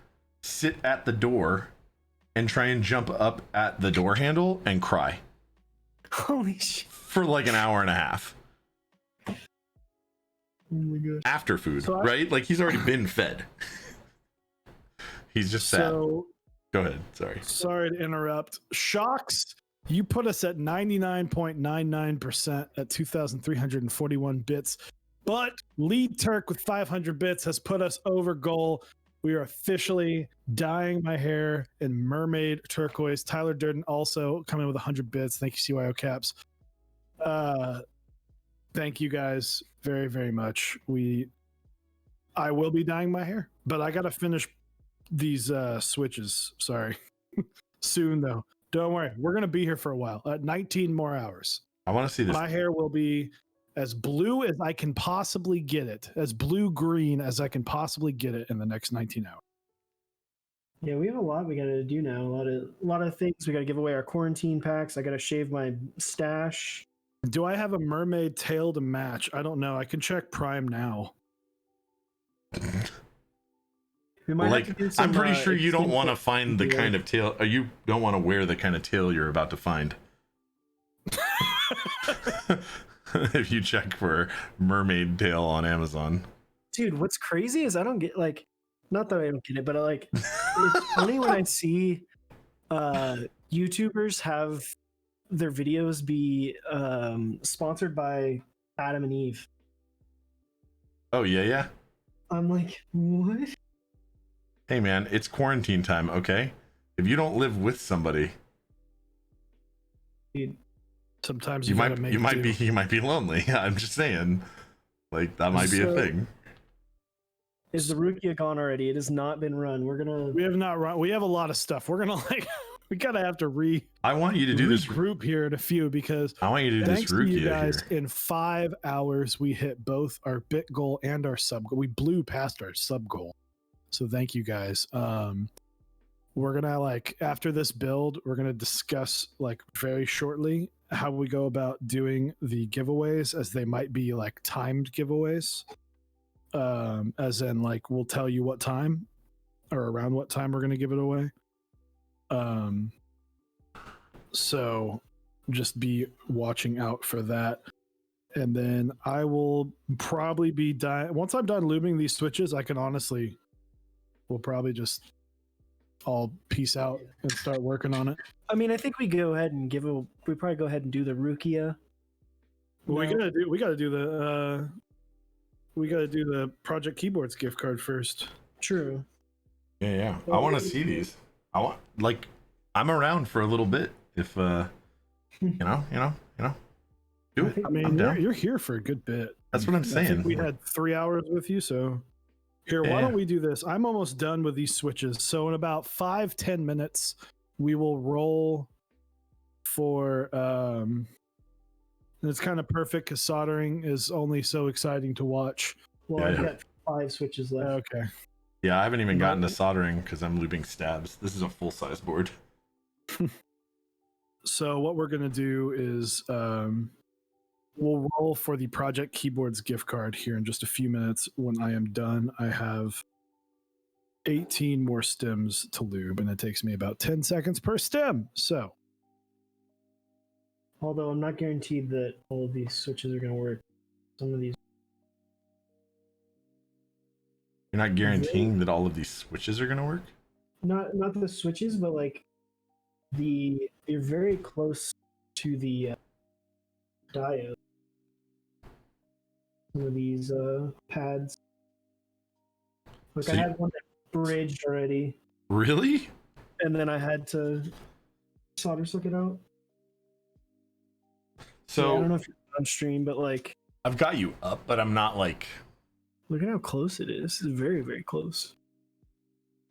S1: sit at the door and try and jump up at the door handle and cry
S2: Holy shit.
S1: for like an hour and a half
S2: Oh my gosh.
S1: after food,
S2: So
S1: right? Like he's already been fed. He's just sad.
S3: So
S1: Go ahead.
S3: sorry to interrupt. Shocks, you put us at 99.99% at 2,341 bits. But Lead Turk with 500 bits has put us over goal. We are officially dyeing my hair in mermaid turquoise. Tyler Durden also coming with 100 bits. Thank you, CYO Caps. Thank you guys very, very much. I will be dyeing my hair, but I got to finish these switches. Sorry. Soon though. Don't worry. We're gonna be here for a while. 19 more hours.
S1: I want to see this.
S3: My hair will be as blue as I can possibly get it, as blue-green as I can possibly get it in the next 19 hours.
S2: Yeah, we have a lot we got to do now. A lot of things. We got to give away our quarantine packs. I got to shave my stash.
S3: Do I have a mermaid tail to match? I don't know. I can check Prime now.
S2: We might
S1: Like,
S2: have to do some,
S1: I'm pretty sure you don't want to
S2: extinct-
S1: find the kind of tail. You don't want to wear the kind of tail you're about to find. If you check for mermaid tail on Amazon.
S2: Dude, what's crazy is I don't get like, not that I don't get it, but like, it's funny when I see YouTubers have their videos be sponsored by Adam and Eve.
S1: Oh yeah.
S2: I'm like, what?
S1: Hey man, it's quarantine time, okay? If you don't live with somebody,
S2: Dude,
S3: Sometimes
S1: you
S3: gotta
S1: might
S3: make
S1: you might
S3: do.
S1: be you might be lonely. I'm just saying. Like that might be a
S2: So-
S1: thing.
S2: is the Rukia gone already? It has not been run. We're gonna.
S3: We have not run. We have a lot of stuff. We're gonna we gotta have to
S1: I want you to do this.
S3: regroup here in a few because
S1: I want you to do
S3: thanks
S1: this
S3: to you
S1: Rukia
S3: guys,
S1: here.
S3: in 5 hours we hit both our bit goal and our sub goal. We blew past our sub goal. So thank you guys. We're gonna after this build, we're gonna discuss very shortly how we go about doing the giveaways, as they might be timed giveaways. As in we'll tell you what time or around what time we're gonna give it away. So just be watching out for that. And then I will probably be done once I'm done lubing these switches. We'll probably just all peace out and start working on it.
S2: I mean, I think we go ahead and we probably go ahead and do the Rukia.
S3: Well,
S2: No.
S3: we gotta do the Project Keyboards gift card first.
S2: True.
S1: Yeah. I want to see these. I'm around for a little bit. If you know. Do it.
S3: I mean,
S1: I'm down.
S3: you're here for a good bit.
S1: That's what I'm
S3: I
S1: saying.
S3: think we had 3 hours with you, so here, why
S1: Yeah.
S3: don't we do this? I'm almost done with these switches, so in about 5-10 minutes, we will roll for. And it's kind of perfect because soldering is only so exciting to watch.
S2: Well,
S1: Yeah,
S2: I've
S1: yeah.
S2: got 5 switches left.
S3: Okay.
S1: Yeah, I haven't even gotten to soldering because I'm looping stabs. This is a full size board.
S3: So what we're gonna do is we'll roll for the Project Keyboards gift card here in just a few minutes. When I am done, I have 18 more stems to lube, and it takes me about 10 seconds per stem. So
S2: Although I'm not guaranteed that all of these switches are going to work. Some of these.
S1: You're not guaranteeing that all of these switches are going to work?
S2: Not the switches, but you're very close to the diode. Some of these pads.
S1: So
S2: I had one that bridged already,
S1: Really?
S2: and then I had to solder suck it out.
S1: So
S2: Yeah, I don't know if you're on stream, but
S1: I've got you up, but I'm not
S2: look at how close it is. It's very, very close.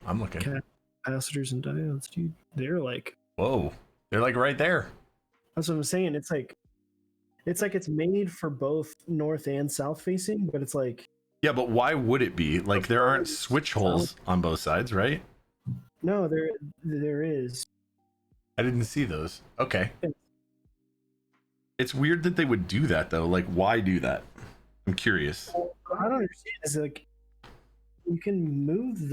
S1: I'm looking.
S2: Okay. Capacitors and diodes, dude. They're
S1: Whoa. They're right there.
S2: that's what I'm saying. It's it's made for both north and south facing, but it's
S1: Yeah, but why would it be? There aren't switch holes on both sides, right?
S2: no, there is.
S1: I didn't see those. Okay.
S2: Yeah.
S1: It's weird that they would do that though. Why do that? I'm curious.
S2: What I don't understand is you can move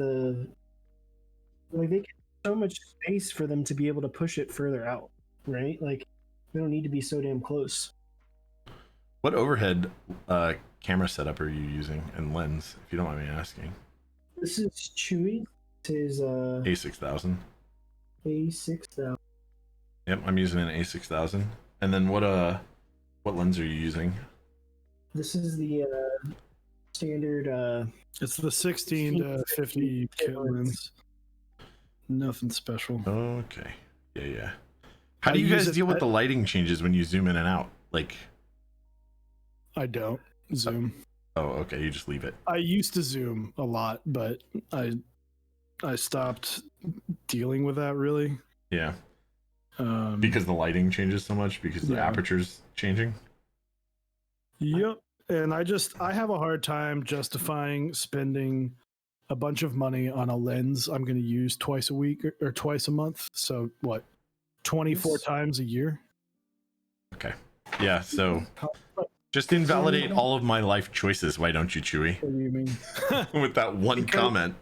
S2: they get so much space for them to be able to push it further out, right? They don't need to be so damn close.
S1: What overhead camera setup are you using and lens, if you don't mind me asking?
S2: This is Chewy. This is
S1: A6000.
S2: A6000.
S1: Yep, I'm using an A6000. And then what lens are you using?
S2: This is the standard.
S3: it's the 16 to 50 kit lens. Nothing special.
S1: Okay. Yeah. How
S3: I
S1: do you
S3: use
S1: guys
S3: it
S1: deal with
S3: at-
S1: the lighting changes when you zoom in and out?
S3: I don't zoom.
S1: Oh, okay, you just leave it.
S3: I used to zoom a lot, but I stopped dealing with that really.
S1: Yeah.
S3: Um,
S1: Because the lighting changes so much because the
S3: Yeah.
S1: aperture's changing.
S3: Yep. And I have a hard time justifying spending a bunch of money on a lens I'm going to use twice a week or twice a month. So what, 24 times a year?
S1: Okay. Yeah, so just invalidate all of my life choices, why don't you, Chewy?
S3: What do you mean?
S1: With that one
S2: Because-
S1: comment.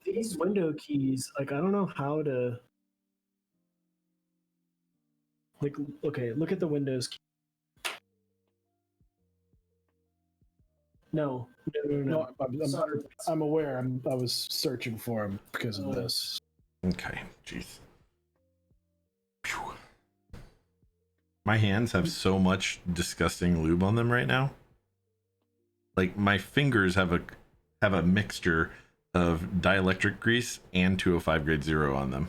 S2: These window keys, like I don't know how to. Like, okay, look at the Windows key. No.
S3: No, I'm aware. I was searching for him because of
S2: Oh.
S3: this.
S1: Okay, jeez. Phew. My hands have so much disgusting lube on them right now. Like my fingers have a mixture of dielectric grease and 205 grade 0 on them.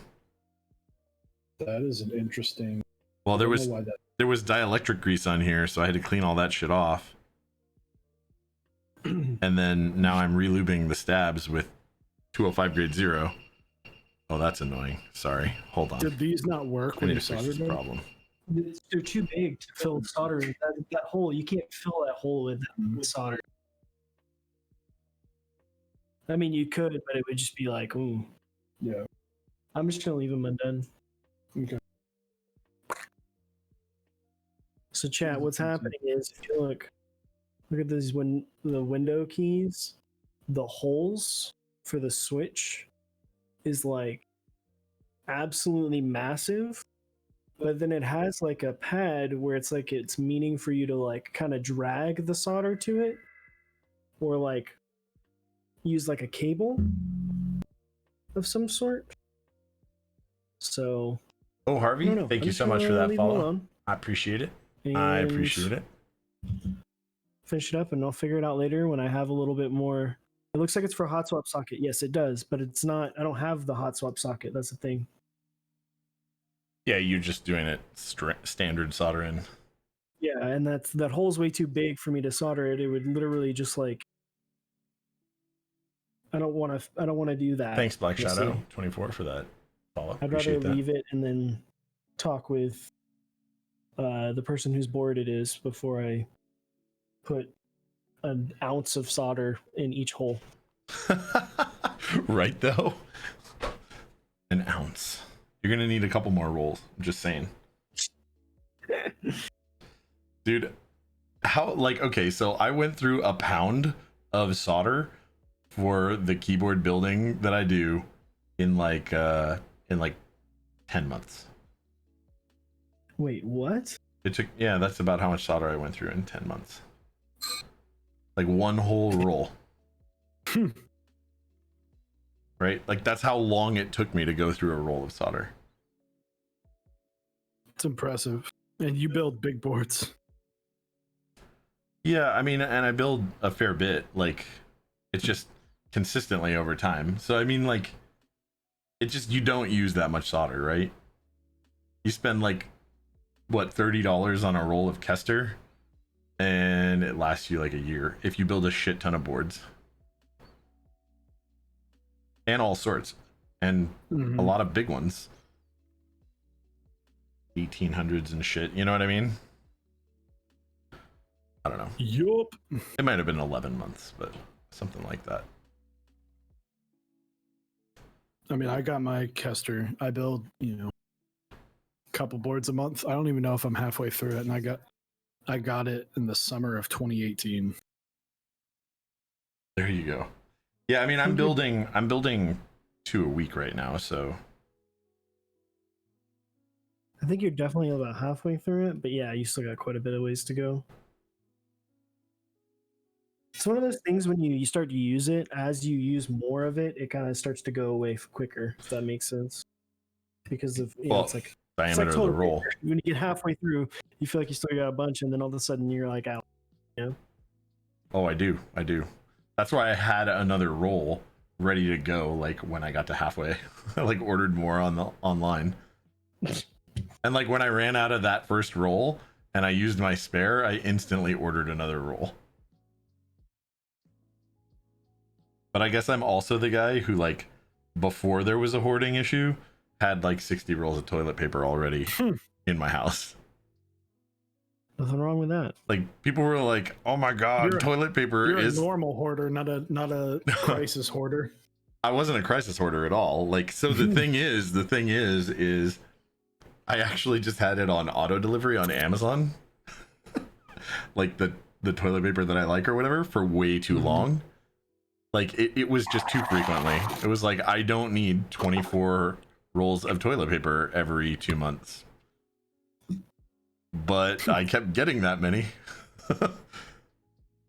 S3: That is an interesting.
S1: Well,
S3: I
S1: there
S3: don't
S1: was
S3: know why that-
S1: dielectric grease on here, so I had to clean all that shit off. And then now I'm relubing the stabs with 205 grade 0. Oh, that's annoying. Sorry. Hold on.
S3: Did these not work
S1: I
S3: when
S1: need
S3: you
S1: to fix
S3: soldered
S1: this
S3: them?
S1: problem.
S2: They're too big to fill with solder. That hole, you can't fill that hole with solder. I mean, you could, but it would just be like, ooh.
S3: Yeah.
S2: I'm just gonna leave them undone.
S3: Okay.
S2: So, chat, what's happening is if you look at these the window keys, the holes for the switch is like absolutely massive, but then it has like a pad where it's like it's meaning for you to like kind of drag the solder to it, or like use like a cable of some sort. So,
S1: Oh,
S2: I
S1: Harvey,
S2: don't know.
S1: thank
S2: I'm
S1: you
S2: just
S1: so much for
S2: gonna
S1: that
S2: leave 'em
S1: follow.
S2: alone
S1: I appreciate it.
S2: and
S1: I appreciate it.
S2: finish it up, and I'll figure it out later when I have a little bit more. It looks like it's for a hot swap socket. Yes, it does, but it's not. I don't have the hot swap socket. That's the thing.
S1: Yeah, you're just doing it standard soldering.
S2: Yeah, and that hole's way too big for me to solder it. It would literally just like. I don't want to do that.
S1: Thanks, Black
S2: You'll
S1: Shadow
S2: see.
S1: 24 for that follow.
S2: I'd rather
S1: Appreciate that.
S2: leave it and then talk with the person whose board it is before I put an ounce of solder in each hole.
S1: Right though. An ounce. You're gonna need a couple more rolls. I'm just saying. Dude, how okay, so I went through a pound of solder for the keyboard building that I do in like 10 months.
S2: Wait, what?
S1: It took that's about how much solder I went through in 10 months. Like one whole roll. Right? Like that's how long it took me to go through a roll of solder.
S3: It's impressive. And you build big boards.
S1: Yeah, I mean, and I build a fair bit. Like, it's just consistently over time. So, I mean, like, it's just you don't use that much solder, right? You spend like, what, $30 on a roll of Kester, and it lasts you like a year if you build a shit ton of boards. And all sorts. And a lot of big ones. 1800s and shit, you know what I mean? I don't know.
S3: Yup.
S1: It might have been 11 months, but something like that.
S3: I mean, I got my Kester. I build, a couple boards a month. I don't even know if I'm halfway through it, and I got it in the summer of 2018.
S1: There you go. Yeah, I mean, I'm building 2 a week right now, so
S2: I think you're definitely about halfway through it, but yeah, you still got quite a bit of ways to go. It's one of those things when you start to use it, as you use more of it, it kind of starts to go away quicker, if that makes sense. Because of, it's like
S1: diameter of the
S2: total
S1: roll.
S2: paper. When you get halfway through, you feel like you still got a bunch, and then all of a sudden you're like out.
S1: Oh, I do. That's why I had another roll ready to go. Like when I got to halfway, I like ordered more on the online. And like when I ran out of that first roll and I used my spare, I instantly ordered another roll. But I guess I'm also the guy who like before there was a hoarding issue, had like 60 rolls of toilet paper already in my house.
S2: Nothing wrong with that.
S1: Like people were like, "Oh my god, toilet paper
S3: You're
S1: is."
S3: a normal hoarder, not a crisis hoarder.
S1: I wasn't a crisis hoarder at all. Like, so the thing is I actually just had it on auto delivery on Amazon, like the toilet paper that I like or whatever, for way too long. Like it was just too frequently. It was like, I don't need 24 rolls of toilet paper every 2 months. But I kept getting that many.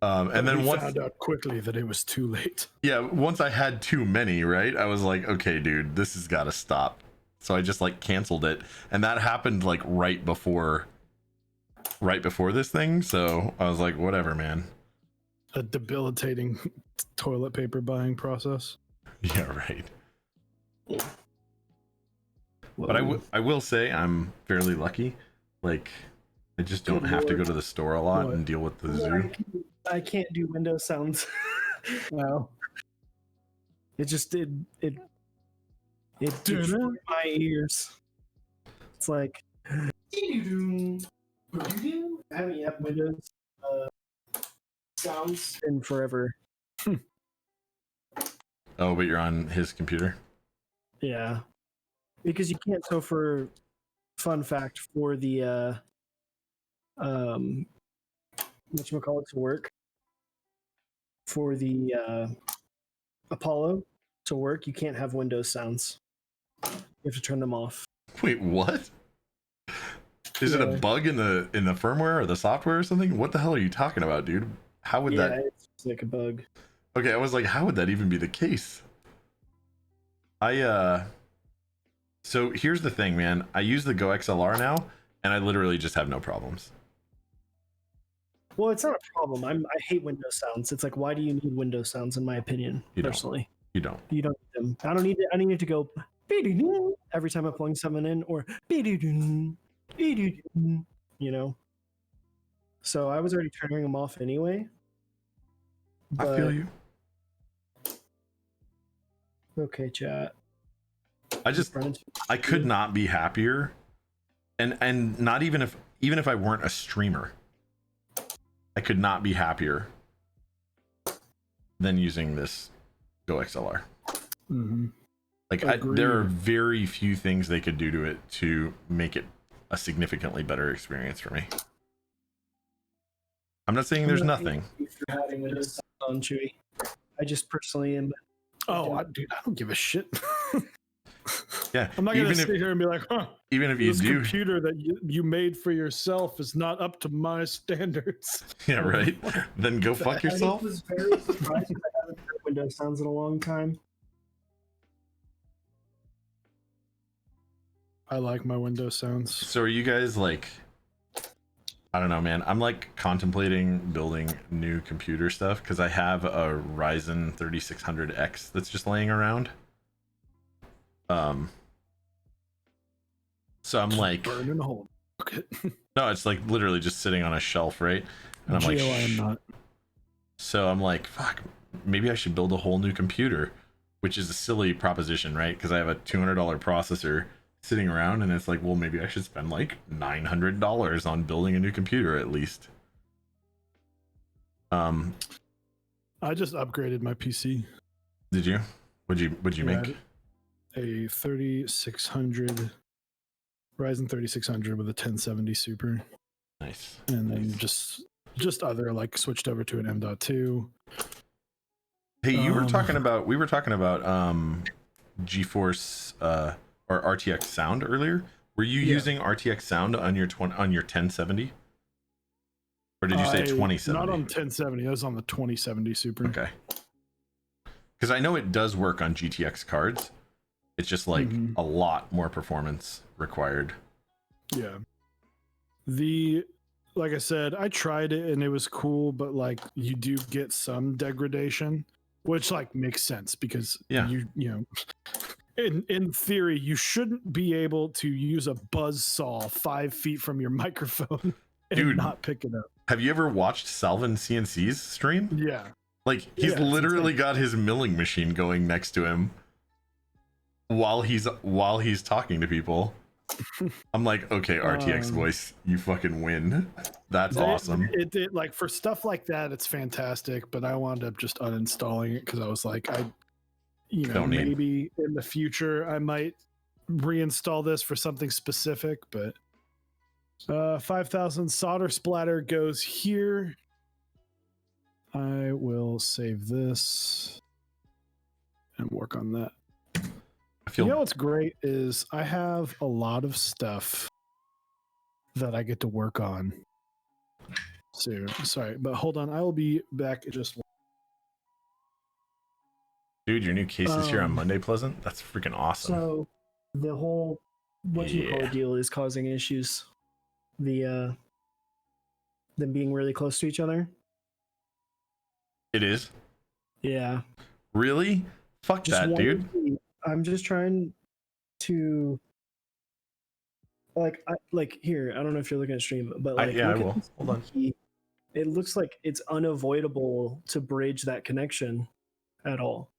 S1: And then once
S3: found out quickly that it was too late.
S1: Yeah, once I had too many, right? I was like, okay, dude, this has got to stop. So I just like canceled it, and that happened like right before this thing. So I was like, whatever, man.
S3: A debilitating toilet paper buying process.
S1: Yeah, right. But I will say I'm fairly lucky. Like, I just don't have to go to the store a lot and deal with the zoo.
S2: I can't do window sounds. Wow. It just it destroyed my ears. It's like I haven't had Windows sounds in forever.
S1: Oh, but you're on his computer?
S2: Yeah. Because you can't. So for fun fact, for the whatchamacallit to work, for the Apollo to work, you can't have Windows sounds. You have to turn them off.
S1: Wait, what? Is it a bug in the firmware or the software or something? What the hell are you talking about, dude? How would that?
S2: It's like a bug.
S1: Okay, I was like, how would that even be the case? So here's the thing, man. I use the Go XLR now, and I literally just have no problems.
S2: Well, it's not a problem. I hate Windows sounds. It's like, why do you need Windows sounds? In my opinion, personally,
S1: you don't.
S2: You don't need them. I don't need it. I need it to go every time I'm pulling someone in, or you know. So I was already turning them off anyway.
S1: I feel you.
S2: Okay, chat.
S1: I could not be happier, and not even if I weren't a streamer, I could not be happier than using this Go XLR.
S3: Mm-hmm.
S1: Like there are very few things they could do to it to make it a significantly better experience for me. I'm not saying there's nothing.
S2: For having Windows on Chewy, I just personally am.
S3: Dude, I don't give a shit.
S1: Yeah,
S3: I'm not gonna sit here and be like,
S1: even if you
S3: this
S1: do,
S3: computer that you made for yourself is not up to my standards.
S1: Yeah, right. Then go fuck yourself.
S2: I was very surprised that I haven't heard Windows sounds in a long time.
S3: I like my Windows sounds.
S1: So are you guys like? I don't know, man. I'm like contemplating building new computer stuff because I have a Ryzen 3600X that's just laying around. So I'm like,
S3: burning a hole. Okay.
S1: No, it's like literally just sitting on a shelf, right? And I'm like,
S3: I am not.
S1: So I'm like, fuck, maybe I should build a whole new computer, which is a silly proposition, right? Because I have a $200 processor sitting around, and it's like, well, maybe I should spend like $900 on building a new computer at least.
S3: I just upgraded my PC.
S1: Did you? What'd you make?
S3: A 3600 Ryzen 3600 with a 1070 Super.
S1: Nice.
S3: And then just other, like, switched over to an M.2.
S1: Hey, we were talking about GeForce or RTX sound earlier. Were you using RTX sound on your 1070? Or did you say 2070?
S3: Not on 1070. That was on the 2070 Super.
S1: Okay. Because I know it does work on GTX cards. It's just like a lot more performance required.
S3: Yeah. Like I said, I tried it and it was cool, but like you do get some degradation, which like makes sense because you know, in theory, you shouldn't be able to use a buzz saw 5 feet from your microphone and not pick it up.
S1: Have you ever watched Salvin CNC's stream?
S3: Yeah.
S1: Like he's literally got his milling machine going next to him. while he's talking to people. I'm like, okay, RTX voice, you fucking win. That's awesome.
S3: It like for stuff like that, it's fantastic. But I wound up just uninstalling it because I was like, maybe in the future I might reinstall this for something specific. But 5,000 solder splatter goes here. I will save this and work on that. You know what's great is I have a lot of stuff that I get to work on. So, sorry, but hold on. I will be back in just one.
S1: Dude, your new case is here on Monday, Pleasant? That's freaking awesome.
S2: So the whole deal is causing issues. Them being really close to each other.
S1: It is?
S2: Yeah.
S1: Really? Fuck just that, dude.
S2: I'm just trying to here. I don't know if you're looking at stream, but like
S1: I will. Hold on.
S2: It looks like it's unavoidable to bridge that connection at all.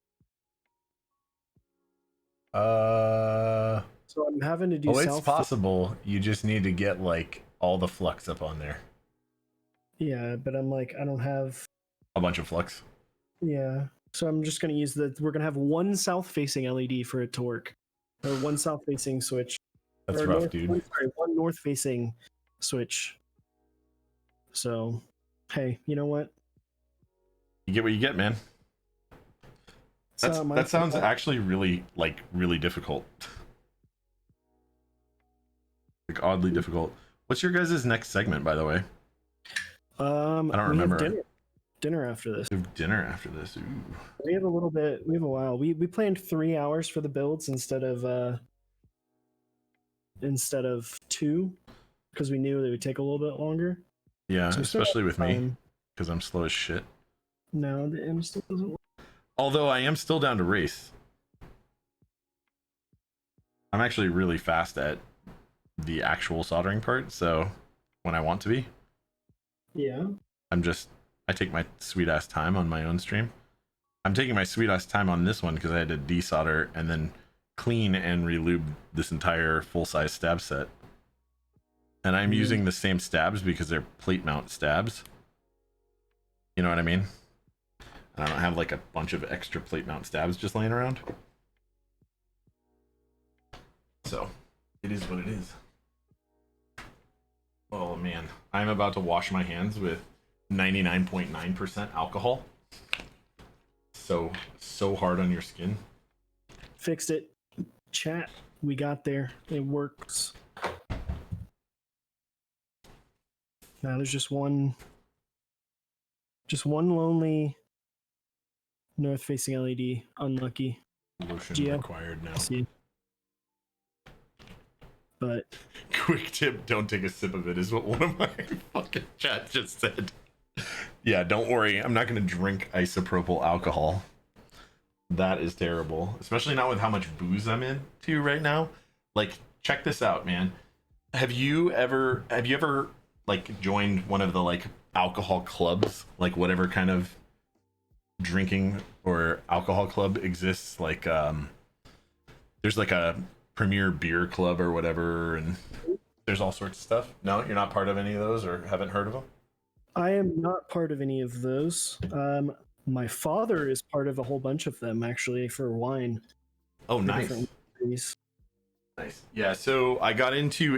S2: So I'm having to do.
S1: Oh, it's possible. You just need to get like all the flux up on there.
S2: Yeah, but I'm like, I don't have
S1: a bunch of flux.
S2: Yeah. So I'm just going to use we're going to have one south-facing LED for it to work. Or one south-facing switch.
S1: That's rough, dude.
S2: One north-facing switch. So, hey, you know what?
S1: You get what you get, man. That sounds actually really difficult. Like oddly difficult. What's your guys' next segment, by the way? I don't remember.
S2: Dinner after this.
S1: We have dinner after this. Ooh.
S2: We have a little bit. We have a while. We planned 3 hours for the builds instead of 2, because we knew they would take a little bit longer.
S1: Yeah, so especially with me, because I'm slow as shit.
S2: No, the M still doesn't work.
S1: Although I am still down to race. I'm actually really fast at the actual soldering part, so when I want to be.
S2: Yeah.
S1: I take my sweet ass time on my own stream. I'm taking my sweet ass time on this one because I had to desolder and then clean and relube this entire full-size stab set. And I'm using the same stabs because they're plate mount stabs. You know what I mean? And I don't have like a bunch of extra plate mount stabs just laying around. So, it is what it is. Oh man, I'm about to wash my hands with 99.9% alcohol. So hard on your skin.
S2: Fixed it. Chat. We got there. It works. Now there's just one lonely north-facing LED. Unlucky.
S1: Lotion required now.
S2: See. But
S1: quick tip: don't take a sip of it. Is what one of my fucking chat just said. Yeah, don't worry. I'm not going to drink isopropyl alcohol. That is terrible. Especially not with how much booze I'm into right now. Like, check this out, man. Have you ever like joined one of the like alcohol clubs? Like whatever kind of drinking or alcohol club exists. Like there's like a premier beer club or whatever, and there's all sorts of stuff. No, you're not part of any of those or haven't heard of them?
S2: I am not part of any of those. My father is part of a whole bunch of them, actually, for wine.
S1: Oh, nice. Nice. Yeah, so I got into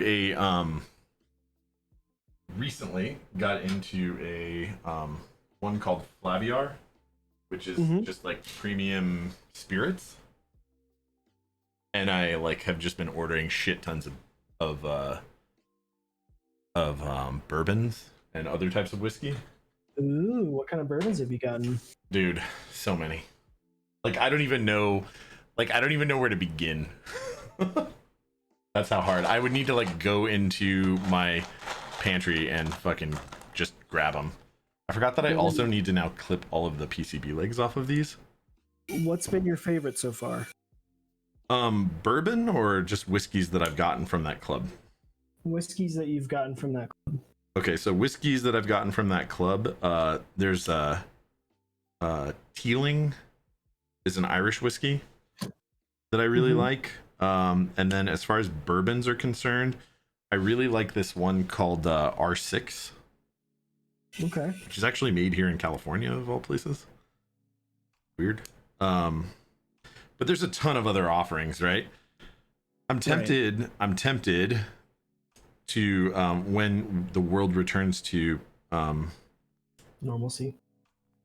S1: recently got into a one called Flaviar, which is just like premium spirits. And I like have just been ordering shit tons of bourbons and other types of whiskey.
S2: Ooh, what kind of bourbons have you gotten?
S1: Dude, so many. Like I don't even know where to begin. That's how hard. I would need to like go into my pantry and fucking just grab them. I forgot that I also need to now clip all of the PCB legs off of these.
S2: What's been your favorite so far?
S1: Bourbon or just whiskeys that I've gotten from that club?
S2: Whiskeys that you've gotten from that club.
S1: Okay, so whiskeys that I've gotten from that club, there's Teeling is an Irish whiskey. that I really
S2: Mhm.
S1: like. And then as far as bourbons are concerned, I really like this one called R6,
S2: Okay.
S1: which is actually made here in California of all places. Weird. But there's a ton of other offerings, right? I'm tempted to when the world returns to
S2: Normalcy.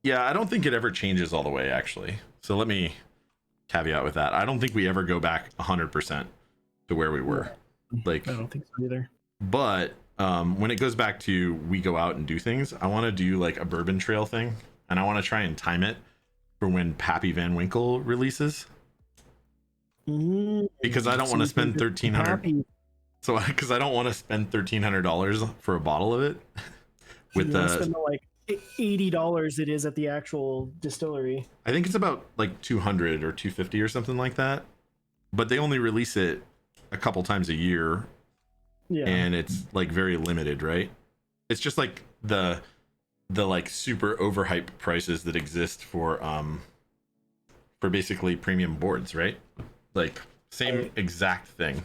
S1: yeah, I don't think it ever changes all the way, actually. So let me caveat with that. I don't think we ever go back 100% to where we were. Like,
S2: I don't think so either.
S1: but when it goes back to we go out and do things, I want to do like a bourbon trail thing, and I want to try and time it for when Pappy Van Winkle releases, because I don't want to spend 1,300. So because I don't want to spend $1,300 for a bottle of it. With
S2: you
S1: the
S2: spend like $80 it is at the actual distillery.
S1: I think it's about like 200 or 250 or something like that, but they only release it a couple times a year.
S2: Yeah.
S1: And it's like very limited, right? It's just like the like super overhyped prices that exist for basically premium boards, right? Like same exact thing.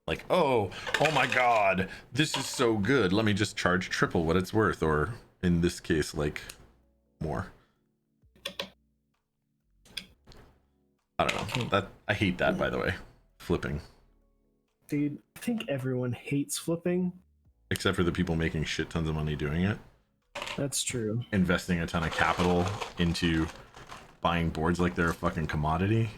S1: Like, oh my god, this is so good, let me just charge triple what it's worth, or in this case like more. I don't know, that I hate that, by the way, flipping.
S2: Dude, I think everyone hates flipping.
S1: Except for the people making shit tons of money doing it.
S2: That's true.
S1: Investing a ton of capital into buying boards like they're a fucking commodity.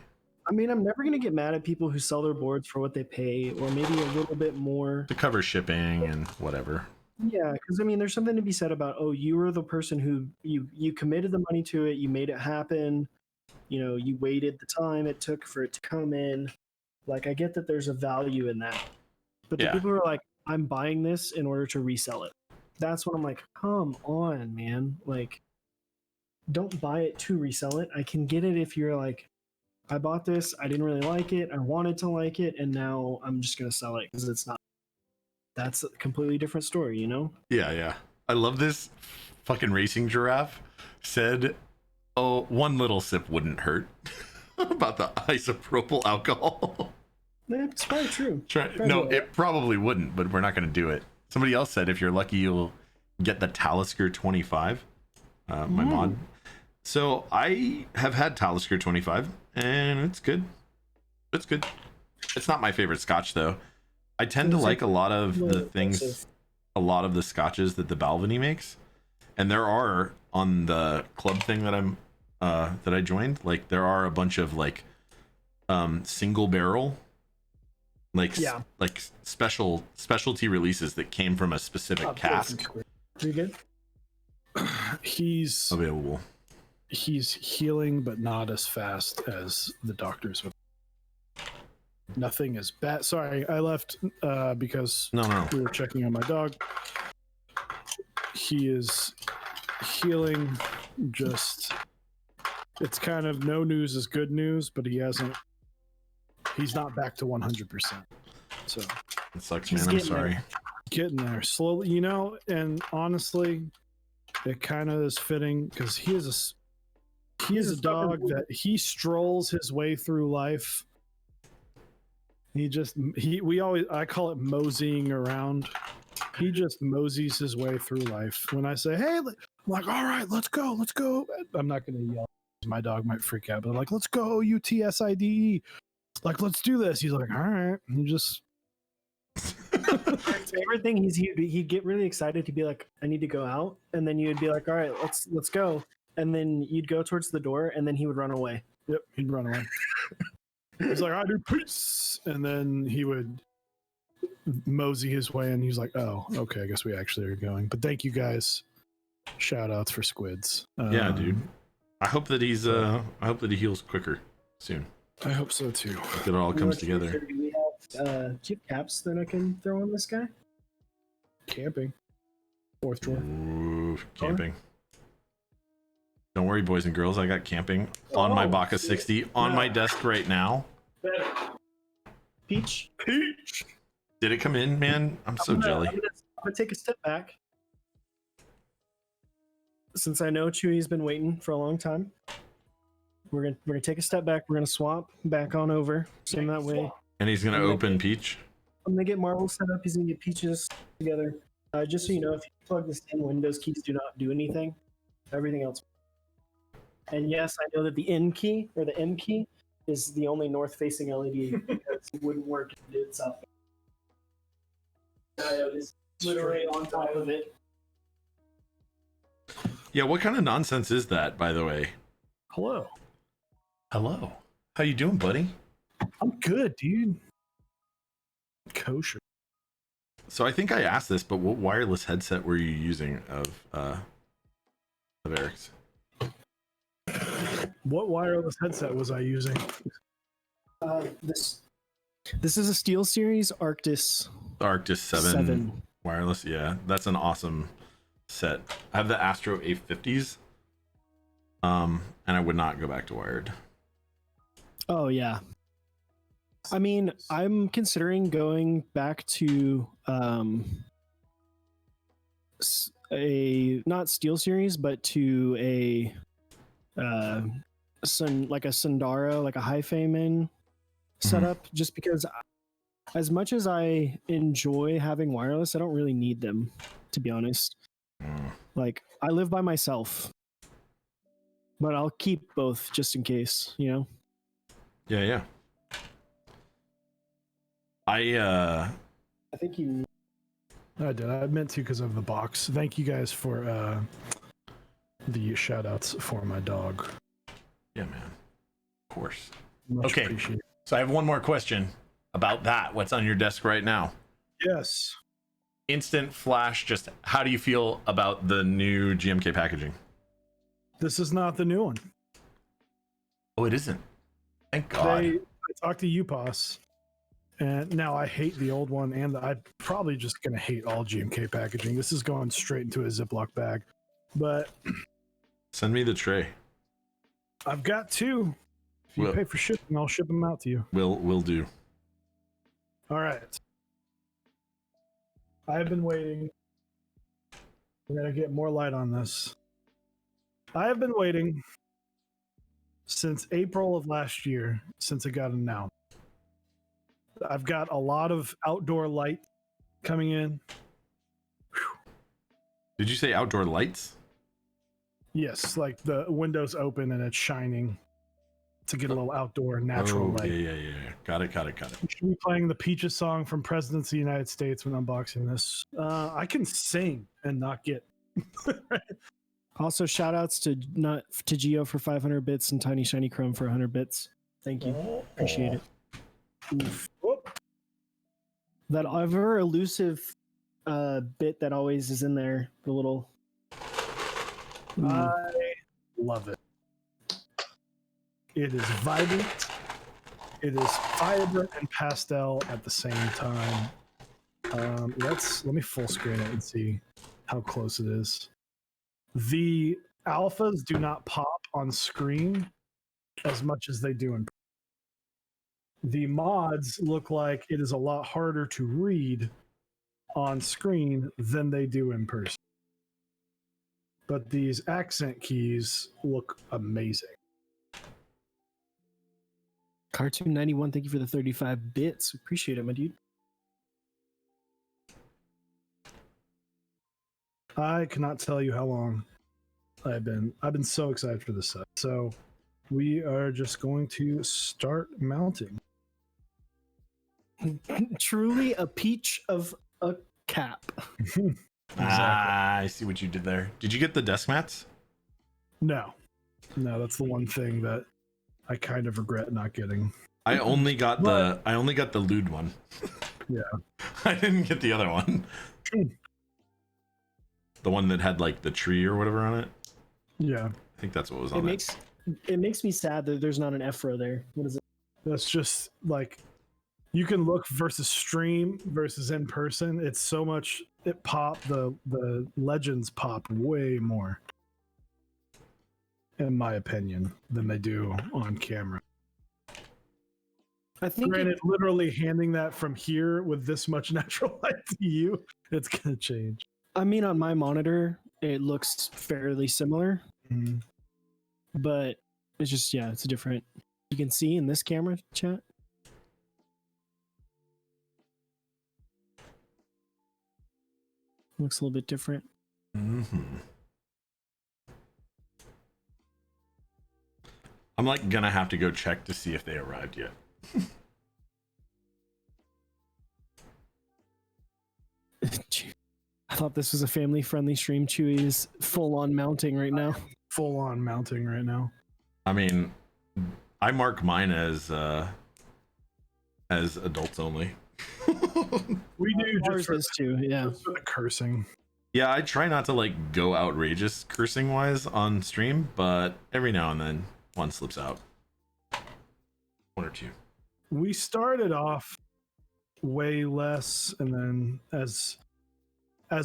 S2: I mean, I'm never gonna get mad at people who sell their boards for what they pay, or maybe a little bit more
S1: To cover shipping and whatever.
S2: Yeah, because I mean, there's something to be said about, oh, you were the person who you committed the money to it, you made it happen, you know, you waited the time it took for it to come in. Like, I get that there's a value in that, but the
S1: Yeah.
S2: people who are like, I'm buying this in order to resell it. That's when I'm like, come on, man. Like, don't buy it to resell it. I can get it if you're like, I bought this, I didn't really like it, I wanted to like it, and now I'm just gonna sell it because it's not. That's a completely different story, you know?
S1: Yeah. I love this fucking racing giraffe said, oh, one little sip wouldn't hurt. About the isopropyl alcohol.
S2: It's probably true.
S1: No, it probably wouldn't, but we're not going to do it. Somebody else said if you're lucky, you'll get the Talisker 25, my mod. So I have had Talisker 25, and it's good. It's good. It's not my favorite scotch, though. I tend to like a lot of the things, a lot of the scotches that the Balvenie makes. And there are, on the club thing that I'm that I joined, like there are a bunch of like single barrel like specialty releases that came from a specific cask.
S2: You good?
S3: He's
S1: Available.
S3: He's healing, but not as fast as the doctors would. Nothing is bad. Sorry, I left because
S1: No.
S3: we were checking on my dog. He is healing. Just, it's kind of no news is good news, but he's not back to 100%. So
S1: it sucks, man. I'm sorry.
S3: Getting there slowly, you know. And honestly, it kind of is fitting because he is a dog that he strolls his way through life. I call it moseying around. He just moseys his way through life. When I say, hey, I'm like, all right, let's go. I'm not going to yell. My dog might freak out, but I'm like, let's go, UTSIDE. Like, let's do this. He's like, all right. He just.
S2: His favorite thing he'd get really excited to be like, I need to go out, and then you'd be like, all right, let's go, and then you'd go towards the door, and then he would run away.
S3: Yep, he'd run away. He's like, I do peace, and then he would mosey his way, and he's like, oh, okay, I guess we actually are going. But thank you guys. Shout outs for squids.
S1: Yeah, dude. I hope that he heals quicker soon.
S3: I hope so too.
S1: That it all comes together.
S2: Do we have chip caps that I can throw on this guy?
S3: Camping. Fourth floor.
S1: Ooh, camping. Don't worry, boys and girls. I got camping on my Baka 60 on my desk right now.
S2: Peach.
S1: Did it come in, man? I'm so jelly.
S2: I'm gonna take a step back. Since I know Chewy's been waiting for a long time, We're gonna take a step back. We're gonna swap back on over. So that way,
S1: And he's gonna open Peach.
S2: I'm gonna get Marvel set up. He's gonna get Peaches together. Just so you know, if you plug this in, Windows keys do not do anything. Everything else. And yes, I know that the N key or the M key is the only north-facing LED because it wouldn't work if it did south. Diode is literally on top of it.
S1: Yeah, what kind of nonsense is that, by the way?
S3: Hello.
S1: Hello. How you doing, buddy?
S3: I'm good, dude. Kosher.
S1: So I think I asked this, but what wireless headset were you using of Eric's?
S3: What wireless headset was I using?
S2: This is a SteelSeries Arctis
S1: The Arctis 7 wireless. Yeah, that's an awesome set. I have the Astro A50s. And I would not go back to wired.
S2: Oh yeah. I mean, I'm considering going back to a not SteelSeries, but to a like a Sundaro, like a Hi-Fi setup, just because as much as I enjoy having wireless, I don't really need them, to be honest. Like, I live by myself, but I'll keep both just in case, you know?
S1: Yeah. I
S2: think you...
S3: I did. I meant to because of the box. Thank you guys for the shout outs for my dog.
S1: Yeah, man. Of course.
S3: Much
S1: Okay.
S3: appreciated.
S1: So I have one more question about that. What's on your desk right now?
S3: Yes.
S1: Instant flash, just how do you feel about the new GMK packaging?
S3: This is not the new one.
S1: Oh, it isn't. Thank God.
S3: I talked to UPass, and now I hate the old one, and I'm probably just going to hate all GMK packaging. This is going straight into a Ziploc bag. But
S1: Send me the tray.
S3: I've got two. If you pay for shipping, I'll ship them out to you.
S1: Will do.
S3: All right. I've been waiting. We're going to get more light on this. I have been waiting since April of last year, since it got announced. I've got a lot of outdoor light coming in.
S1: Did you say outdoor lights?
S3: Yes, like the windows open and it's shining to get a little outdoor natural light.
S1: Yeah. Got it.
S3: We should be playing the Peaches song from Presidents of the United States when unboxing this. I can sing and not get.
S2: Also, shout outs to Geo for 500 bits and Tiny Shiny Chrome for 100 bits. Thank you. Appreciate it. Oof. That ever elusive bit that always is in there, the little.
S3: I love it. It is vibrant. It is vibrant and pastel at the same time. Let me full screen it and see how close it is. The alphas do not pop on screen as much as they do in. The mods look like it is a lot harder to read on screen than they do in person. But these accent keys look amazing.
S2: Cartoon 91, thank you for the 35 bits. Appreciate it, my dude.
S3: I cannot tell you how long I've been so excited for this set. So we are just going to start mounting.
S2: Truly a peach of a cap.
S3: Exactly.
S1: I see what you did there. Did you get the desk mats?
S3: No, that's the one thing that I kind of regret not getting.
S1: I only got the lewd one.
S3: Yeah.
S1: I didn't get the other one. The one that had like the tree or whatever on it.
S3: Yeah.
S1: I think that's what was on it.
S2: It makes me sad that there's not an F-row there. What is it?
S3: That's just like, you can look versus stream versus in person. It's so much, the legends pop way more, in my opinion, than they do on camera.
S2: I think
S3: Granted, literally handing that from here with this much natural light to you, it's going to change.
S2: I mean, on my monitor, it looks fairly similar.
S3: Mm-hmm.
S2: But It's just, yeah, it's different. You can see in this camera chat. Looks a little bit different.
S1: Mm-hmm. I'm like gonna have to go check to see if they arrived yet.
S2: I thought this was a family-friendly stream. Chewy is full-on mounting right now.
S3: Full on mounting right now.
S1: I mean, I mark mine as adults only.
S3: We do
S2: Ours
S3: just for,
S2: is too, yeah.
S3: just for the cursing.
S1: Yeah, I try not to like go outrageous cursing wise on stream, but every now and then one slips out. One or two.
S3: We started off way less, and then as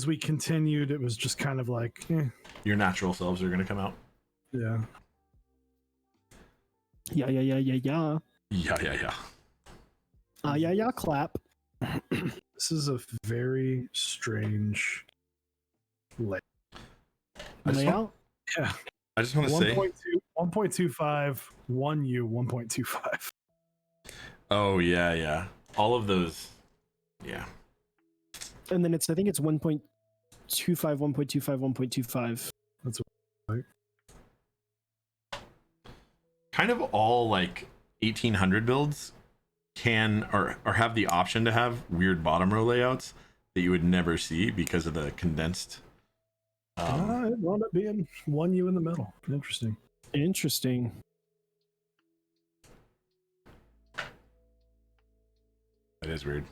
S3: we continued, it was just kind of like,
S1: Your natural selves are gonna come out.
S3: yeah.
S2: Yeah.
S1: Yeah.
S2: Yeah, clap.
S3: This is a very strange lay.
S2: Layout?
S3: Yeah.
S1: I just want to say
S3: 1.25, 1U, 1.25.
S1: Oh yeah. All of those. Yeah.
S2: And then I think it's 1.25, 1.25, 1.25.
S3: That's what
S1: Kind of all like 1800 builds can or have the option to have weird bottom row layouts that you would never see because of the condensed.
S3: it wound up being 1U in the middle. Interesting.
S2: Interesting.
S1: That is weird.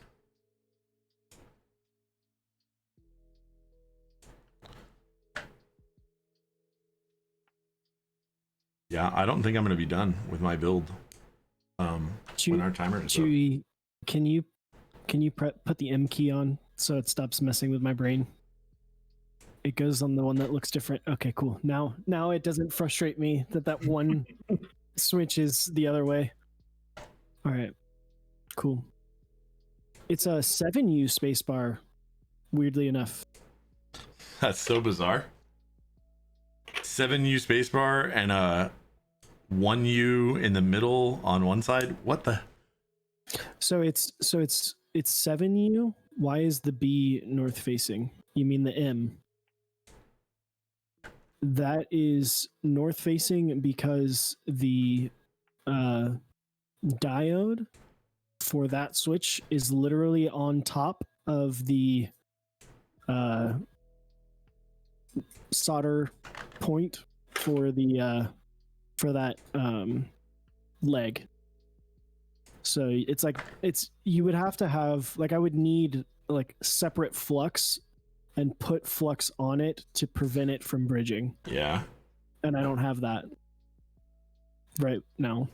S1: Yeah, I don't think I'm going to be done with my build. When our timer is up.
S2: Chewy, can you put the M key on so it stops messing with my brain? It goes on the one that looks different. Okay, cool. Now it doesn't frustrate me that one switch is the other way. All right, cool. It's a 7U spacebar, weirdly enough.
S1: That's so bizarre. 7U spacebar and a 1U in the middle on one side. What the?
S2: So it's 7U. Why is the B north facing? You mean the M? That is north facing because the diode for that switch is literally on top of the solder point for the for that leg. So you would have to have I would need separate flux and put flux on it to prevent it from bridging.
S1: Yeah.
S2: And I don't have that right now.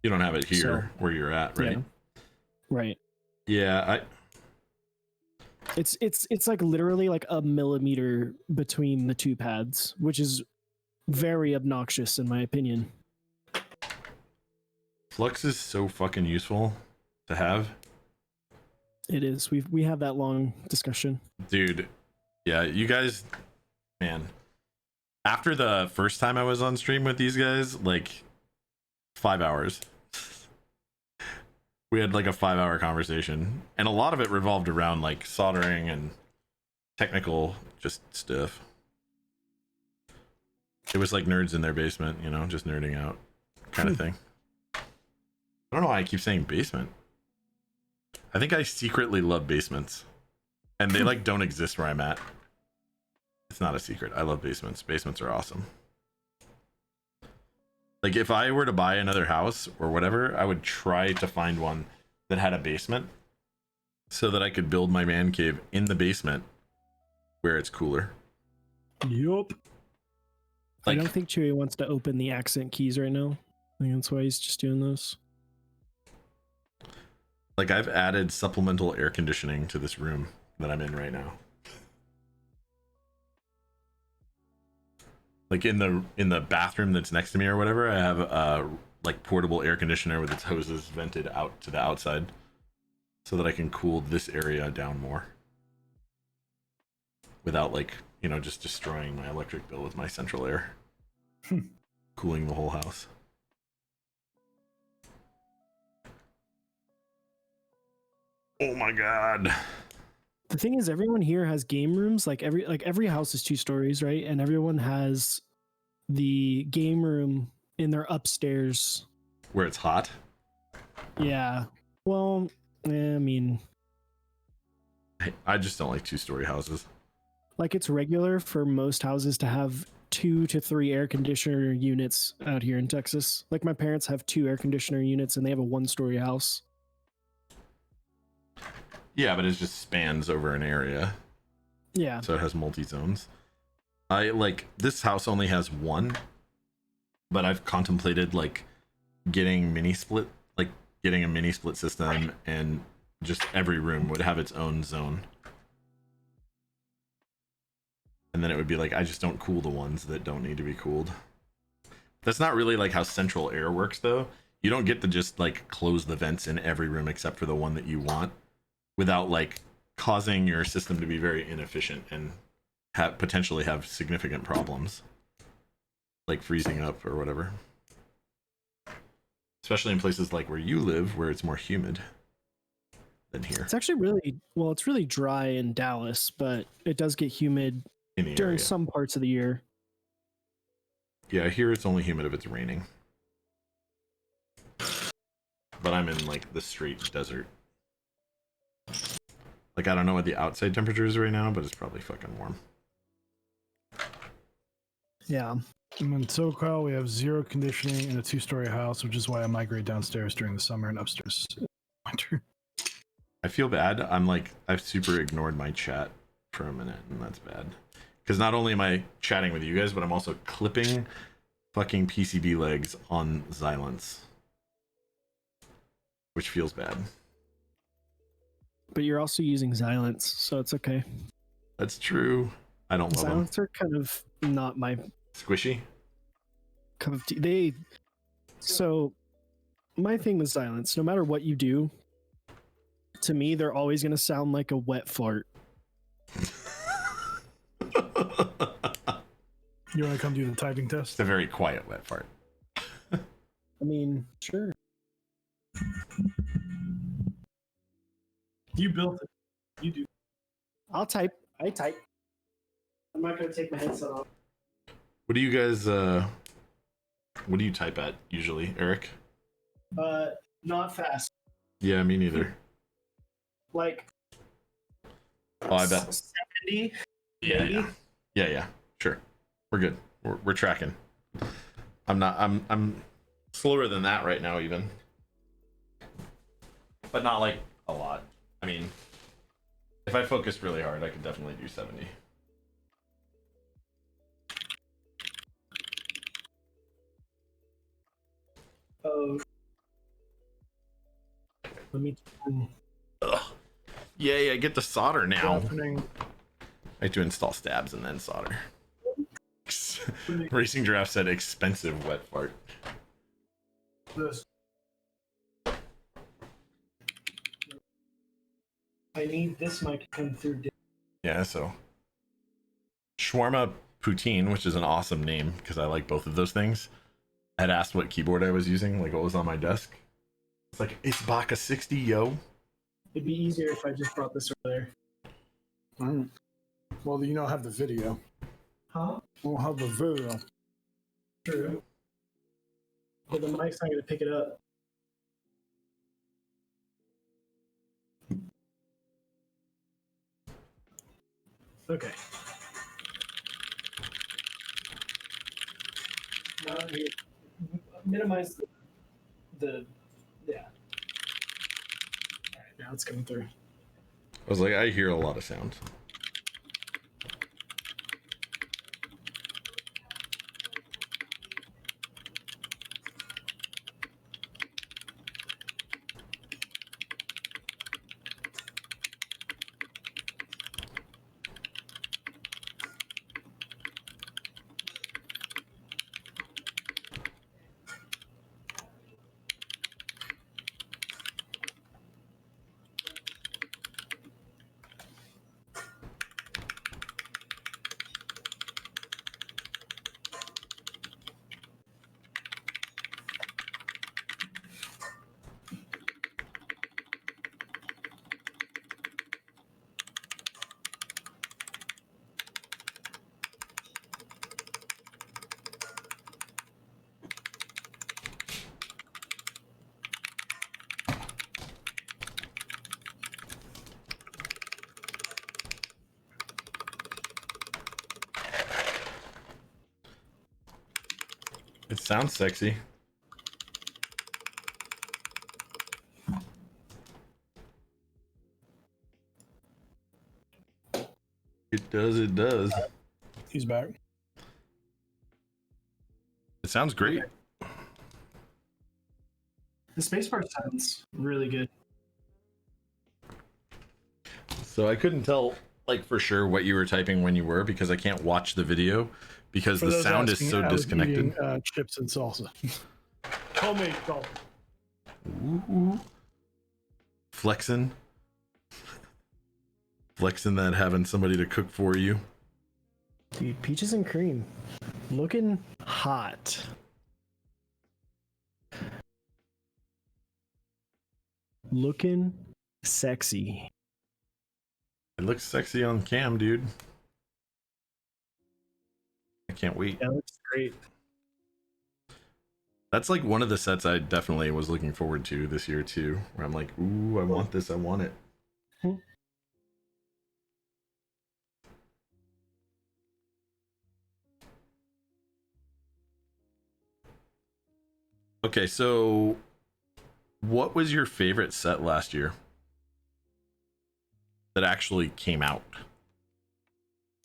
S1: You don't have it here where you're at, right?
S2: Yeah. Right.
S1: Yeah,
S2: It's literally a millimeter between the two pads, which is very obnoxious in my opinion.
S1: flux is so fucking useful to have.
S2: It is. We had that long discussion.
S1: Dude, yeah, you guys, man. After the first time I was on stream with these guys, 5 hours. We had a 5-hour conversation, and a lot of it revolved around soldering and technical just stuff. It was like nerds in their basement, just nerding out kind of thing. I don't know why I keep saying basement. I think I secretly love basements, and they don't exist where I'm at. It's not a secret. I love basements. Basements are awesome. If I were to buy another house or whatever, I would try to find one that had a basement so that I could build my man cave in the basement where it's cooler.
S3: Yup.
S2: I don't think Chewy wants to open the accent keys right now. I think that's why he's just doing those.
S1: I've added supplemental air conditioning to this room that I'm in right now. In the bathroom that's next to me or whatever, I have a portable air conditioner with its hoses vented out to the outside so that I can cool this area down more without just destroying my electric bill with my central air. Cooling the whole house. Oh my god.
S2: The thing is, everyone here has game rooms. Like every house is 2 stories, right? And everyone has the game room in their upstairs.
S1: Where it's hot.
S2: Yeah. Well, I mean,
S1: I just don't like 2-story houses.
S2: like it's regular for most houses to have 2 to 3 air conditioner units out here in Texas. Like my parents have 2 air conditioner units and they have a 1-story house.
S1: Yeah, but it just spans over an area.
S2: Yeah.
S1: So it has multi-zones. I like this house only has 1, but I've contemplated like getting a mini split system, and just every room would have its own zone. And then it would be like, I just don't cool the ones that don't need to be cooled. That's not really like how central air works though. You don't get to just like close the vents in every room except for the one that you want, without like causing your system to be very inefficient and potentially have significant problems, like freezing up or whatever. Especially in places like where you live, where it's more humid than here.
S2: It's actually it's really dry in Dallas, but it does get humid
S1: In the
S2: during
S1: area.
S2: some parts of the year.
S1: Yeah, here it's only humid if it's raining. But I'm in like the straight desert. Like, I don't know what the outside temperature is right now, but it's probably fucking warm.
S2: Yeah.
S3: And in SoCal, we have 0 conditioning in a 2-story house, which is why I migrate downstairs during the summer and upstairs in winter.
S1: I feel bad. I've super ignored my chat for a minute, and that's bad. Because not only am I chatting with you guys, but I'm also clipping fucking PCB legs on Zilents. Which feels bad.
S2: But you're also using Zilents, so it's okay.
S1: That's true. I don't love them.
S2: Zilents are kind of not my
S1: Squishy?
S2: cup of tea. So my thing with Zilents, no matter what you do, to me, they're always going to sound like a wet fart.
S3: You want to come do the typing test?
S1: It's a very quiet wet fart.
S2: I mean, sure.
S3: You built it. You do.
S2: I'll type. I type. I'm not going to take my headset off.
S1: What do you guys what do you type at usually, Eric?
S2: Not fast.
S1: Yeah, me neither.
S2: Like
S1: Oh, I bet.
S2: 70.
S1: Yeah. Yeah. Sure. We're good. We're tracking. I'm slower than that right now even. But not like a lot. I mean, if I focused really hard, I could definitely do 70.
S2: Oh. Let me.
S1: Ugh. Yay, I get to solder now.
S3: Happening.
S1: I have to install stabs and then solder. Racing Giraffe said expensive wet fart.
S3: This.
S2: I need this mic to come through.
S1: Yeah, so Shawarma Poutine, which is an awesome name because I like both of those things, had asked what keyboard I was using, like what was on my desk. It's like, it's Baka 60, yo.
S2: It'd be easier if I just brought this over there.
S3: Mm. Well, you don't have the video.
S2: Huh?
S3: We'll have the video.
S2: True. But the mic's not going to pick it up. Okay. Now you minimize the yeah. All right, now it's coming through.
S1: I was like, I hear a lot of sound. It sounds sexy. It does, it does.
S3: He's back.
S1: It sounds great.
S2: The spacebar sounds really good.
S1: So I couldn't tell, like, for sure what you were typing when you were, because I can't watch the video because
S3: For
S1: the
S3: those
S1: sound is
S3: asking,
S1: so
S3: I was
S1: disconnected.
S3: eating, chips and salsa. Homemade salsa.
S1: Ooh. Flexing that having somebody to cook for you.
S2: Dude, peaches and cream. Looking hot. Looking sexy.
S1: It looks sexy on cam, dude. I can't wait.
S2: That looks great.
S1: That's like one of the sets I definitely was looking forward to this year too, where I'm like, ooh, I want this, I want it. Okay, so what was your favorite set last year that actually came out?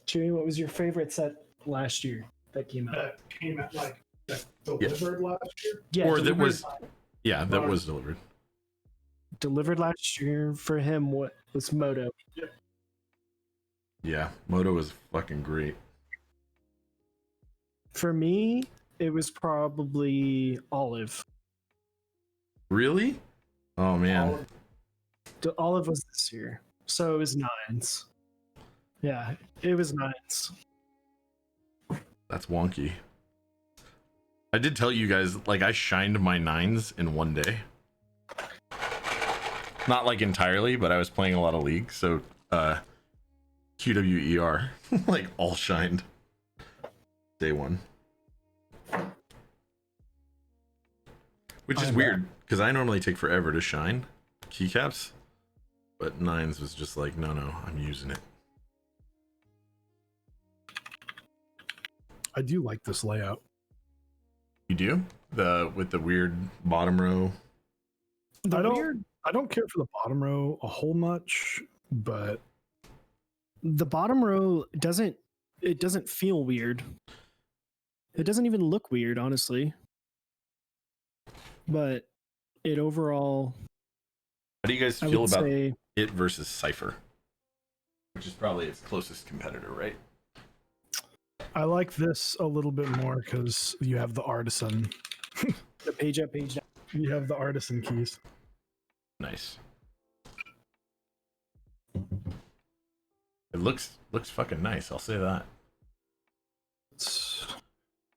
S2: Chewy, what was your favorite set last year that came out?
S3: That came out like that delivered last year.
S2: Yeah,
S1: Or that
S2: delivered-
S1: was, yeah, that was delivered.
S2: delivered last year for him. What was Moto?
S1: Yeah, Moto was fucking great.
S2: For me, it was probably Olive.
S1: Really? Oh man.
S2: Olive was this year, so it was nines. Yeah, it was nines.
S1: That's wonky. I did tell you guys, like, I shined my nines in one day. Not like entirely, but I was playing a lot of League, so QWER like all shined day one. Which is weird, because I normally take forever to shine keycaps, but nines was just like, no, I'm using it.
S3: I do like this layout.
S1: You do? With the weird bottom row.
S3: I don't care for the bottom row a whole much, but
S2: The bottom row doesn't feel weird. It doesn't even look weird, honestly. But it overall,
S1: How do you guys
S2: I
S1: feel
S2: would
S1: about
S2: say,
S1: it versus Cypher? Which is probably its closest competitor, right?
S3: I like this a little bit more because you have the artisan.
S2: the page up, page down.
S3: You have the artisan keys.
S1: Nice. It looks fucking nice, I'll say that.
S3: It's,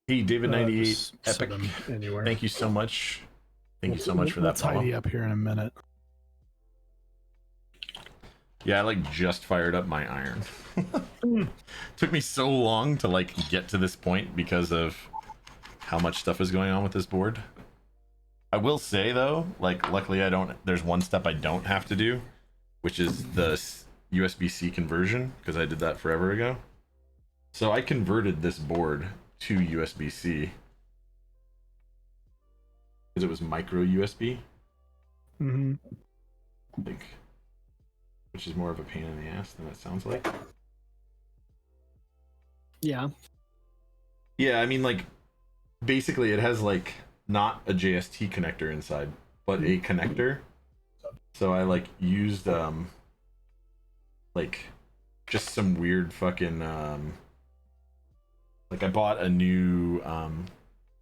S1: Hey, David98
S3: just set
S1: Epic.
S3: them anywhere.
S1: Thank you so much. Thank you so much for that
S3: We'll tidy
S1: follow.
S3: up here in a minute.
S1: Yeah, I like just fired up my iron. Took me so long to like get to this point because of how much stuff is going on with this board. I will say though, like luckily there's one step I don't have to do, which is the USB-C conversion, because I did that forever ago. So I converted this board to USB-C because it was micro USB,
S3: Mm-hmm.
S1: like, which is more of a pain in the ass than it sounds like.
S2: Yeah.
S1: Yeah, I mean, like, basically it has like not a JST connector inside, but a connector. So I like used like just some weird fucking like I bought a new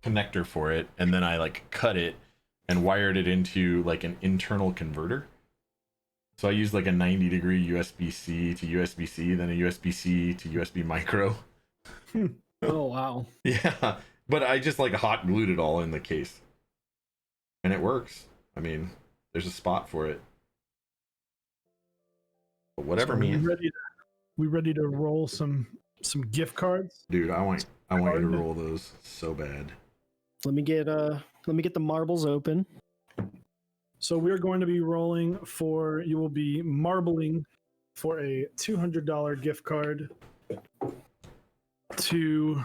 S1: connector for it, and then I like cut it and wired it into like an internal converter. So I used like a 90-degree USB-C to USB-C, then a USB-C to USB micro.
S2: Oh wow.
S1: Yeah, but I just like hot glued it all in the case, and it works. I mean, there's a spot for it. But whatever,
S3: So
S1: man.
S3: We ready to roll some gift cards?
S1: Dude, I want you to roll those so bad.
S2: Let me get the marbles open.
S3: So we're going to be rolling for, you will be marbling for a $200 gift card to,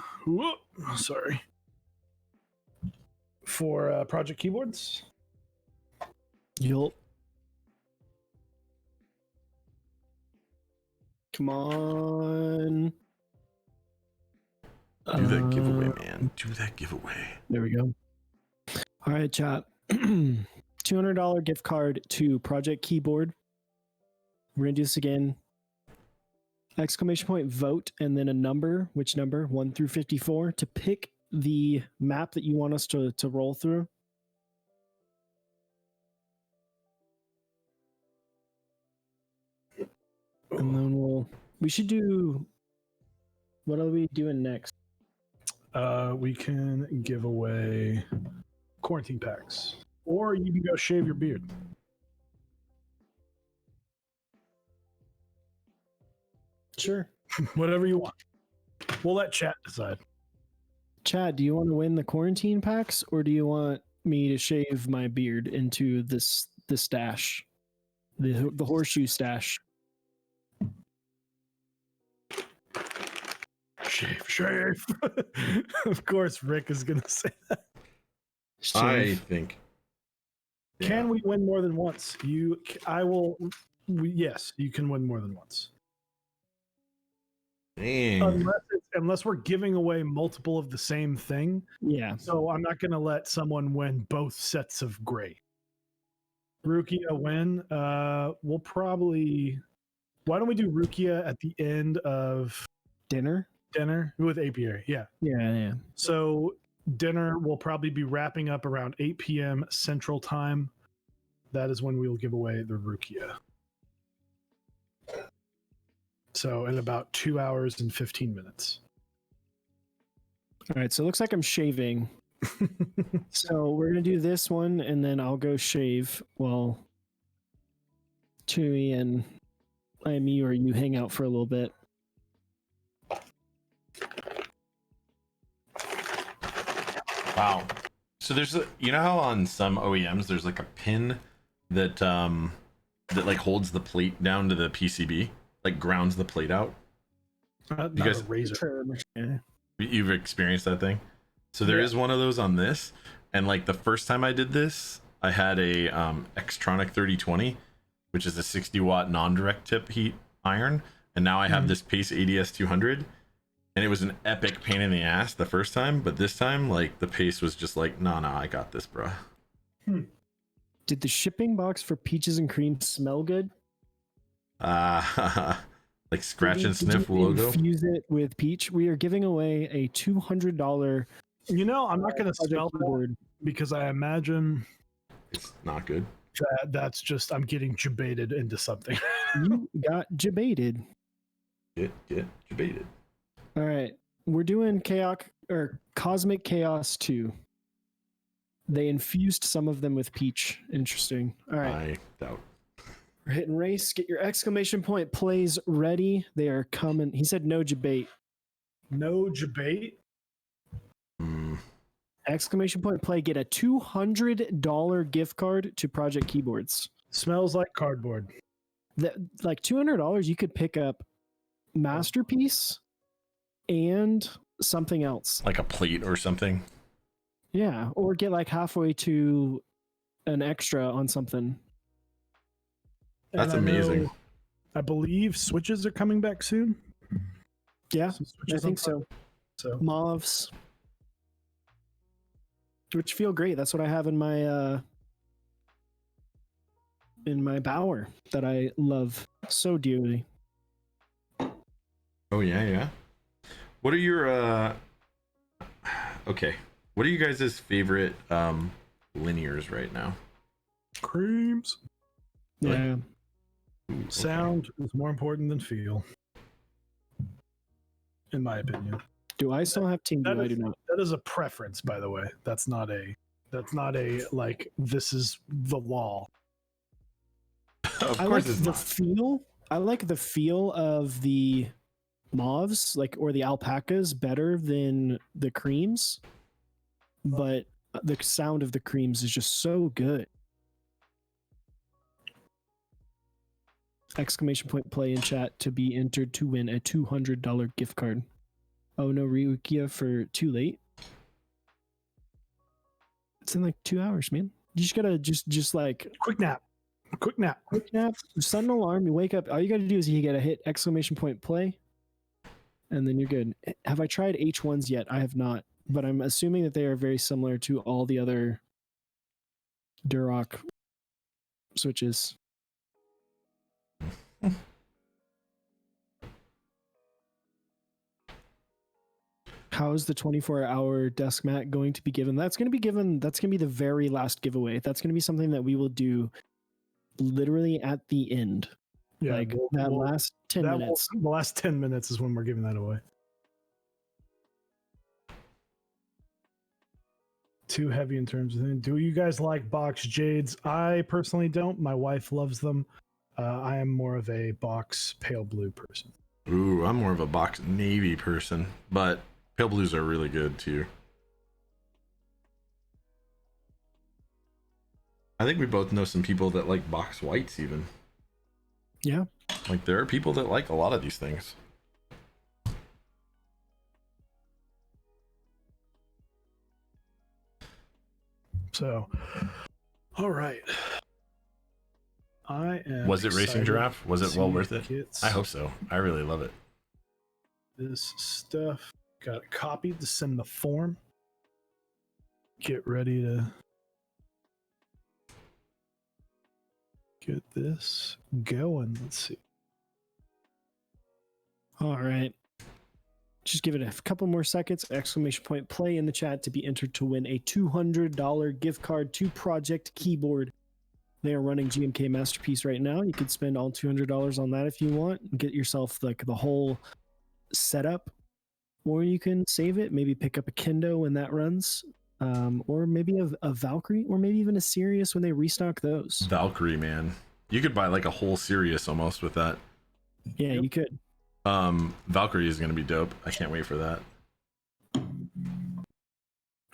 S3: for project keyboards.
S2: Yup. Come on.
S1: Do that giveaway, man. Do that giveaway.
S2: There we go. All right, chat. $200 gift card to Project Keyboard. We're going to do this again. Exclamation point vote and then a number. Which number? 1 through 54 to pick the map that you want us to roll through. And then we should do, what are we doing next?
S3: We can give away quarantine packs, or you can go shave your beard.
S2: Sure.
S3: Whatever you want. We'll let chat decide.
S2: Chad, do you want to win the quarantine packs, or do you want me to shave my beard into the stash, the horseshoe stash?
S3: Shave. Of course, Rick is going to say that.
S1: I think. Yeah.
S3: Can we win more than once? Yes, you can win more than once.
S1: Dang.
S3: Unless we're giving away multiple of the same thing.
S2: Yeah.
S3: So I'm not going to let someone win both sets of gray. Rukia win. We'll probably. Why don't we do Rukia at the end of
S2: Dinner
S3: with apiary? Yeah.
S2: Yeah.
S3: So dinner will probably be wrapping up around 8 p.m. Central Time. That is when we will give away the Rukia. So in about 2 hours and 15 minutes.
S2: All right, so it looks like I'm shaving. So we're going to do this one, and then I'll go shave while Chewy and IME or you hang out for a little bit.
S1: Wow. So there's you know how on some OEMs there's like a pin that like holds the plate down to the PCB, like grounds the plate out.
S3: Not
S1: You guys-
S3: a razor.
S1: You've experienced that thing? So there is one of those on this, and like the first time I did this, I had a Xtronic 3020, which is a 60-watt non-direct tip heat iron, and now I have this Pace ADS 200, and it was an epic pain in the ass the first time, but this time like the Pace was just like, nah, I got this, bro.
S2: Did the shipping box for peaches and cream smell good?
S1: Like scratch and
S2: Did
S1: sniff
S2: you
S1: logo.
S2: Infuse it with peach. We are giving away a $200
S3: You know, I'm not going to
S2: Project
S3: smell that
S2: Keyboard.
S3: because I imagine
S1: It's not good.
S3: that's just I'm getting debated into something.
S2: You got debated.
S1: Get debated.
S2: All right, we're doing Cosmic Chaos 2. They infused some of them with peach. Interesting. All right,
S1: I doubt.
S2: we're hitting race. Get your exclamation point plays ready. They are coming. He said no debate.
S3: No debate.
S2: Exclamation point play. Get a $200 gift card to Project Keyboards.
S3: Smells like cardboard.
S2: Like $200, you could pick up Masterpiece and something else.
S1: Like a plate or something.
S2: Yeah, or get like halfway to an extra on something.
S1: That's
S3: And
S1: amazing.
S3: I believe switches are coming back soon.
S2: Yeah,
S3: Some
S2: I
S3: switches
S2: think
S3: on-
S2: so.
S3: So
S2: Mauves, which feel great. That's what I have in my bower that I love so dearly.
S1: Oh yeah. What are your okay? What are you guys' favorite linears right now?
S3: creams.
S1: Really?
S2: Yeah.
S1: Ooh, okay.
S3: Sound is more important than feel, in my opinion.
S2: Do I still have Team Blue? I do not.
S3: That is a preference, by the way. That's not a like this is the law.
S1: Of
S2: I
S1: course
S2: like
S1: it's
S2: the
S1: not.
S2: feel. I like the feel of the mauves, or the alpacas, better than the creams. But the sound of the creams is just so good. Exclamation point play in chat to be entered to win a $200 gift card. Oh no, Ryukia for too late. It's in like 2 hours, man. You just gotta just like
S3: Quick nap. Quick nap.
S2: set an alarm. You wake up. All you gotta do is you gotta hit !play, and then you're good. Have I tried H1s yet? I have not, but I'm assuming that they are very similar to all the other Duroc switches. How is the 24-hour desk mat going to be given? That's going to be given. That's going to be the very last giveaway. That's going to be something that we will do literally at the end.
S3: Yeah,
S2: like that last 10 minutes.
S3: The last 10 minutes is when we're giving that away. Too heavy in terms of things. Do you guys like box jades? I personally don't. My wife loves them. I am more of a box pale blue person.
S1: Ooh, I'm more of a box navy person, but pale blues are really good too. I think we both know some people that like box whites even.
S2: Yeah.
S1: Like there are people that like a lot of these things.
S3: So, all right. I am.
S1: Was it Racing Giraffe? Was it well worth it?
S3: Get
S1: I hope so. I really love it.
S3: this stuff. Got it copied to send the form. Get ready to get this going. Let's see.
S2: All right. Just give it a couple more seconds. !play in the chat to be entered to win a $200 gift card to Project Keyboard. They are running GMK Masterpiece right now. You could spend all $200 on that if you want and get yourself like the whole setup, or you can save it, maybe pick up a Kendo when that runs, or maybe a Valkyrie, or maybe even a Sirius when they restock those.
S1: Valkyrie, man. You could buy like a whole Sirius almost with that.
S2: Yeah, you could.
S1: Valkyrie is going to be dope. I can't wait for that.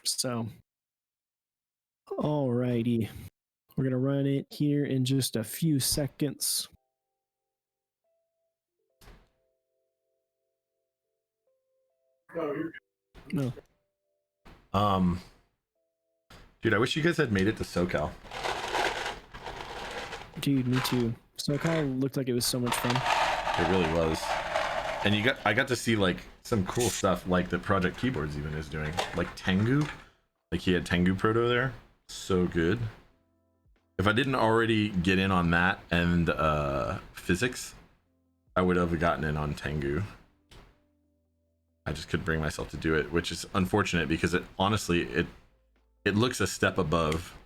S2: So, alrighty. We're going to run it here in just a few seconds. No.
S1: Dude, I wish you guys had made it to SoCal.
S2: Dude, me too. SoCal looked like it was so much fun.
S1: It really was. And I got to see like some cool stuff like that Project Keyboards even is doing. Like Tengu. Like he had Tengu Proto there. So good. If I didn't already get in on that and physics, I would have gotten in on Tengu. I just couldn't bring myself to do it, which is unfortunate because it honestly it looks a step above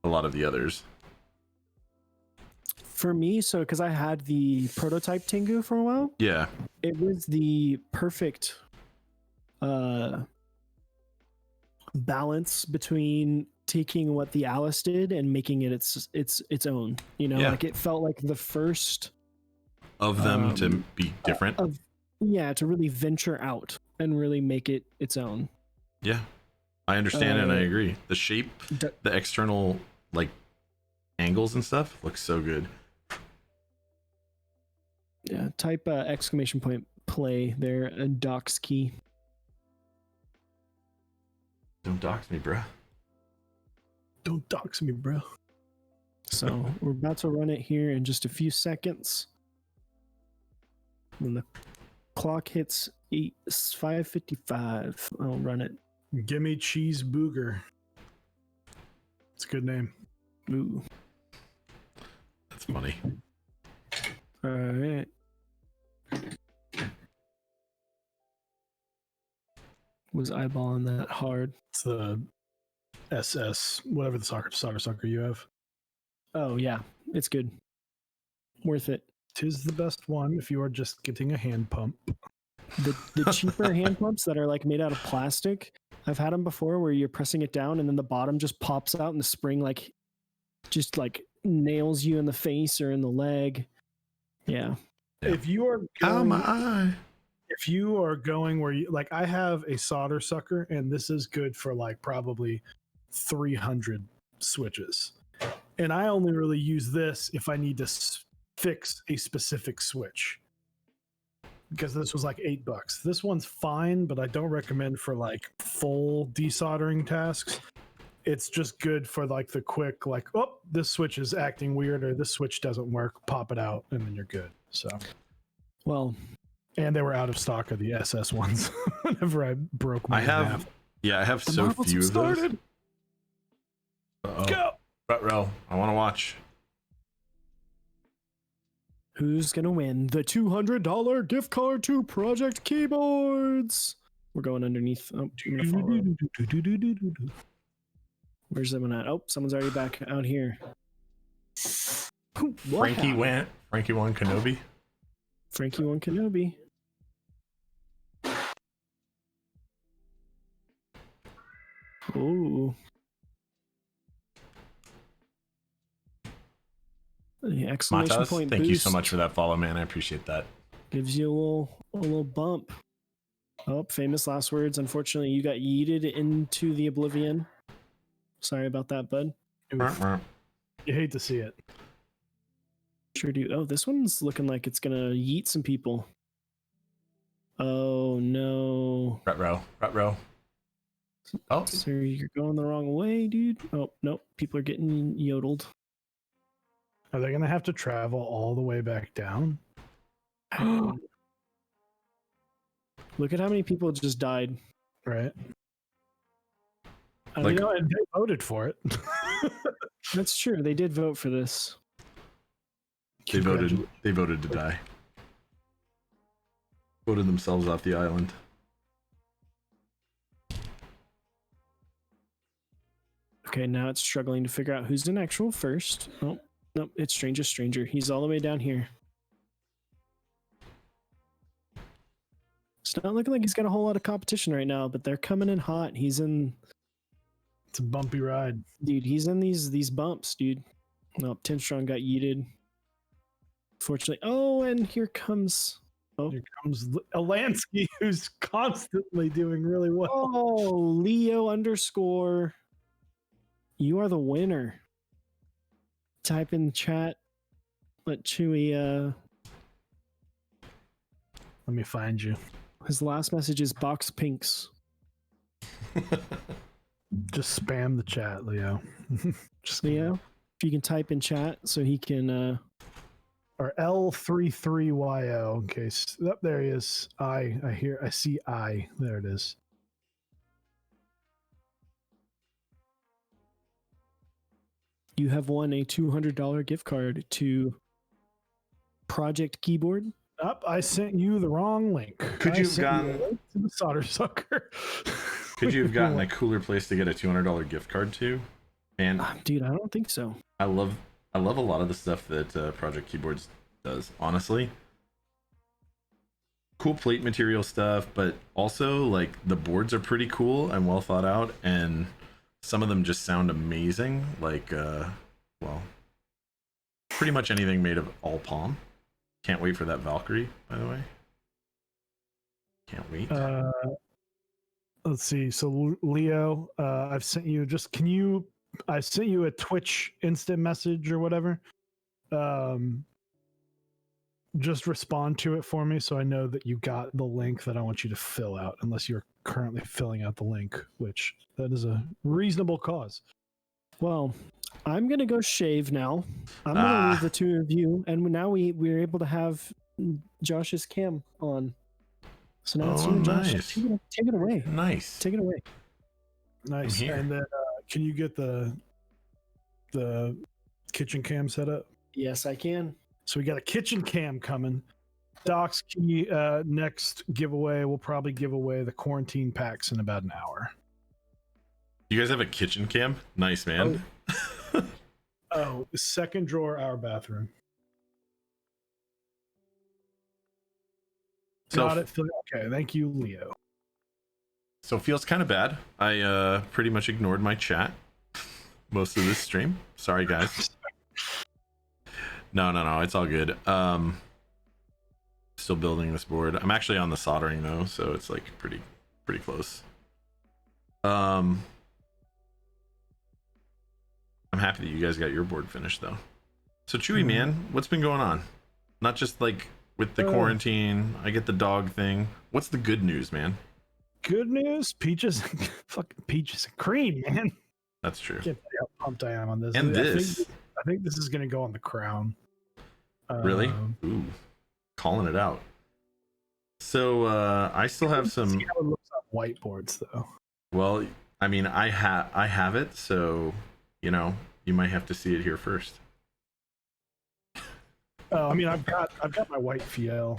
S1: a lot of the others.
S2: For me, so because I had the prototype Tengu for a while,
S1: Yeah.
S2: it was the perfect balance between taking what the Alice did and making it its own. You know,
S1: Yeah.
S2: like it felt like the first
S1: Of them to be different.
S2: to really venture out and really make it its own.
S1: Yeah. I understand and I agree. The shape,
S2: d-
S1: the external like angles and stuff looks so good.
S2: Yeah, type !play there and docs key.
S1: Don't dox me, bruh.
S3: Don't dox me, bro.
S2: So we're about to run it here in just a few seconds. When the clock hits 5:55, I'll run it.
S3: Gimme Cheese Booger. It's a good name.
S2: Ooh.
S1: That's funny.
S2: All right. Was eyeballing that hard.
S3: It's the SS, whatever the soccer you have.
S2: Oh yeah, it's good. Worth it.
S3: 'Tis the best one if you are just getting a hand pump.
S2: The cheaper hand pumps that are like made out of plastic, I've had them before where you're pressing it down and then the bottom just pops out and the spring like just like nails you in the face or in the leg. Yeah.
S3: If you are
S1: Ow,
S3: going,
S1: my eye.
S3: if you are going where you like, I have a solder sucker and this is good for like probably 300 switches, and I only really use this if I need to fix a specific switch, because this was like $8. This one's fine, but I don't recommend for like full desoldering tasks. it's just good for like the quick, like, oh, this switch is acting weird or this switch doesn't work. Pop it out, and then you're good. So,
S2: Well,
S3: and they were out of stock of the SS ones whenever I broke my
S1: I have
S3: The
S1: so
S3: models
S1: few
S3: have
S1: of those.
S3: started.
S1: Uh-oh.
S3: Go.
S1: Front row. I want to watch.
S2: who's gonna win the $200 gift card to Project Keyboards? We're going underneath. Oh, I'm gonna follow. Where's someone at? Oh, someone's already back out here.
S1: Frankie won Kenobi.
S2: Frankie won Kenobi. Ooh. The exclamation
S1: Matas,
S2: point
S1: thank you so
S2: boost
S1: much for that follow, man. I appreciate that.
S2: gives you a little bump. Oh, famous last words. Unfortunately, you got yeeted into the oblivion. Sorry about that, bud.
S3: Oof. You hate to see it.
S2: Sure do. Oh, this one's looking like it's gonna yeet some people. Oh no.
S1: Front row. Oh,
S2: Sir, you're going the wrong way, dude. Oh, nope. People are getting yodeled.
S3: Are they gonna have to travel all the way back down?
S2: Look at how many people just died.
S3: Right.
S2: I
S1: Like-
S2: mean,
S3: And they voted for it.
S2: that's true. They did vote for this.
S1: they voted to die. Voted themselves off the island.
S2: Okay, now it's struggling to figure out who's in actual first. Oh, nope, it's Stranger. He's all the way down here. It's not looking like he's got a whole lot of competition right now, but they're coming in hot. He's in,
S3: It's a bumpy ride.
S2: dude. He's in these bumps, dude. No, Tim Strong got yeeted. Fortunately, oh, and here comes. Oh,
S3: Here comes Alansky, who's constantly doing really well.
S2: oh, Leo _ You are the winner. Type in chat. Let Chewy.
S3: Let me find you.
S2: His last message is box pinks.
S3: Just spam the chat, Leo. Just
S2: Leo, if you can type in chat so he can.
S3: or L33YO in case. Oh, there he is. I see I. There it is.
S2: You have won a $200 gift card to Project Keyboard.
S3: Up, I sent you the wrong link.
S1: Could
S3: I
S1: you have
S3: sent
S1: gotten-
S3: a link to the solder sucker?
S1: Could you have gotten a cooler place to get a $200 gift card to? Man,
S2: Dude, I don't think so.
S1: I love a lot of the stuff that Project Keyboards does. Honestly, cool plate material stuff, but also like the boards are pretty cool and well thought out, and some of them just sound amazing. Like, well, pretty much anything made of all palm. Can't wait for that Valkyrie, by the way. Can't wait.
S3: Let's see. So Leo, I've sent you. I sent you a Twitch instant message or whatever. Just respond to it for me so I know that you got the link that I want you to fill out, unless you're currently filling out the link, which that is a reasonable cause.
S2: Well, I'm gonna go shave now. I'm gonna leave the two of you, and now we're able to have Josh's cam on. So now it's you and Josh.
S1: Nice.
S2: Take it away.
S1: Nice.
S2: Take it away.
S3: Nice.
S1: here.
S3: And then can you get the kitchen cam set up?
S2: Yes, I can.
S3: So we got a kitchen cam coming. Doc's key next giveaway. We'll probably give away the quarantine packs in about an hour.
S1: You guys have a kitchen cam? Nice, man.
S3: Oh, second drawer, our bathroom.
S1: So,
S3: Got it. Okay, thank you, Leo.
S1: So it feels kind of bad. I pretty much ignored my chat most of this stream. Sorry, guys. No, it's all good. Still building this board. I'm actually on the soldering though, so it's like pretty close. I'm happy that you guys got your board finished though. So Chewy, man, what's been going on? Not just like with the quarantine. I get the dog thing. What's the good news, man?
S3: Good news, peaches, fucking peaches and cream, man.
S1: That's true.
S3: Can't tell you how pumped I am on this.
S1: And this.
S3: I think this is going to go on the crown.
S1: Really? Ooh. Calling it out. So I still have some.
S3: See how it looks on whiteboards, though.
S1: Well, I mean, I have it, so you know, you might have to see it here first.
S3: Oh, I mean, I've got my white FL.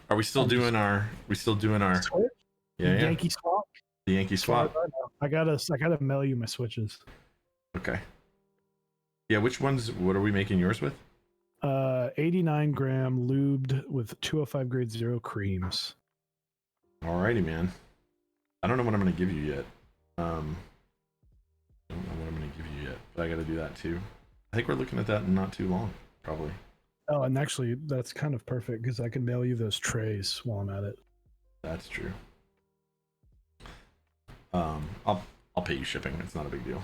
S1: Are we still doing our?
S3: Switch?
S1: Yeah.
S3: Yankee swap.
S1: The Yankee swap.
S3: I gotta mail you my switches.
S1: Okay. Yeah, which ones? What are we making yours with?
S3: 89 gram lubed with 205 grade 0 creams.
S1: Alrighty, man. I don't know what I'm gonna give you yet. I don't know what I'm gonna give you yet, but I gotta do that too. I think we're looking at that in not too long, probably.
S3: Oh, and actually, that's kind of perfect because I can mail you those trays while I'm at it.
S1: That's true. I'll pay you shipping. It's not a big deal.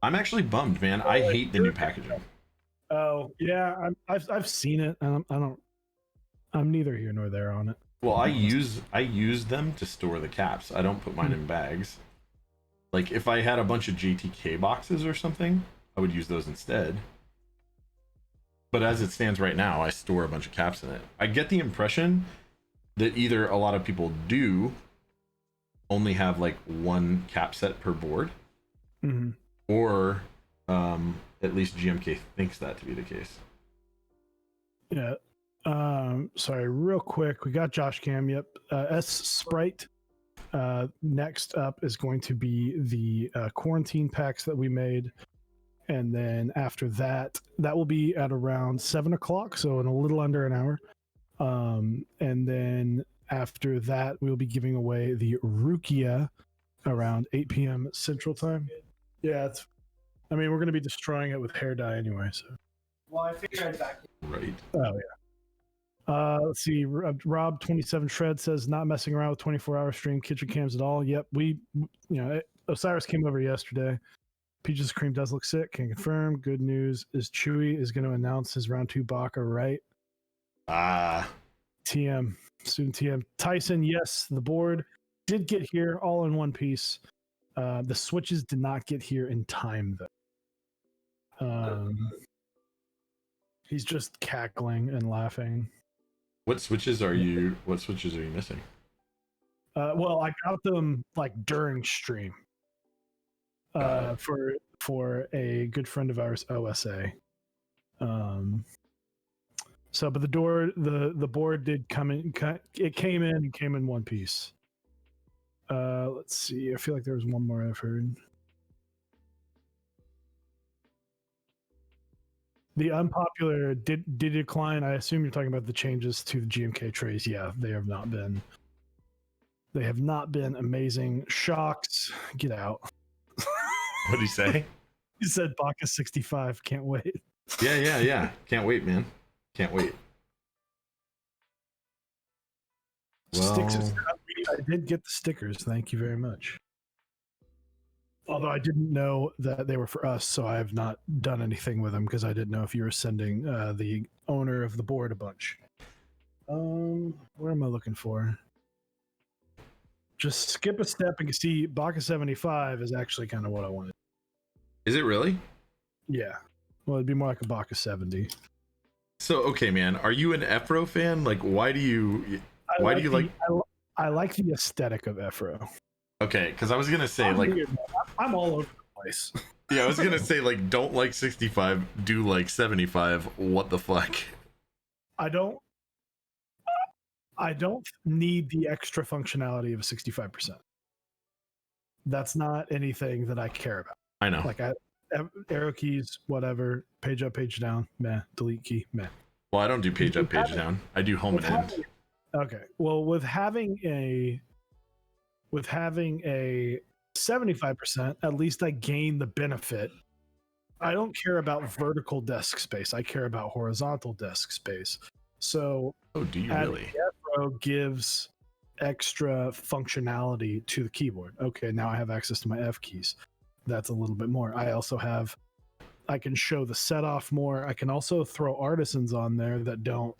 S1: I'm actually bummed, man. I hate the new packaging.
S3: Oh yeah, I've seen it, and I'm neither here nor there on it.
S1: Well, I use them to store the caps. I don't put mine in bags. Like if I had a bunch of JTK boxes or something, I would use those instead. But as it stands right now, I store a bunch of caps in it. I get the impression that either a lot of people do only have like one cap set per board, or at least GMK thinks that to be the case.
S3: Yeah. Sorry, real quick. We got Josh Cam. Yep. S Sprite. Next up is going to be the quarantine packs that we made. And then after that will be at around 7 o'clock. So in a little under an hour. And then after that, we'll be giving away the Rukia around 8 p.m. Central Time. Yeah. We're going to be destroying it with hair dye anyway. So.
S2: Well, I figured I'd back.
S1: Right.
S3: Oh, yeah. Let's see. Rob27 Shred says, not messing around with 24-hour stream kitchen cams at all. Yep. Osiris came over yesterday. Peaches Cream does look sick. Can confirm. Good news is Chewy is going to announce his round 2 Baka, right? TM. Student TM. Tyson, yes, the board did get here all in one piece. The switches did not get here in time, though. He's just cackling and laughing.
S1: What switches are you missing?
S3: Well, I got them like during stream. For a good friend of ours, OSA. But the board did come in. It came in one piece. Let's see. I feel like there was one more I've heard. The unpopular did decline. I assume you're talking about the changes to the GMK trays. Yeah, they have not been amazing. Shocks, get out.
S1: What did he say?
S3: He said Baka 65. Can't wait.
S1: Yeah. Can't wait, man. Can't wait.
S3: Well, I did get the stickers. Thank you very much. Although I didn't know that they were for us, so I have not done anything with them because I didn't know if you were sending the owner of the board a bunch. Where am I looking for? Just skip a step and see Baka 75 is actually kind of what I wanted.
S1: Is it really?
S3: Yeah. Well, it'd be more like a Baka 70.
S1: So, okay, man, are you an Efro fan? Like, why do you like?
S3: I like the aesthetic of Efro.
S1: Okay, because I was gonna say
S3: I'm all over the place.
S1: Yeah, I was gonna say like don't like 65, do like 75. What the fuck?
S3: I don't need the extra functionality of a 65%. That's not anything that I care about.
S1: I know.
S3: Like arrow keys, whatever, page up, page down, meh, delete key, meh.
S1: Well, I don't do page up, page down. I do home and end.
S3: Okay. Well, with having a 75%, at least I gain the benefit. I don't care about vertical desk space. I care about horizontal desk space. So,
S1: do you really?
S3: Efro gives extra functionality to the keyboard. Okay, now I have access to my F keys. That's a little bit more. I can show the set off more. I can also throw artisans on there that don't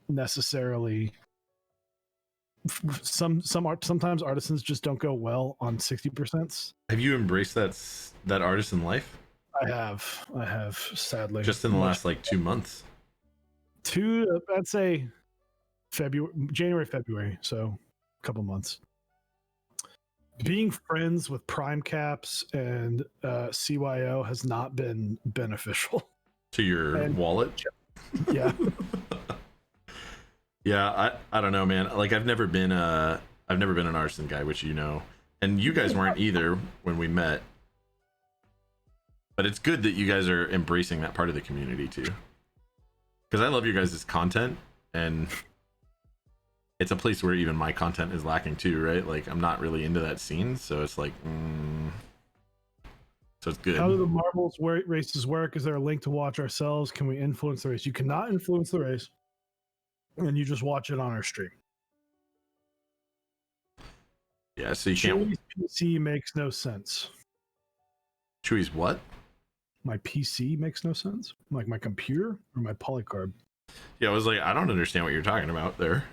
S3: necessarily sometimes artisans just don't go well on 60%.
S1: Have you embraced that artisan life?
S3: I have sadly.
S1: Just in the last like 2 months.
S3: I'd say January, February, so a couple months. Being friends with Prime Caps and CYO has not been beneficial
S1: To your wallet?
S3: Yeah.
S1: Yeah, I don't know, man. Like I've never been an artisan guy, which you know, and you guys weren't either when we met. But it's good that you guys are embracing that part of the community too, because I love your guys' content, and it's a place where even my content is lacking too, right? Like I'm not really into that scene, so it's like, so it's good.
S3: How do the marbles races work? Is there a link to watch ourselves? Can we influence the race? You cannot influence the race, and you just watch it on our stream.
S1: Yeah, so you can't.
S3: Chewy's PC makes no sense.
S1: Chewy's what?
S3: My PC makes no sense. Like my computer or my polycarb.
S1: Yeah, I was like, I don't understand what you're talking about there.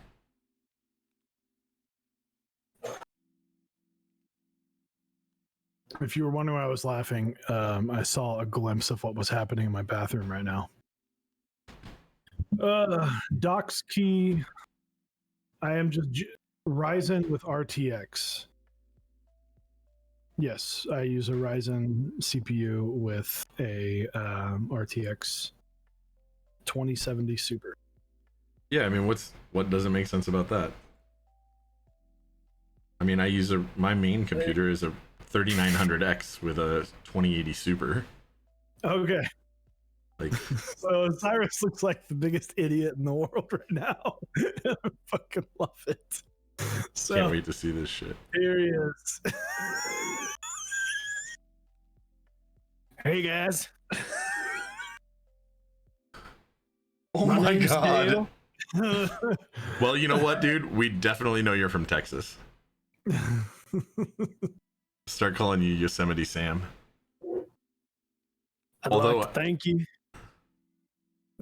S3: If you were wondering why I was laughing, I saw a glimpse of what was happening in my bathroom right now. Doc's key. I am just Ryzen with RTX. Yes, I use a Ryzen CPU with a RTX 2070 Super.
S1: Yeah, I mean, what doesn't make sense about that? I mean, I use my main computer is a 3900X with a 2080 Super.
S3: Okay.
S1: Like,
S3: so Cyrus looks like the biggest idiot in the world right now. I fucking love it. So,
S1: can't wait to see this shit.
S3: Here he is. Hey guys.
S1: Oh my
S2: name's
S1: god.
S2: Dale.
S1: Well, you know what, dude? We definitely know you're from Texas. Start calling you Yosemite Sam. Although,
S2: thank you.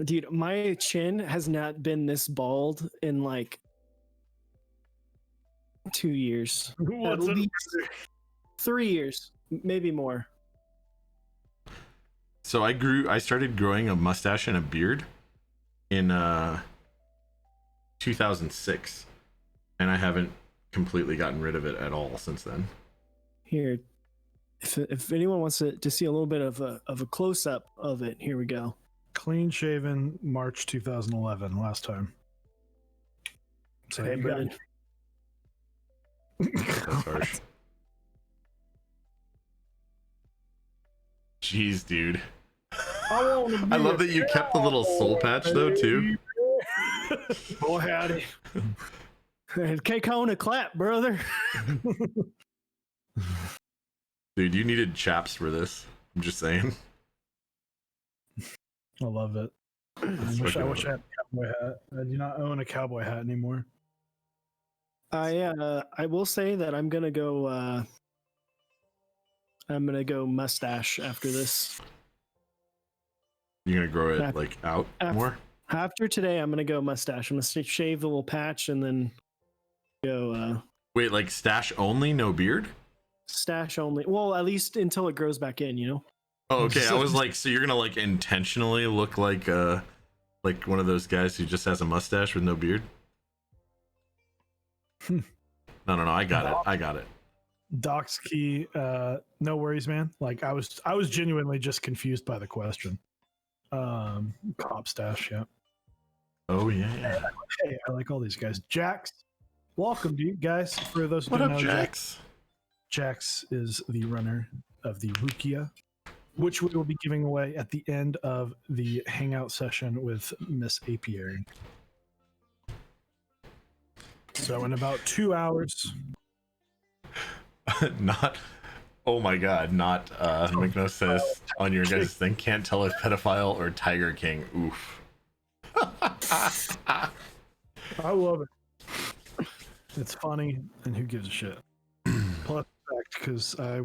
S2: Dude, my chin has not been this bald in like 2 years. At least 3 years, maybe more.
S1: so I started growing a mustache and a beard in 2006, and I haven't completely gotten rid of it at all since then.
S2: Here, if anyone wants to see a little bit of a close up of it, here we go.
S3: Clean shaven March 2011 last time. So
S2: Hey, bud.
S1: That's harsh. Jeez, dude. I love that you kept the little soul patch though too.
S2: Oh, howdy. K-Kona clap, brother.
S1: Dude, you needed chaps for this. I'm just saying.
S3: I love it. I wish I had a cowboy hat. I do not own a cowboy hat anymore.
S2: I will say that I'm gonna go mustache after this.
S1: You're gonna grow it like out more?
S2: After today, I'm gonna go mustache. I'm gonna shave the little patch and then go
S1: Wait, like stash only, no beard?
S2: stash only. Well, at least until it grows back in, you know?
S1: Oh, okay. I was like, so you're gonna like intentionally look like one of those guys who just has a mustache with no beard? No, I got it.
S3: Doc's key, no worries, man. Like I was genuinely just confused by the question. Cop stash, yeah.
S1: Oh yeah.
S3: Hey, I like all these guys. Jax, welcome, dude, guys. For those who
S1: What
S3: don't
S1: up,
S3: know,
S1: Jax?
S3: Jax is the runner of the Rukia, which we will be giving away at the end of the hangout session with Miss Apiary. So in about 2 hours.
S1: Not, oh my god, not Mikno says on your guys' thing, can't tell if pedophile or Tiger King. Oof.
S3: I love it. It's funny, and who gives a shit? Plus, because I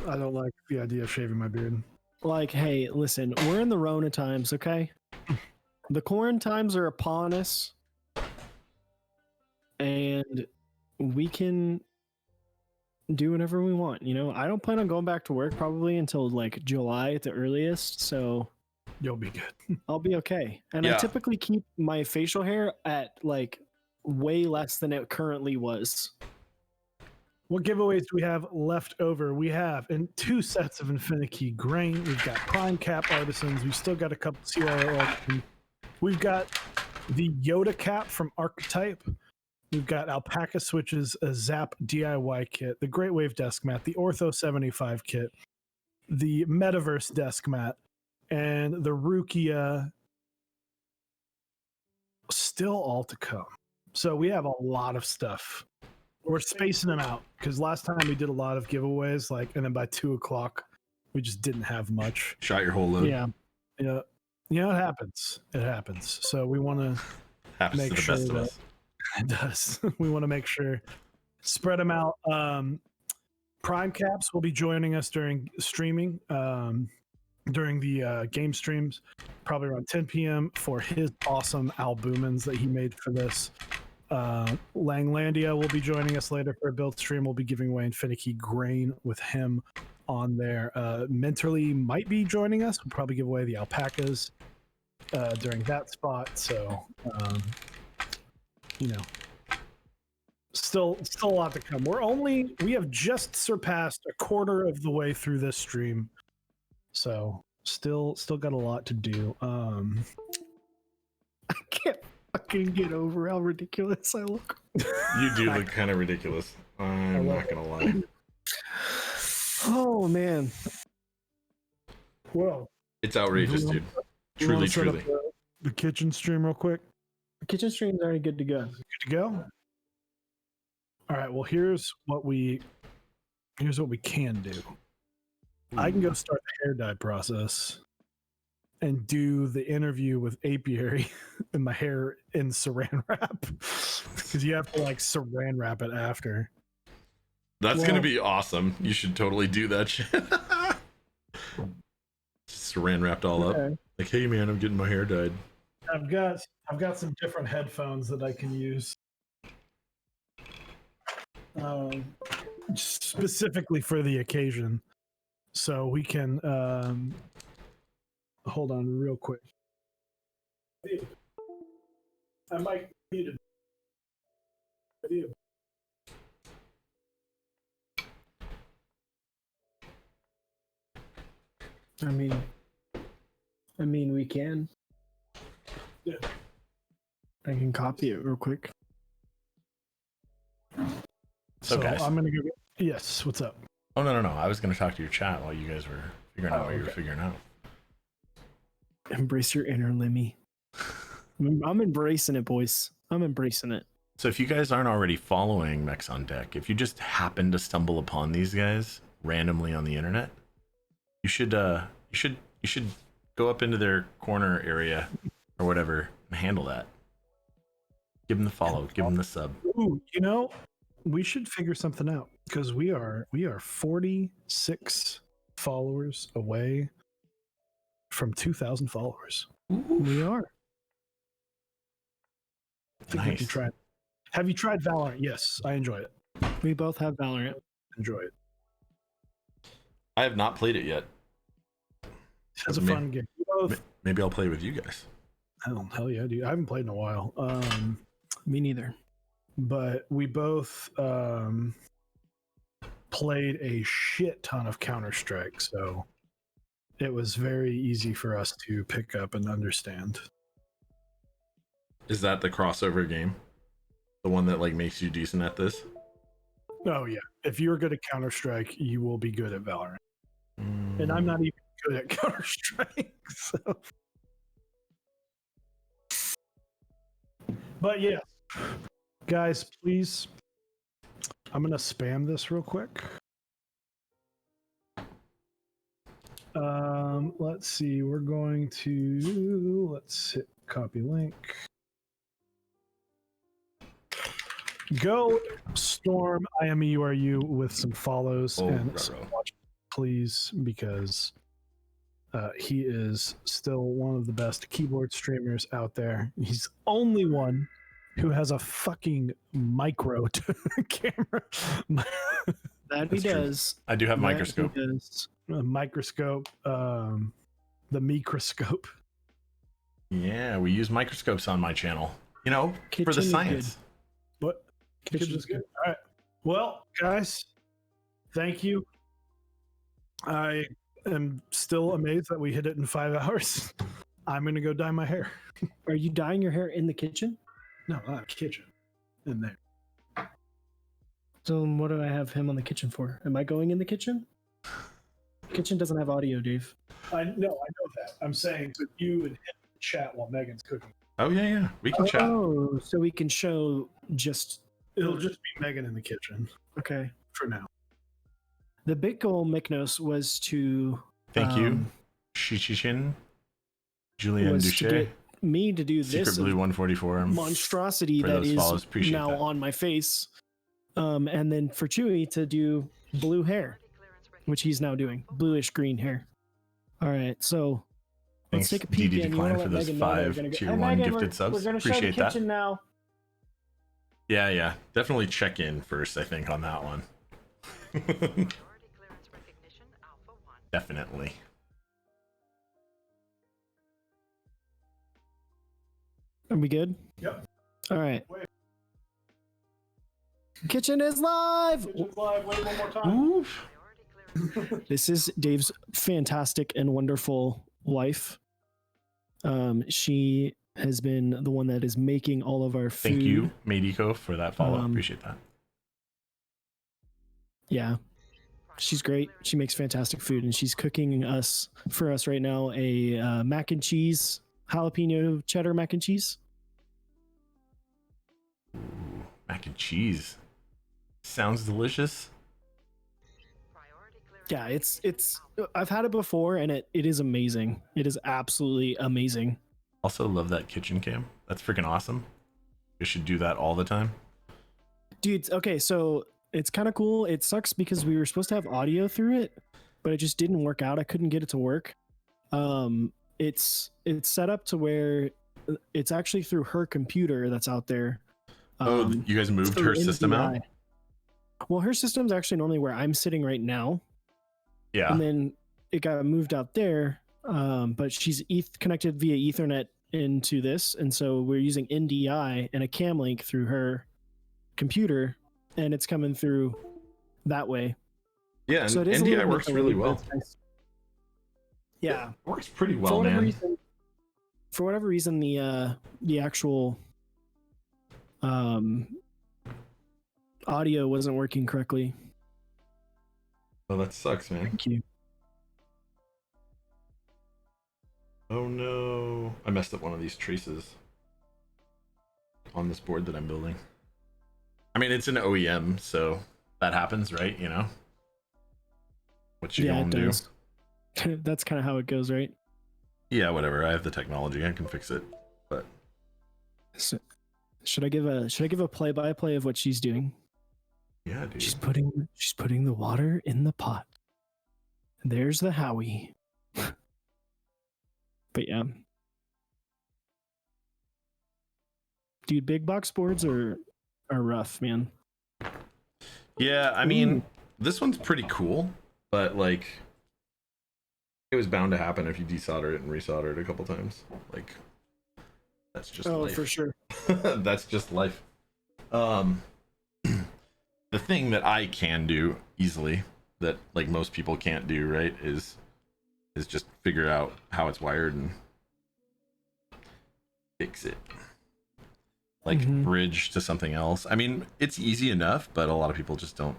S3: don't like the idea of shaving my beard.
S2: Like, hey, listen, we're in the Rona times, okay? The corn times are upon us. and we can do whatever we want. You know, I don't plan on going back to work probably until like July at the earliest, so
S3: You'll be good.
S2: I'll be okay. And I
S1: Yeah.
S2: typically keep my facial hair at like way less than it currently was.
S3: What giveaways do we have left over? We have in 2 sets of Infinity Grain. We've got Prime Cap Artisans. We've still got a couple CRO. We've got the Yoda Cap from Archetype. We've got Alpaca Switches, a Zap DIY kit, the Great Wave Desk Mat, the Ortho 75 kit, the Metaverse Desk Mat, and the Rukia. Still all to come. So we have a lot of stuff. We're spacing them out because last time we did a lot of giveaways, and then by 2:00 we just didn't have much.
S1: Shot your whole load.
S2: Yeah.
S3: Yeah, it happens. It happens. So we want to
S1: Happens
S3: make
S1: to the
S3: sure
S1: best of
S3: that
S1: us.
S3: it does. We want to make sure spread them out. Prime Caps will be joining us during streaming, during the game streams, probably around 10 p.m. for his awesome albumins that he made for this. Langlandia will be joining us later for a build stream. We'll be giving away Infinity Grain with him on there. Mentally might be joining us. We'll probably give away the alpacas during that spot. So, still a lot to come. We have just surpassed a quarter of the way through this stream. So still got a lot to do. I can't fucking get over how ridiculous I look.
S1: You do look kind of ridiculous. I'm not gonna lie.
S2: Oh man.
S3: Well,
S1: It's outrageous, dude.
S3: you wanna
S1: Truly,
S3: set up
S1: truly.
S3: the kitchen stream real quick.
S2: The kitchen stream's already good to go.
S3: Good to go. All right. Well, here's what we can do. I can go start the hair dye process and do the interview with Apiary and my hair in saran wrap because you have to saran wrap it after.
S1: That's
S3: Well-
S1: gonna be awesome. You should totally do that shit. Just saran wrapped all up.
S2: Okay.
S1: Like, hey man, I'm getting my hair dyed.
S3: I've got some different headphones that I can use. Specifically for the occasion. So we can hold on real quick. I might need it.
S2: I mean we can.
S3: Yeah.
S2: I can copy it real quick.
S3: So
S1: guys.
S3: I'm gonna go. Yes, what's up?
S1: Oh no. I was gonna talk to your chat while you guys were figuring out what you were figuring out.
S2: Embrace your inner Lemmy. I'm embracing it, boys. I'm embracing it.
S1: So if you guys aren't already following MechsOnDeck, if you just happen to stumble upon these guys randomly on the internet, you should go up into their corner area or whatever and handle that. Give them the follow, give them the sub.
S3: Ooh, we should figure something out because we are 46 followers away from 2,000 followers.
S2: We are.
S3: I think we can
S1: Nice.
S3: try it. Have you tried Valorant? Yes, I enjoy it.
S2: We both have Valorant.
S3: Enjoy it.
S1: I have not played it yet.
S3: It's a
S1: Maybe-
S3: fun game. We both,
S1: Maybe I'll play with you guys.
S3: hell yeah, dude. I haven't played in a while.
S2: Me neither.
S3: But we both played a shit ton of Counter-Strike, so it was very easy for us to pick up and understand.
S1: Is that the crossover game? The one that makes you decent at this?
S3: Oh yeah, if you're good at Counter-Strike, you will be good at Valorant. And I'm not even good at Counter-Strike, so. But yeah, guys, please. I'm gonna spam this real quick. Let's see. We're going to let's hit copy link. Go storm IMEURU with some follows
S1: Oh,
S3: and
S1: ruh-roh.
S3: some watch, please, because he is still one of the best keyboard streamers out there. He's only one who has a fucking micro camera.
S2: That he
S1: That's true.
S2: does.
S1: I do have
S2: That
S1: microscope.
S2: he does.
S3: A microscope, the microscope.
S1: Yeah, we use microscopes on my channel. You know, for
S2: Kitchen
S1: the
S2: is
S1: science.
S3: What?
S2: Kitchen's
S3: Kitchen's good. All right. Well, guys, thank you. I am still amazed that we hit it in 5 hours. I'm gonna go dye my hair.
S2: Are you dyeing your hair in the kitchen?
S3: No, kitchen in there.
S2: So what do I have him on the kitchen for? Am I going in the kitchen? Kitchen doesn't have audio, Dave.
S3: I know that. I'm saying so you and him chat while Megan's cooking.
S1: Oh yeah, we can chat.
S2: Oh, so we can show just
S3: It'll just be Megan in the kitchen
S2: okay.
S3: for now.
S2: The big goal, Miknos, was to
S1: Thank you, Shichin, Julian
S2: was to
S1: Duche,
S2: get me to do
S1: Secret
S2: this
S1: Blue 144.
S2: monstrosity
S1: for
S2: that
S1: those
S2: is
S1: follows, appreciate
S2: now
S1: that.
S2: on my face, and then for Chewy to do blue hair, which he's now doing, bluish green hair. All right, so
S1: Thanks,
S2: let's take a peek.
S1: DD
S2: in. You
S1: Decline
S2: wanna
S1: for
S2: let
S1: those
S2: Megan know that we're
S1: 5
S2: gonna go-
S1: tier
S2: Hey,
S1: 1
S2: Megan,
S1: gifted
S2: we're
S1: subs.
S2: gonna show the
S1: Appreciate that.
S2: kitchen now.
S1: Yeah, definitely check in first. I think on that one. Definitely.
S2: Are we good?
S3: Yep.
S2: All right. Kitchen is live.
S3: Kitchen's live. Wait one more time.
S1: Oof.
S2: This is Dave's fantastic and wonderful wife. She has been the one that is making all of our food.
S1: Thank you, Meidiko, for that follow. Appreciate that.
S2: Yeah, she's great. She makes fantastic food, and she's cooking for us right now a mac and cheese, jalapeno cheddar mac and cheese.
S1: Ooh, mac and cheese. Sounds delicious.
S2: Yeah, it's I've had it before, and it is amazing. It is absolutely amazing.
S1: Also love that kitchen cam. That's freaking awesome. You should do that all the time.
S2: Dude, okay, so it's kind of cool. It sucks because we were supposed to have audio through it, but it just didn't work out. I couldn't get it to work. It's set up to where it's actually through her computer that's out there.
S1: You guys moved
S2: through
S1: her system out?
S2: NVI. Well, her system's actually normally where I'm sitting right now.
S1: Yeah.
S2: And then it got moved out there. But she's connected via Ethernet into this, and so we're using NDI and a cam link through her computer, and it's coming through that way.
S1: Yeah, and
S2: So it is a
S1: NDI
S2: little bit
S1: works
S2: delayed,
S1: really
S2: but
S1: well.
S2: it's nice. Yeah,
S1: It works pretty well, man.
S2: For whatever reason, the actual audio wasn't working correctly.
S1: Oh, that sucks, man.
S2: Thank you.
S1: Oh no. I messed up one of these traces on this board that I'm building. I mean, it's an OEM, so that happens, right? You know? What you gonna do?
S2: That's kind of how it goes, right?
S1: Yeah, whatever. I have the technology. I can fix it. But
S2: So, should I give a play-by-play of what she's doing?
S1: yeah, dude.
S2: She's putting the water in the pot. There's the Howie. But yeah. Dude, big box boards are rough, man.
S1: Yeah, I mean, this one's pretty cool, but like it was bound to happen if you desolder it and resolder it a couple times. Like that's just life.
S2: For sure.
S1: That's just life. The thing that I can do easily that like most people can't do, right, is just figure out how it's wired and fix it. Like bridge to something else. I mean, it's easy enough, but a lot of people just don't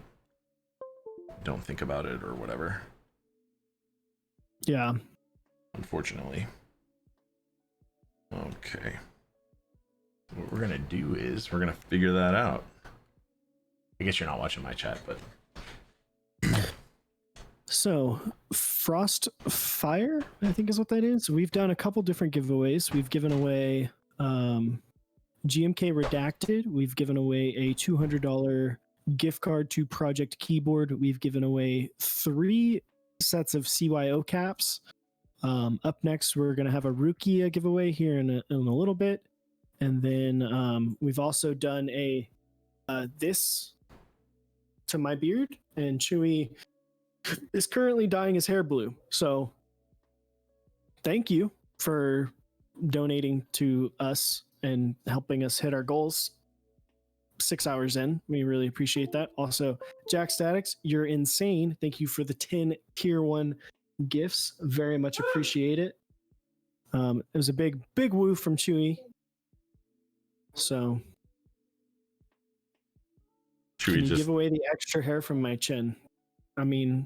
S1: think about it or whatever.
S2: Yeah.
S1: Unfortunately. Okay. What we're gonna do is we're gonna figure that out. I guess you're not watching my chat, but
S2: So, Frost Fire, I think is what that is. We've done a couple different giveaways. We've given away GMK Redacted. We've given away a $200 gift card to Project Keyboard. We've given away 3 sets of CYO caps. Up next, we're going to have a Rukia giveaway here in a little bit. And then we've also done a this to my beard, and Chewy is currently dyeing his hair blue. So thank you for donating to us and helping us hit our goals 6 hours in. We really appreciate that. Also, Jack Statics, you're insane. Thank you for the 10 tier 1 gifts. Very much appreciate it. It was a big woo from Chewy. So
S1: Should
S2: can
S1: we
S2: you
S1: just?
S2: give away the extra hair from my chin? I mean,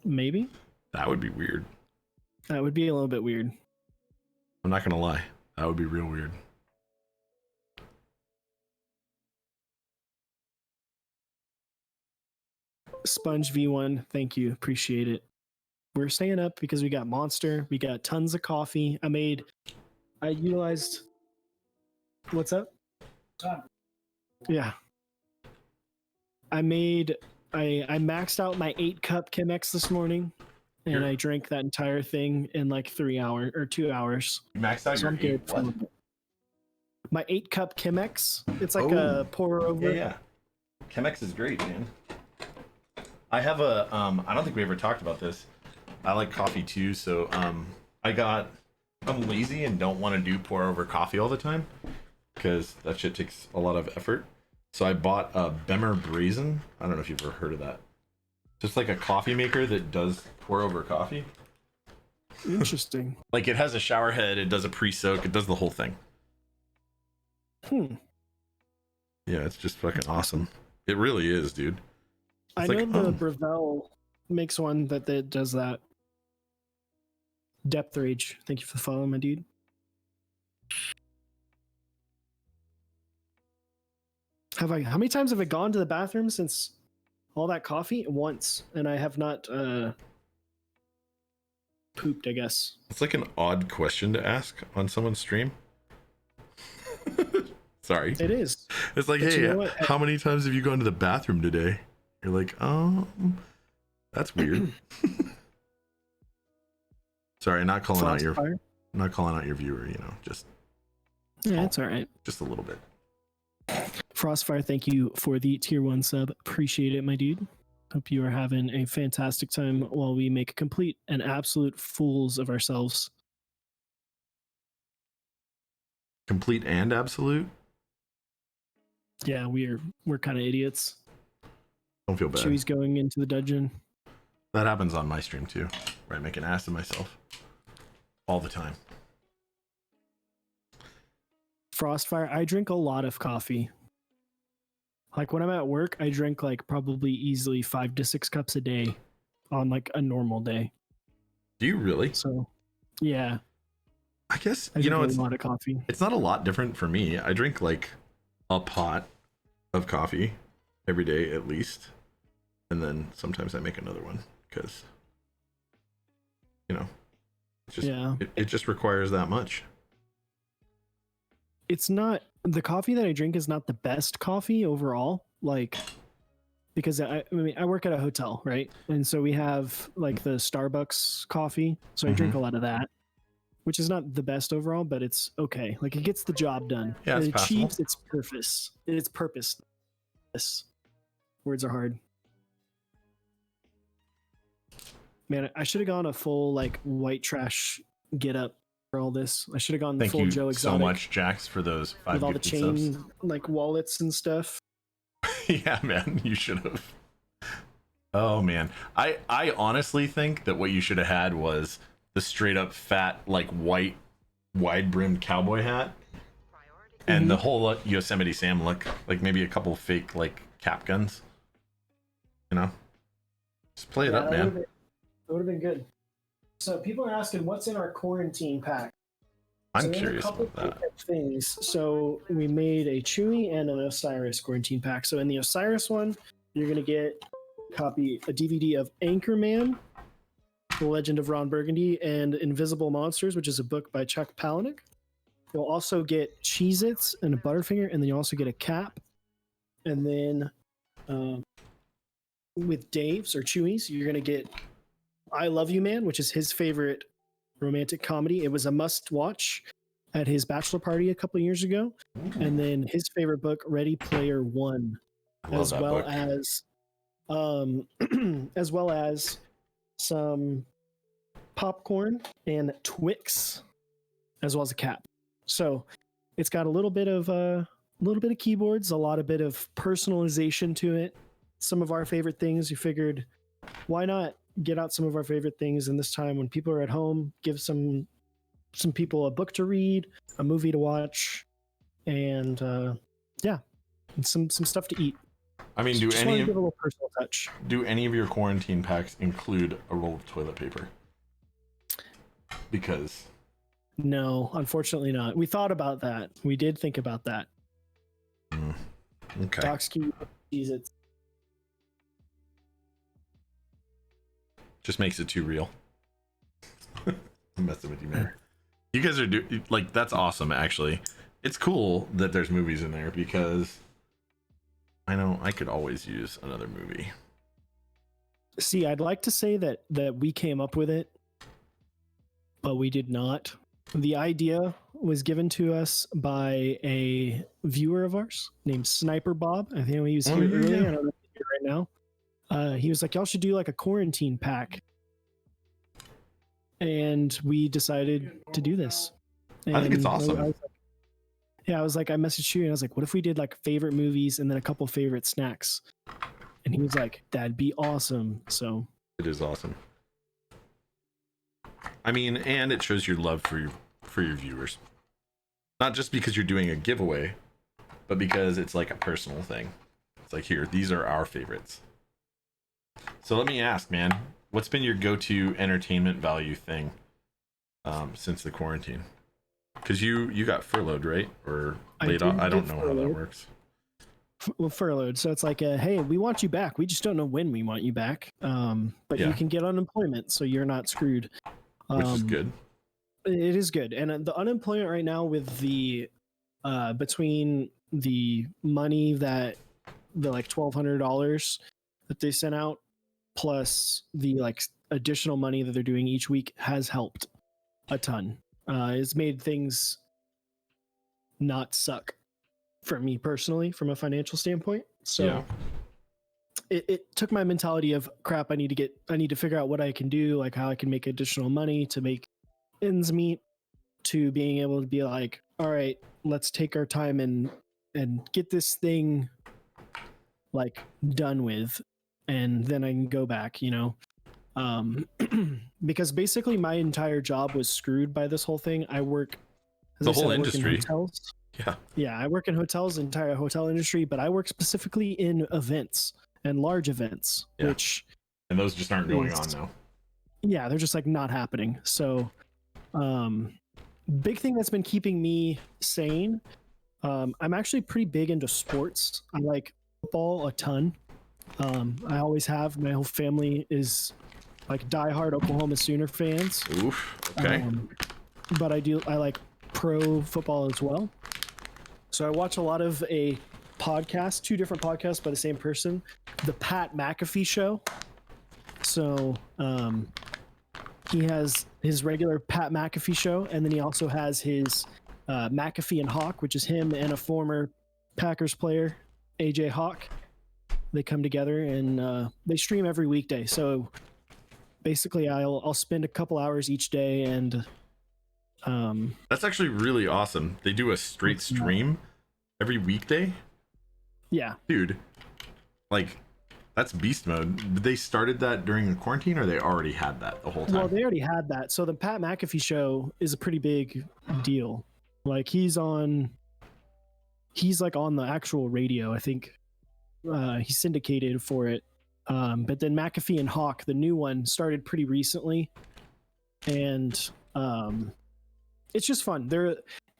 S2: maybe.
S1: That would be weird.
S2: That would be a little bit weird.
S1: I'm not gonna lie. That would be real weird.
S2: Sponge V1, thank you. Appreciate it. We're staying up because we got Monster. We got tons of coffee. I utilized. What's up? Yeah. I maxed out my 8-cup Chemex this morning, and
S1: Here.
S2: I drank that entire thing in like 3 hours or 2 hours.
S1: You maxed out
S2: So I'm
S1: your
S2: good.
S1: what?
S2: My 8-cup Chemex. It's like
S1: Oh.
S2: a pour over.
S1: Yeah. Chemex is great, man. I have a I don't think we ever talked about this. I like coffee too, so I'm lazy and don't want to do pour over coffee all the time because that shit takes a lot of effort. So I bought a Bemer Brazen. I don't know if you've ever heard of that. Just like a coffee maker that does pour over coffee.
S2: Interesting.
S1: Like it has a shower head, it does a pre-soak, it does the whole thing.
S2: Hmm.
S1: Yeah, it's just fucking awesome. It really is, dude.
S2: I
S1: It's
S2: know
S1: like,
S2: the
S1: oh.
S2: Breville makes one that does that. Depth Rage. Thank you for the follow, my dude. How many times have I gone to the bathroom since all that coffee? Once, and I have not pooped, I guess.
S1: It's like an odd question to ask on someone's stream. Sorry.
S2: It is.
S1: It's like,
S2: But
S1: hey,
S2: you know what?
S1: how many times have you gone to the bathroom today? You're like, that's weird. Sorry, not calling out your viewer, just
S2: Yeah, it's all right.
S1: just a little bit.
S2: Frostfire, thank you for the tier 1 sub. Appreciate it, my dude. Hope you are having a fantastic time while we make complete and absolute fools of ourselves.
S1: Complete and absolute?
S2: Yeah, we're kind of idiots.
S1: Don't feel bad.
S2: Chewy's going into the dungeon.
S1: That happens on my stream too, where I make an ass of myself all the time.
S2: Frostfire, I drink a lot of coffee. Like when I'm at work, I drink like probably easily 5 to 6 cups a day on like a normal day.
S1: Do you really?
S2: So, yeah,
S1: I guess
S2: I drink a lot of coffee.
S1: it's not a lot different for me. I drink like a pot of coffee every day at least, and then sometimes I make another one because it's just it just requires that much.
S2: It's not the coffee that I drink is not the best coffee overall, like because I work at a hotel, right? And so we have like the Starbucks coffee, so I drink a lot of that, which is not the best overall, but it's okay. Like it gets the job done.
S1: Yeah, it's
S2: it
S1: passable.
S2: achieves its purpose. Its purpose. Yes. Words are hard. Man, I should have gone a full like white trash get up for all this. I should have gone the
S1: Thank
S2: full
S1: you
S2: Joe
S1: so
S2: Exotic
S1: much, Jax, for those 5
S2: with all the
S1: gifted
S2: chain
S1: subs.
S2: like wallets and stuff.
S1: Yeah, man, you should have. Oh man, I honestly think that what you should have had was the straight up fat like white wide brimmed cowboy hat and the whole Yosemite Sam look, like maybe a couple fake like cap guns. Just play it up, man.
S2: That would have been good. So people are asking what's in our quarantine pack.
S1: I'm
S2: there's
S1: curious
S2: a couple
S1: about that.
S2: different things. So we made a Chewy and an Osiris quarantine pack. So in the Osiris one, you're gonna get a DVD of Anchorman, The Legend of Ron Burgundy, and Invisible Monsters, which is a book by Chuck Palahniuk. You'll also get Cheez-Its and a Butterfinger, and then you also get a cap. And then with Dave's or Chewy's, you're gonna get I Love You Man, which is his favorite romantic comedy. It was a must watch. at his bachelor party a couple years ago, and then his favorite book, Ready Player One,
S1: I love
S2: as
S1: that
S2: well
S1: book.
S2: as as well as some popcorn and Twix, as well as a cap. So it's got a little bit of keyboards, a lot of bit of personalization to it. Some of our favorite things. You figured, why not get out some of our favorite things in this time when people are at home? Give some people a book to read, a movie to watch, and and some stuff to eat.
S1: I mean,
S2: Just wanted to give a little personal touch.
S1: do any of your quarantine packs include a roll of toilet paper? Because
S2: No, unfortunately not. We thought about that. We did think about that.
S1: okay.
S2: Doxkey sees it.
S1: Just makes it too real. I'm messing with you, man. You guys are that's awesome. Actually, it's cool that there's movies in there because I know I could always use another movie.
S2: See, I'd like to say that we came up with it, but we did not. The idea was given to us by a viewer of ours named Sniper Bob. I think he was here earlier. I don't know if he's here right now. He was like, y'all should do like a quarantine pack. And we decided to do this. And
S1: I think it's awesome.
S2: I was like, I messaged you and I was like, what if we did like favorite movies and then a couple favorite snacks? And he was like, that'd be awesome. So
S1: it is awesome. I mean, and it shows your love for your viewers. Not just because you're doing a giveaway, but because it's like a personal thing. It's like, here, these are our favorites. So let me ask, man, what's been your go-to entertainment value thing since the quarantine? Because you got furloughed, right? Or laid off? I don't know how that works.
S2: Well, furloughed. So it's like, hey, we want you back. We just don't know when we want you back. But you can get unemployment, so you're not screwed.
S1: Which is good.
S2: It is good. And the unemployment right now with the between the money that the like $1,200 that they sent out plus the like additional money that they're doing each week has helped a ton. It's made things not suck for me personally from a financial standpoint. So it took my mentality of crap. I need to figure out what I can do, like how I can make additional money to make ends meet, to being able to be like, all right, let's take our time and get this thing like done with, and then I can go back, because basically my entire job was screwed by this whole thing. I work
S1: the whole industry.
S2: Hotels.
S1: Yeah,
S2: I work in hotels, the entire hotel industry, but I work specifically in events and large events,
S1: and those just aren't going on now.
S2: Yeah, they're just like not happening. So big thing that's been keeping me sane, I'm actually pretty big into sports. I like football a ton. I always have. My whole family is like diehard Oklahoma Sooner fans.
S1: Oof. Okay.
S2: But I like pro football as well. So I watch a lot of a podcast, 2 different podcasts by the same person, the Pat McAfee Show. So he has his regular Pat McAfee Show, and then he also has his McAfee and Hawk, which is him and a former Packers player, AJ Hawk. They come together and they stream every weekday. So basically, I'll spend a couple hours each day, and
S1: that's actually really awesome. They do a straight stream every weekday.
S2: Yeah,
S1: dude, like that's beast mode. They started that during the quarantine, or they already had that the whole time?
S2: Well, they already had that. So the Pat McAfee Show is a pretty big deal. Like he's like on the actual radio. I think he's syndicated for it. But then McAfee and Hawk, the new one, started pretty recently, and it's just fun.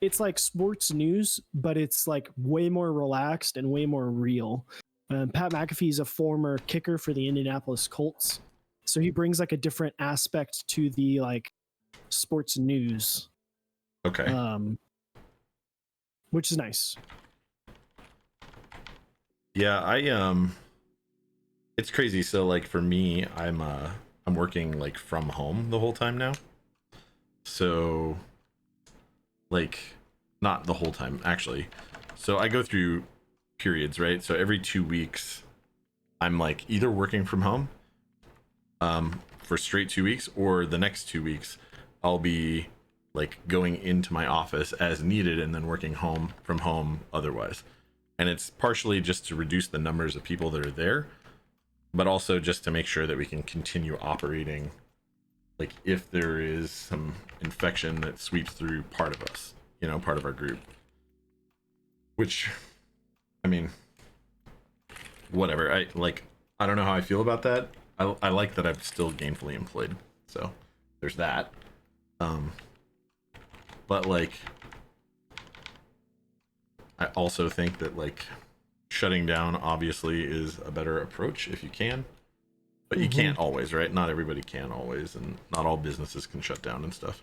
S2: It's like sports news, but it's like way more relaxed and way more real. Pat McAfee is a former kicker for the Indianapolis Colts, so he brings like a different aspect to the like sports news.
S1: Okay.
S2: Which is nice.
S1: Yeah, it's crazy. So like for me, I'm working like from home the whole time now. So like not the whole time actually. So I go through periods, right? So every 2 weeks I'm like either working from home for straight 2 weeks, or the next 2 weeks I'll be like going into my office as needed and then working from home otherwise. And it's partially just to reduce the numbers of people that are there, but also just to make sure that we can continue operating, like if there is some infection that sweeps through part of us, you know, part of our group. Which, I mean, whatever. I don't know how I feel about that. I like that I'm still gainfully employed, so there's that. But like, I also think that like shutting down obviously is a better approach if you can, but you can't always, right? Not everybody can always, and not all businesses can shut down and stuff.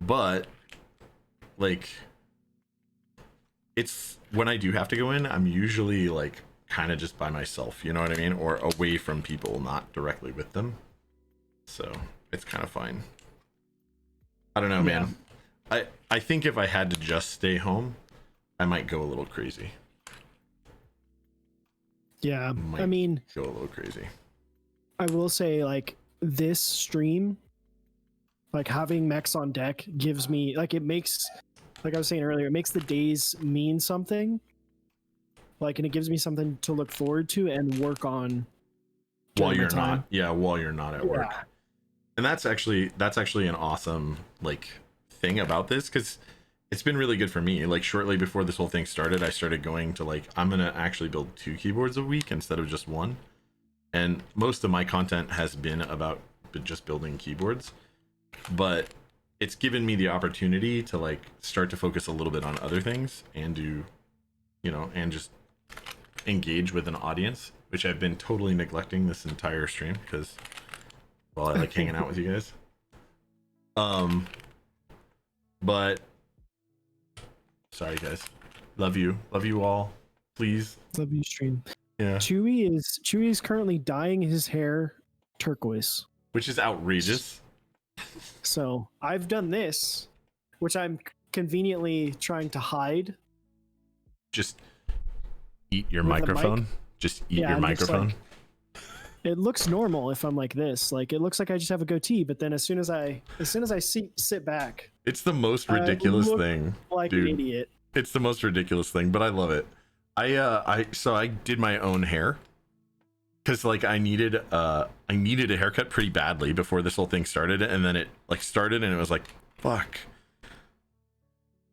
S1: But like, it's when I do have to go in, I'm usually like kind of just by myself, you know what I mean, or away from people, not directly with them, so it's kind of fine. I don't know, man. I think if I had to just stay home, I might go a little crazy.
S2: Yeah, I mean,
S1: go a little crazy.
S2: I will say, like, this stream, like having Mechs on deck gives me, like, it makes, like I was saying earlier, it makes the days mean something. Like, and it gives me something to look forward to and work on
S1: while you're
S2: time.
S1: while you're not at work. And that's actually an awesome like thing about this, because it's been really good for me. Like shortly before this whole thing started, I started going to like, I'm gonna actually build 2 keyboards a week instead of just 1. And most of my content has been about just building keyboards, but it's given me the opportunity to like start to focus a little bit on other things and do, you know, and just engage with an audience, which I've been totally neglecting this entire stream because, well, I like hanging out with you guys. But sorry guys, love you all, please.
S2: Love you, stream.
S1: Yeah.
S2: Chewy is currently dyeing his hair turquoise,
S1: which is outrageous.
S2: So I've done this, which I'm conveniently trying to hide.
S1: Just eat your microphone. Just eat your microphone.
S2: It looks normal if I'm like this. Like it looks like I just have a goatee, but then as soon as I sit back,
S1: it's the most ridiculous thing.
S2: Like
S1: dude.
S2: an idiot.
S1: It's the most ridiculous thing, but I love it. I did my own hair because like I needed a haircut pretty badly before this whole thing started, and then it like started and it was like fuck.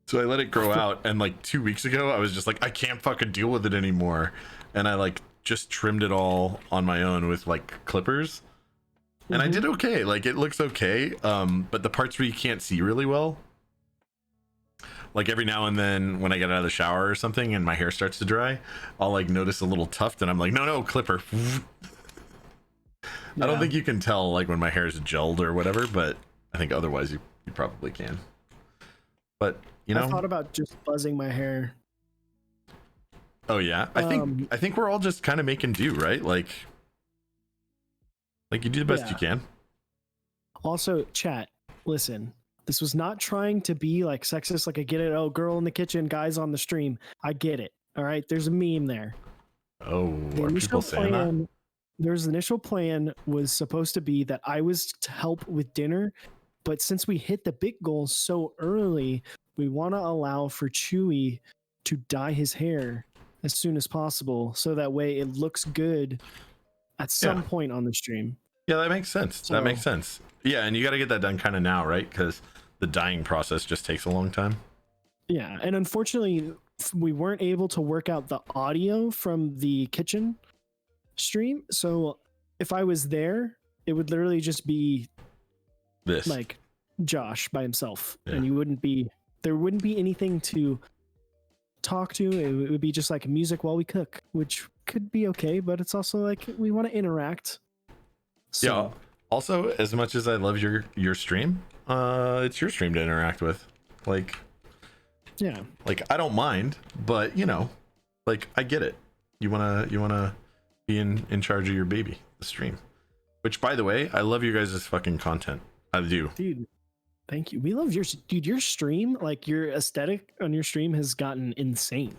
S1: So I let it grow out, and like 2 weeks ago I was just like, I can't fucking deal with it anymore, and I like just trimmed it all on my own with like clippers, and I did okay. Like it looks okay, but the parts where you can't see really well, like every now and then when I get out of the shower or something and my hair starts to dry, I'll like notice a little tuft and I'm like, no, clipper. I don't think you can tell like when my hair is gelled or whatever, but I think otherwise you probably can. But you know,
S2: I thought about just buzzing my hair.
S1: Oh yeah, I think we're all just kind of making do, right? Like you do the best you can. Also,
S2: chat, listen. This was not trying to be like sexist. Like I get it. Oh, girl in the kitchen, guys on the stream. I get it. All right. There's a meme there.
S1: Oh, are people saying that?
S2: There's initial plan was supposed to be that I was to help with dinner, but since we hit the big goal so early, we want to allow for Chewy to dye his hair as soon as possible, so that way it looks good at some point on the stream.
S1: Yeah, that makes sense. That makes sense. Yeah, and you got to get that done kind of now, right? Because the dyeing process just takes a long time.
S2: Yeah, and unfortunately, we weren't able to work out the audio from the kitchen stream. So if I was there, it would literally just be
S1: this,
S2: like Josh by himself, and there wouldn't be anything to talk to. It would be just like music while we cook, which could be okay, but it's also like we want to interact. So.
S1: Yeah. Also, as much as I love your stream, it's your stream to interact with. Like,
S2: yeah,
S1: like I don't mind, but you know, like I get it. You wanna be in charge of your baby, the stream. Which, by the way, I love you guys' fucking content. I do.
S2: Dude, Thank you. We love yours, dude. Your stream, like your aesthetic on your stream, has gotten insane.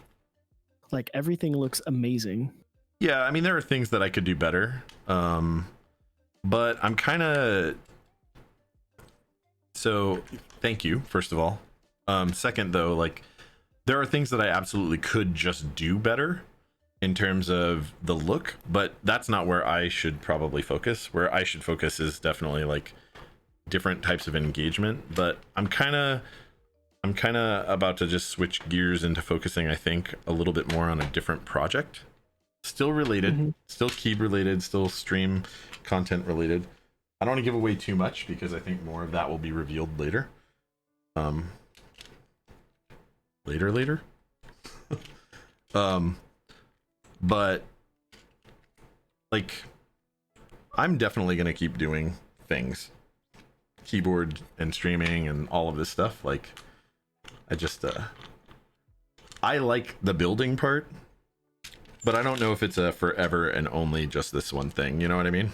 S2: Like everything looks amazing.
S1: Yeah, I mean there are things that I could do better, but I'm kind of. So thank you, first of all. Second, though, like there are things that I absolutely could just do better in terms of the look, but that's not where I should probably focus. Where I should focus is definitely like different types of engagement. But I'm kind of about to just switch gears into focusing, I think, a little bit more on a different project. Still related, still Keeb related, still stream content related. I don't want to give away too much because I think more of that will be revealed later. Later. But like I'm definitely going to keep doing things. Keyboard and streaming and all of this stuff. Like I just I like the building part, but I don't know if it's a forever and only just this one thing, you know what I mean?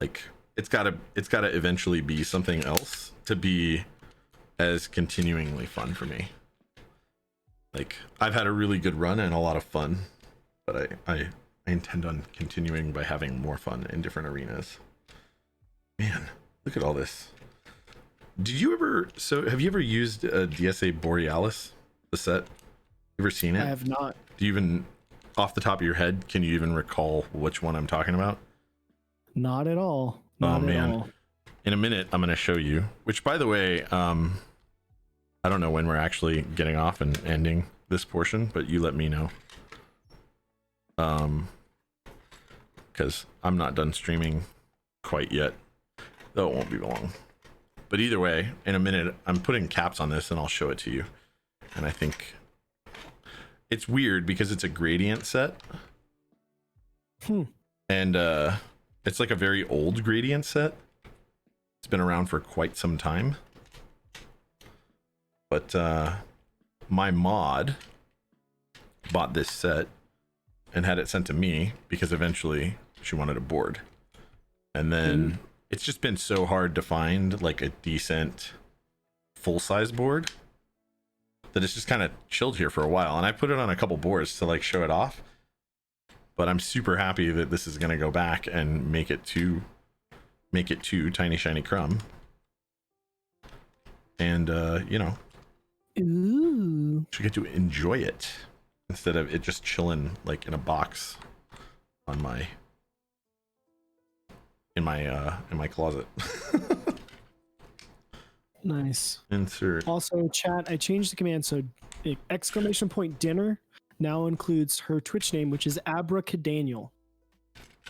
S1: Like it's gotta eventually be something else to be as continuingly fun for me. Like I've had a really good run and a lot of fun, but I intend on continuing by having more fun in different arenas. Man, look at all this. Have you ever used a DSA Borealis, the set? You ever seen it?
S2: I have not.
S1: Do you even, off the top of your head, can you even recall which one I'm talking about?
S2: Not at all. Not at all.
S1: In a minute, I'm going to show you, which by the way, I don't know when we're actually getting off and ending this portion, but you let me know. Because I'm not done streaming quite yet, though it won't be long. But either way, in a minute, I'm putting caps on this and I'll show it to you. And I think it's weird because it's a gradient set. And it's like a very old gradient set. It's been around for quite some time. But my mod bought this set and had it sent to me because eventually she wanted a board. And then it's just been so hard to find like a decent full-size board that it's just kind of chilled here for a while. And I put it on a couple boards to like show it off. But I'm super happy that this is going to go back and make it to Tiny Shiny Crumb. And you know, should get to enjoy it instead of it just chilling like in a box on my in my closet.
S2: Nice.
S1: Insert.
S2: Also, chat, I changed the command so !dinner now includes her Twitch name, which is Abracadaniel.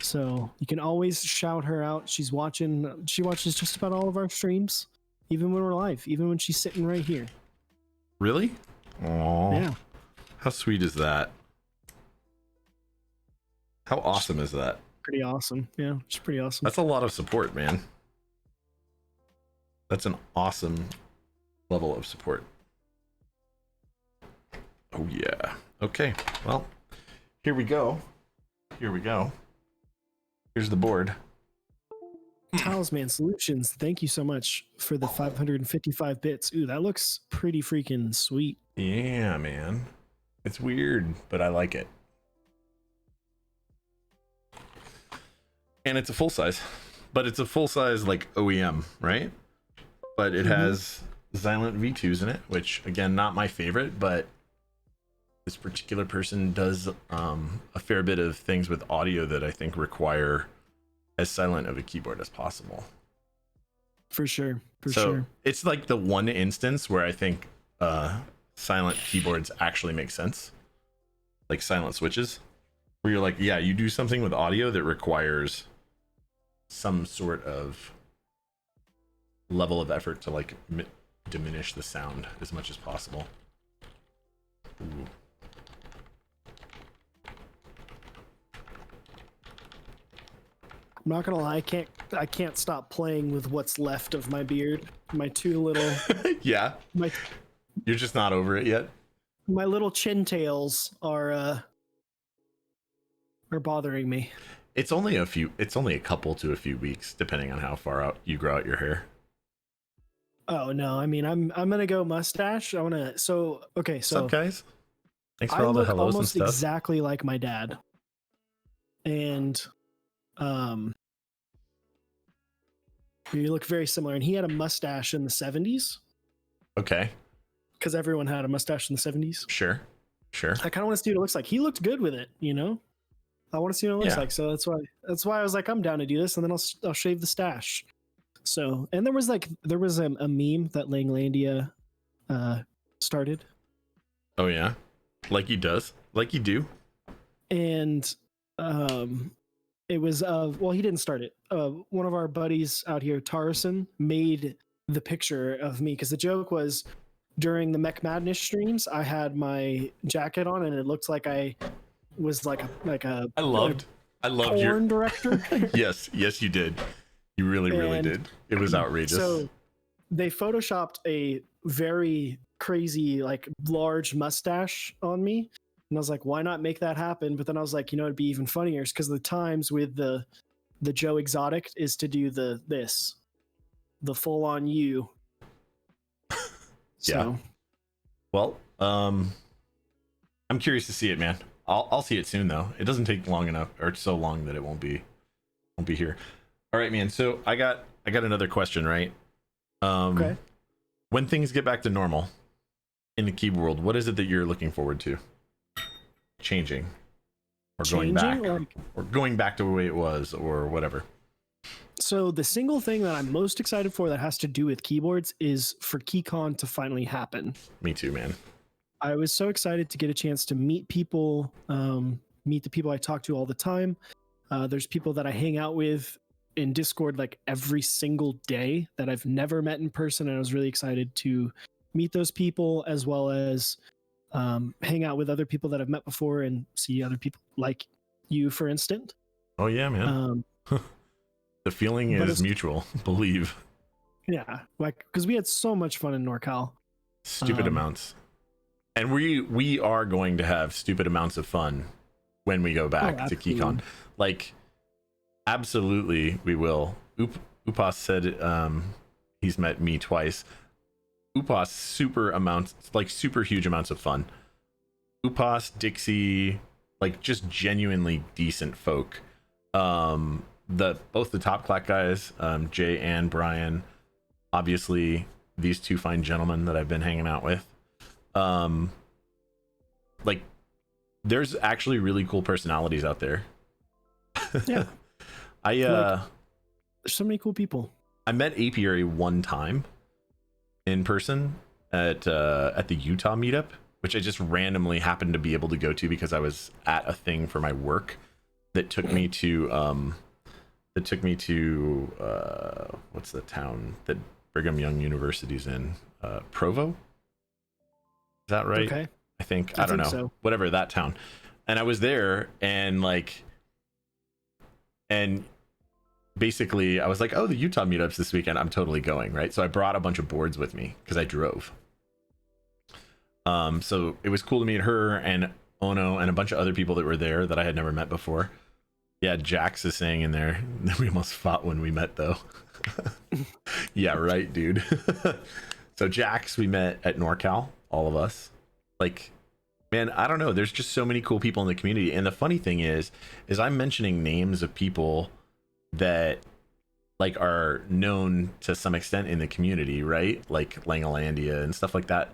S2: So you can always shout her out. She's watching. She watches just about all of our streams, even when we're live, even when she's sitting right here.
S1: Really? Aww.
S2: Yeah.
S1: How sweet is that? How awesome is that?
S2: Pretty awesome. Yeah, she's pretty awesome.
S1: That's a lot of support, man. That's an awesome level of support. Oh yeah. Okay. Well, here we go. Here's the board.
S2: Talisman Solutions, thank you so much for the 555 bits. Ooh, that looks pretty freaking sweet.
S1: Yeah, man. It's weird, but I like it. And it's a full size, but it's a full size like OEM, right? But it has Zilents V2s in it, which again, not my favorite, but this particular person does a fair bit of things with audio that I think require as silent of a keyboard as possible.
S2: For sure. For sure.
S1: It's like the one instance where I think silent keyboards actually make sense. Like silent switches. Where you're like, yeah, you do something with audio that requires some sort of level of effort to like diminish the sound as much as possible. Ooh.
S2: I'm not gonna lie, I can't stop playing with what's left of my beard. My two little
S1: yeah. You're just not over it yet.
S2: My little chin tails are bothering me.
S1: It's only a couple to a few weeks, depending on how far out you grow out your hair.
S2: Oh no, I mean I'm gonna go mustache. I wanna so okay,
S1: What's
S2: so
S1: up, guys? Thanks for
S2: I
S1: all the
S2: look
S1: hellos and
S2: almost
S1: stuff.
S2: exactly like my dad. And um we look very similar. And he had a mustache in the 70s.
S1: Okay,
S2: Because everyone had a mustache in the 70s.
S1: sure.
S2: I kind of want to see what it looks like. He looked good with it, you know. I want to see what it looks
S1: Yeah.
S2: like. So that's why I was like, I'm down to do this, and then I'll shave the stash. So, and there was a meme that Langlandia started,
S1: Oh yeah, like he does, like you do.
S2: and it was well, he didn't start it. One of our buddies out here, Tarson, made the picture of me because the joke was during the Mech Madness streams, I had my jacket on and it looked like I was like a
S1: I loved
S2: porn
S1: your
S2: director.
S1: yes, you did. You really
S2: And
S1: did. It was outrageous.
S2: So they photoshopped a very crazy, like large mustache on me. And I was like, why not make that happen? But then I was like, it'd be even funnier because the times with the Joe Exotic is to do the full on you. So,
S1: Yeah. Well, I'm curious to see it, man. I'll see it soon though. It doesn't take long enough or so long that it won't be here. All right, man. So I got another question, right?
S2: okay.
S1: When things get back to normal in the keyboard world, what is it that you're looking forward to changing or going back or going back to the way it was or whatever?
S2: So the single thing that I'm most excited for that has to do with keyboards is for KeyCon to finally happen.
S1: Me too, man.
S2: I was so excited to get a chance to meet people, meet the people I talk to all the time. There's people that I hang out with in Discord like every single day that I've never met in person, and I was really excited to meet those people as well as hang out with other people that I've met before and see other people like you, for instance.
S1: Oh yeah, man. The feeling is mutual. Believe.
S2: Yeah, like because we had so much fun in NorCal.
S1: Stupid amounts. And we are going to have stupid amounts of fun when we go back to KeyCon. Like, absolutely, we will. Upas said he's met me twice. Upas super huge amounts of fun. Upas, Dixie, like just genuinely decent folk. Both the top clack guys, Jay and Brian, obviously these two fine gentlemen that I've been hanging out with. Like there's actually really cool personalities out there.
S2: Yeah.
S1: There's
S2: so many cool people.
S1: I met Apiary one time in person at the Utah meetup, which I just randomly happened to be able to go to because I was at a thing for my work that took me to what's the town that Brigham Young University's in? Provo? Is that right?
S2: Okay.
S1: I think I don't know.
S2: So.
S1: Whatever, that town. And I was there and basically I was like, oh, the Utah meetups this weekend, I'm totally going, right? So I brought a bunch of boards with me because I drove. So it was cool to meet her and Ono and a bunch of other people that were there that I had never met before. Yeah, Jax is saying in there, we almost fought when we met though. Yeah, right, dude. So Jax, we met at NorCal, all of us. Like, man, I don't know. There's just so many cool people in the community. And the funny thing is I'm mentioning names of people that like are known to some extent in the community, right? Like Langalandia and stuff like that.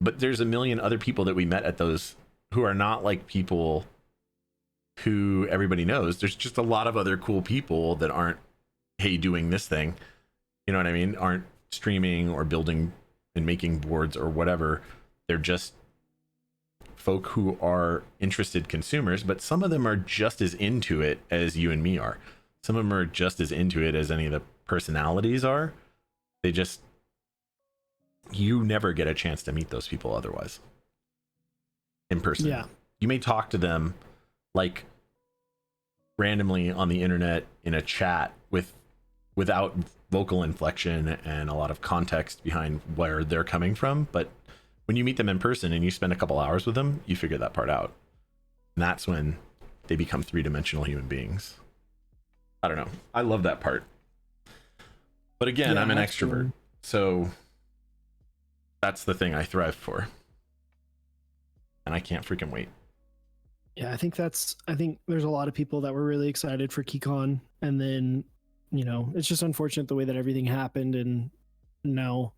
S1: But there's a million other people that we met at those who are not like people who everybody knows. There's just a lot of other cool people that aren't, hey, doing this thing. You know what I mean? Aren't streaming or building and making boards or whatever. They're just folk who are interested consumers, but some of them are just as into it as you and me are. Some of them are just as into it as any of the personalities are. They just, you never get a chance to meet those people otherwise in person.
S2: Yeah.
S1: You may talk to them like randomly on the internet in a chat without vocal inflection and a lot of context behind where they're coming from, but when you meet them in person and you spend a couple hours with them, you figure that part out. And that's when they become three-dimensional human beings. I don't know. I love that part. But again,
S2: Yeah,
S1: I'm an extrovert. So that's the thing I thrive for. And I can't freaking wait.
S2: Yeah, I think there's a lot of people that were really excited for KeyCon, and then, you know, it's just unfortunate the way that everything happened, and now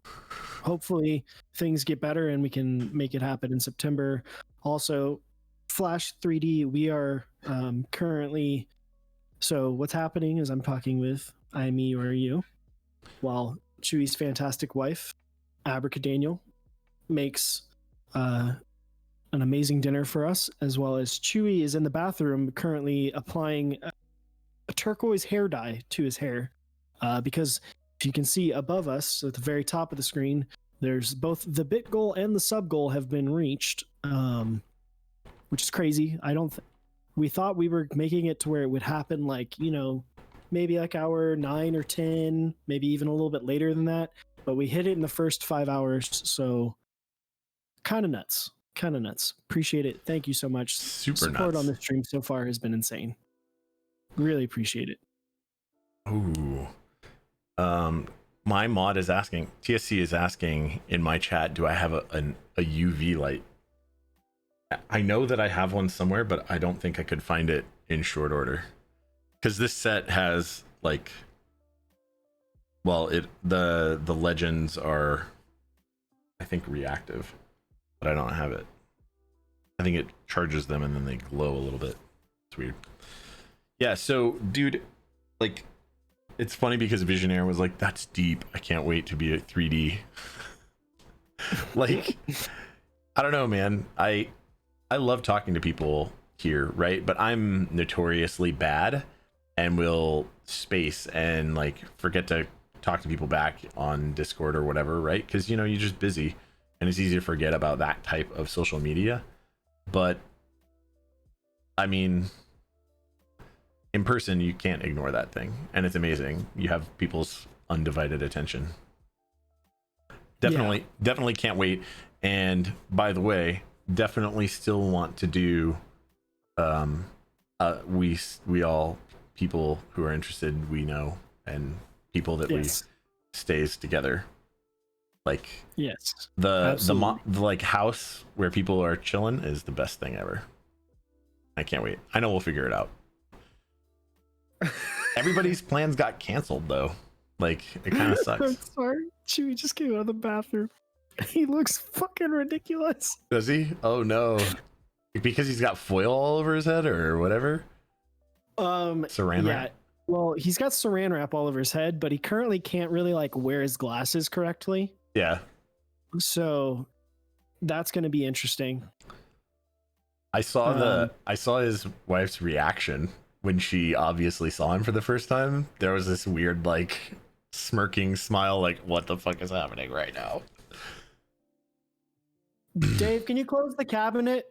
S2: hopefully things get better and we can make it happen in September. Also, Flash 3D, we are currently, so what's happening is I'm talking with I, me, or you, while Chewy's fantastic wife, Abracadaniel, makes an amazing dinner for us, as well as Chewy is in the bathroom currently applying a turquoise hair dye to his hair, because if you can see above us at the very top of the screen, there's both the bit goal and the sub goal have been reached, which is crazy. We thought we were making it to where it would happen, like, you know, maybe like hour 9 or 10, maybe even a little bit later than that, but we hit it in the first 5 hours. So kind of nuts. Appreciate it. Thank you so much.
S1: Super
S2: Support
S1: nuts.
S2: on this stream so far has been insane. Really appreciate it.
S1: Ooh. My mod is asking, TSC is asking in my chat, do I have a UV light? I know that I have one somewhere, but I don't think I could find it in short order. Because this set has, like, well, the legends are, I think, reactive, but I don't have it. I think it charges them and then they glow a little bit. It's weird. Yeah, so, dude, like, it's funny because Visionaire was like, that's deep. I can't wait to be at 3D. Like, I don't know, man. I love talking to people here, right? But I'm notoriously bad and will space and, like, forget to talk to people back on Discord or whatever, right? Because, you know, you're just busy and it's easy to forget about that type of social media. But I mean, in person, you can't ignore that thing, and it's amazing. You have people's undivided attention. Definitely can't wait. And by the way, definitely still want to do we all, people who are interested, we know, and people that we stays together, like,
S2: Yes,
S1: the like house where people are chilling is the best thing ever. I can't wait. I know we'll figure it out. Everybody's plans got canceled though. Like, it kind of sucks.
S2: I'm sorry. Chewy just came out of the bathroom. He looks fucking ridiculous.
S1: Does he? Oh no. Because he's got foil all over his head or whatever? Saran wrap?
S2: Well, he's got saran wrap all over his head, but he currently can't really, like, wear his glasses correctly.
S1: Yeah.
S2: So that's going to be interesting.
S1: I saw his wife's reaction when she obviously saw him for the first time. There was this weird, like, smirking smile, like, what the fuck is happening right now?
S2: Dave, can you close the cabinet?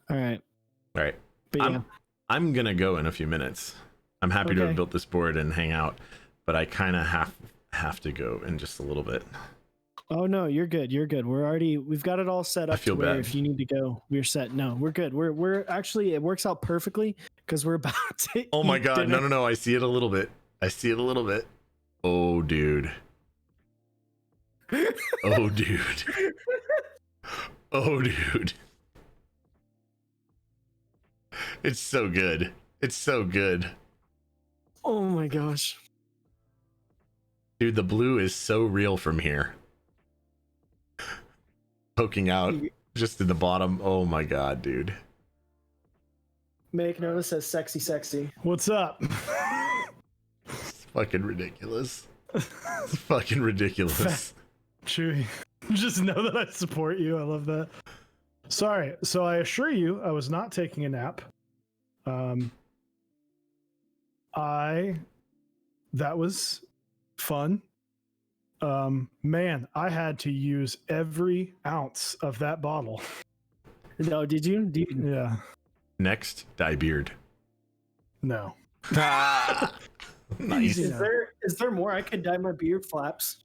S2: All right.
S1: But
S2: yeah.
S1: I'm gonna go in a few minutes. I'm happy to have built this board and hang out, but I kind of have to go in just a little bit.
S2: Oh no, you're good. We've got it all set up.
S1: I feel
S2: to where
S1: bad.
S2: If you need to go, we're set. No, we're good. We're actually, it works out perfectly because we're about to.
S1: Oh my
S2: eat
S1: god,
S2: dinner.
S1: no, I see it a little bit. Oh dude. Oh dude. It's so good.
S2: Oh my gosh.
S1: Dude, the blue is so real from here. Poking out just in the bottom. Oh my god, dude.
S2: Make notice says sexy.
S3: What's up?
S1: It's fucking ridiculous.
S3: Chewy, just know that I support you. I love that. Sorry. So I assure you, I was not taking a nap. That was fun. Man, I had to use every ounce of that bottle.
S2: No, did you?
S3: Yeah.
S1: Next, dye beard.
S3: No.
S1: Nice.
S2: Is there more? I could dye my beard flaps.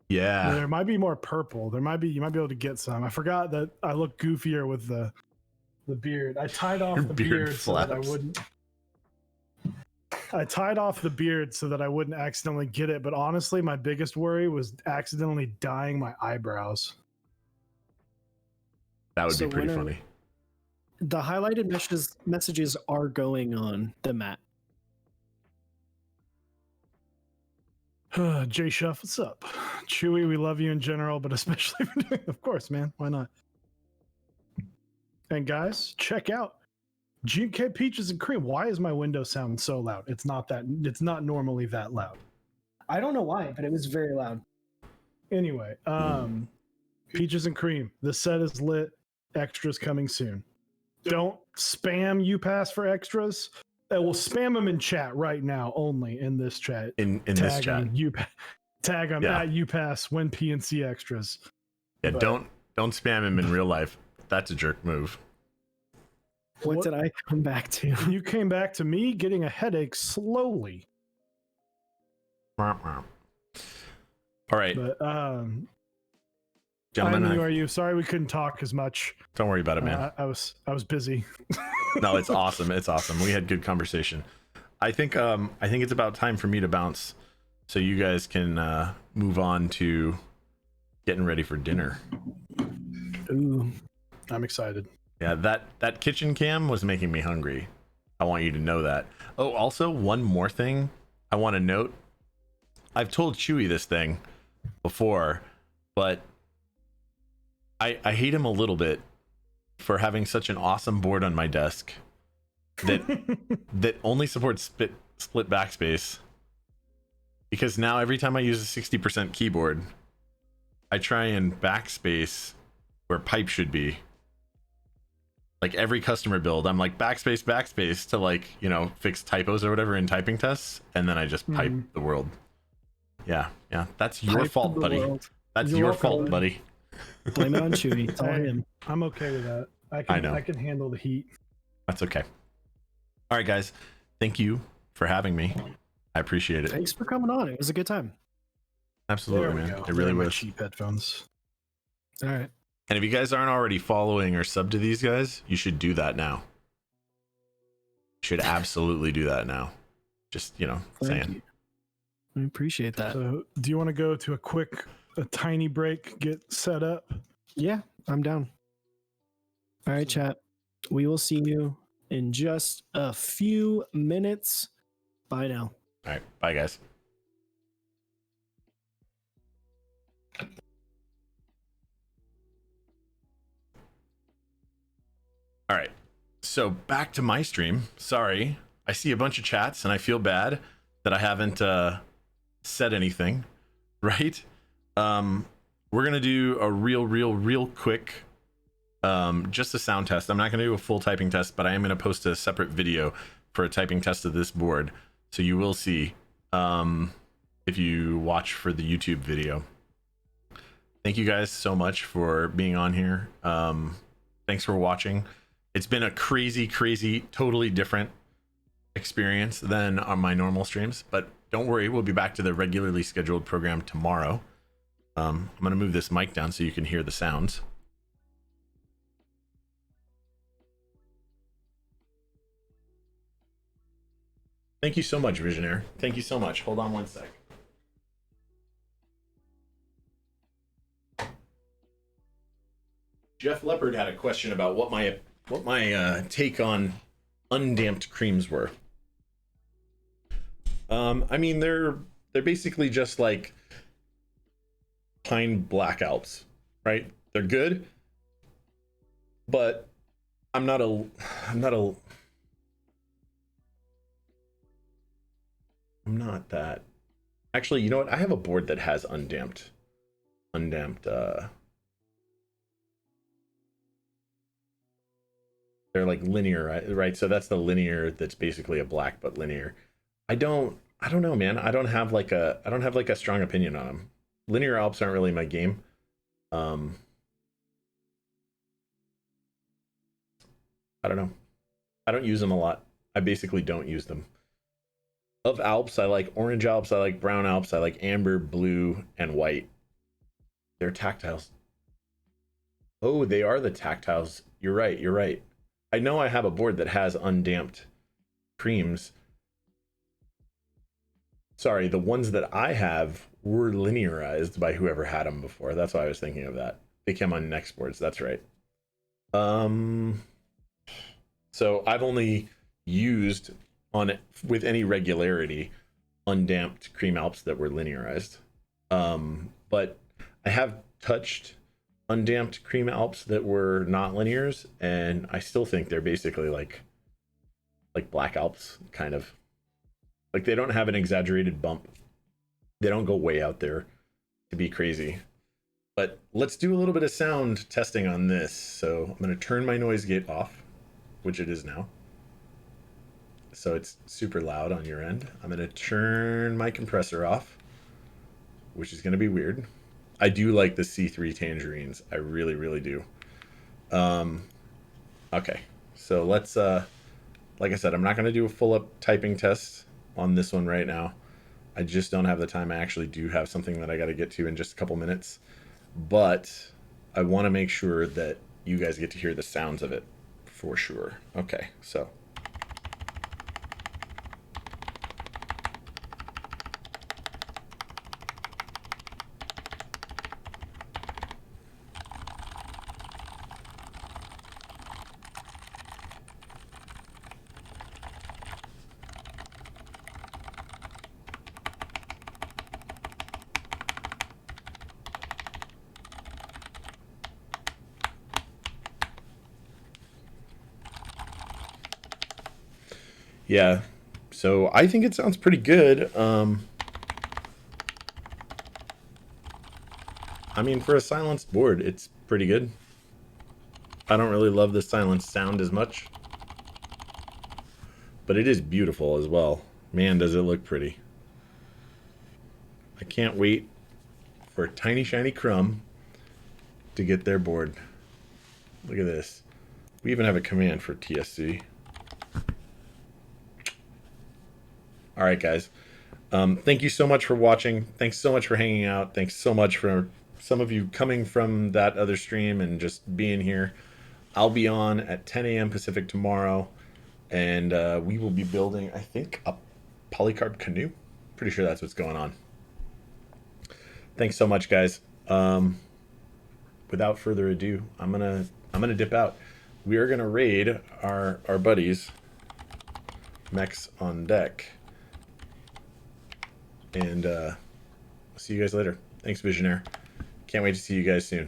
S1: Yeah.
S3: There might be more purple. You might be able to get some. I forgot that I look goofier with the beard. I tied off
S1: Your
S3: the
S1: beard
S3: beard so that I
S1: flaps.
S3: wouldn't. I tied off the beard so that I wouldn't accidentally get it, but honestly, my biggest worry was accidentally dyeing my eyebrows.
S1: That would
S2: So
S1: be pretty
S2: when are-
S1: funny.
S2: The highlighted messages are going on the map.
S3: Jay Shuff, what's up? Chewy, we love you in general, but especially for doing, of course, man. Why not? And guys, check out GK Peaches and Cream. Why is my window sound so loud? It's not normally that loud.
S2: I don't know why, but it was very loud.
S3: Anyway, Peaches and Cream. The set is lit. Extras coming soon. Don't spam UPass for extras. We'll spam them in chat right now, only in this chat.
S1: In this chat.
S3: Tag them
S1: Yeah.
S3: at UPass when PNC extras.
S1: Yeah,
S3: But-
S1: don't spam him in real life. That's a jerk move.
S2: What did I come back to?
S3: You came back to me getting a headache slowly.
S1: All right,
S3: But
S1: gentlemen.
S3: How are you? Sorry we couldn't talk as much.
S1: Don't worry about it, man.
S3: I was busy.
S1: No, it's awesome. It's awesome. We had good conversation. I think it's about time for me to bounce, so you guys can move on to getting ready for dinner.
S2: Ooh.
S3: I'm excited.
S1: Yeah, that kitchen cam was making me hungry. I want you to know that. Oh, also one more thing I want to note. I've told Chewy this thing before, but I hate him a little bit for having such an awesome board on my desk that only supports split backspace. Because now every time I use a 60% keyboard, I try and backspace where pipe should be. Like every customer build, I'm like backspace to like, fix typos or whatever in typing tests, and then I just pipe the world. Yeah, that's your
S2: Pipe
S1: fault,
S2: the
S1: buddy.
S2: world.
S1: That's
S2: You're
S1: your
S2: welcome,
S1: fault, buddy.
S2: Blame it on Chewy. It's all
S3: Hey,
S2: him.
S3: I'm okay with that.
S1: I know.
S3: I can handle the heat.
S1: That's okay. All right, guys. Thank you for having me. I appreciate it.
S2: Thanks for coming on. It was a good time.
S1: Absolutely, man. It really
S3: My
S1: was.
S3: cheap headphones.
S2: All right.
S1: And if you guys aren't already following or sub to these guys, you should do that now. You should absolutely do that now. Just,
S2: Thank
S1: saying.
S2: you. I appreciate that.
S3: So, do you want to go to a tiny break, get set up?
S2: Yeah, I'm down. All right, chat. We will see you in just a few minutes. Bye now.
S1: All right. Bye, guys. All right. So back to my stream. Sorry. I see a bunch of chats and I feel bad that I haven't said anything. Right? We're going to do a real quick just a sound test. I'm not going to do a full typing test, but I am going to post a separate video for a typing test of this board. So you will see if you watch for the YouTube video. Thank you guys so much for being on here. Thanks for watching. It's been a crazy, totally different experience than on my normal streams, but don't worry, we'll be back to the regularly scheduled program tomorrow. I'm going to move this mic down so you can hear the sounds. Thank you so much, Visionaire. Thank you so much. Hold on one sec. Jeff Leopard had a question about what my take on undamped creams were. I mean, they're basically just like pine black Alps, right? They're good, but I'm not that. Actually, you know what? I have a board that has undamped. They're like linear, right? So that's the linear. That's basically a black but linear. I don't know, man. I don't have like a strong opinion on them. Linear Alps aren't really my game. I don't know. I don't use them a lot. I basically don't use them. Of Alps, I like orange Alps, I like brown Alps, I like amber, blue, and white. They're tactiles. Oh, they are the tactiles. You're right. I know I have a board that has undamped creams. sorry, the ones that I have were linearized by whoever had them before. That's why I was thinking of that. They came on next boards. That's right. So I've only used on with any regularity undamped cream alps that were linearized. But I have touched undamped cream alps that were not linears, and I still think they're basically like black alps, kind of. Like, they don't have an exaggerated bump. They don't go way out there to be crazy. But let's do a little bit of sound testing on this. So I'm going to turn my noise gate off, which it is now. So it's super loud on your end. I'm going to turn my compressor off, which is going to be weird. I do like the C3 tangerines. I really, really do. Okay. So let's, like I said, I'm not going to do a full up typing test on this one right now. I just don't have the time. I actually do have something that I got to get to in just a couple minutes, but I want to make sure that you guys get to hear the sounds of it for sure. Okay, so. Yeah, so I think it sounds pretty good. I mean, for a silenced board, it's pretty good. I don't really love the silenced sound as much, but it is beautiful as well. Man, does it look pretty. I can't wait for Tiny Shiny Crumb to get their board. Look at this. We even have a command for TSC. All right, guys. Thank you so much for watching. Thanks so much for hanging out. Thanks so much for some of you coming from that other stream and just being here. I'll be on at 10 a.m. Pacific tomorrow, and we will be building, I think, a polycarb canoe. Pretty sure that's what's going on. Thanks so much, guys. Without further ado, I'm gonna dip out. We are gonna raid our buddies, MechsOnDeck. And see you guys later. Thanks, Visionaire. Can't wait to see you guys soon.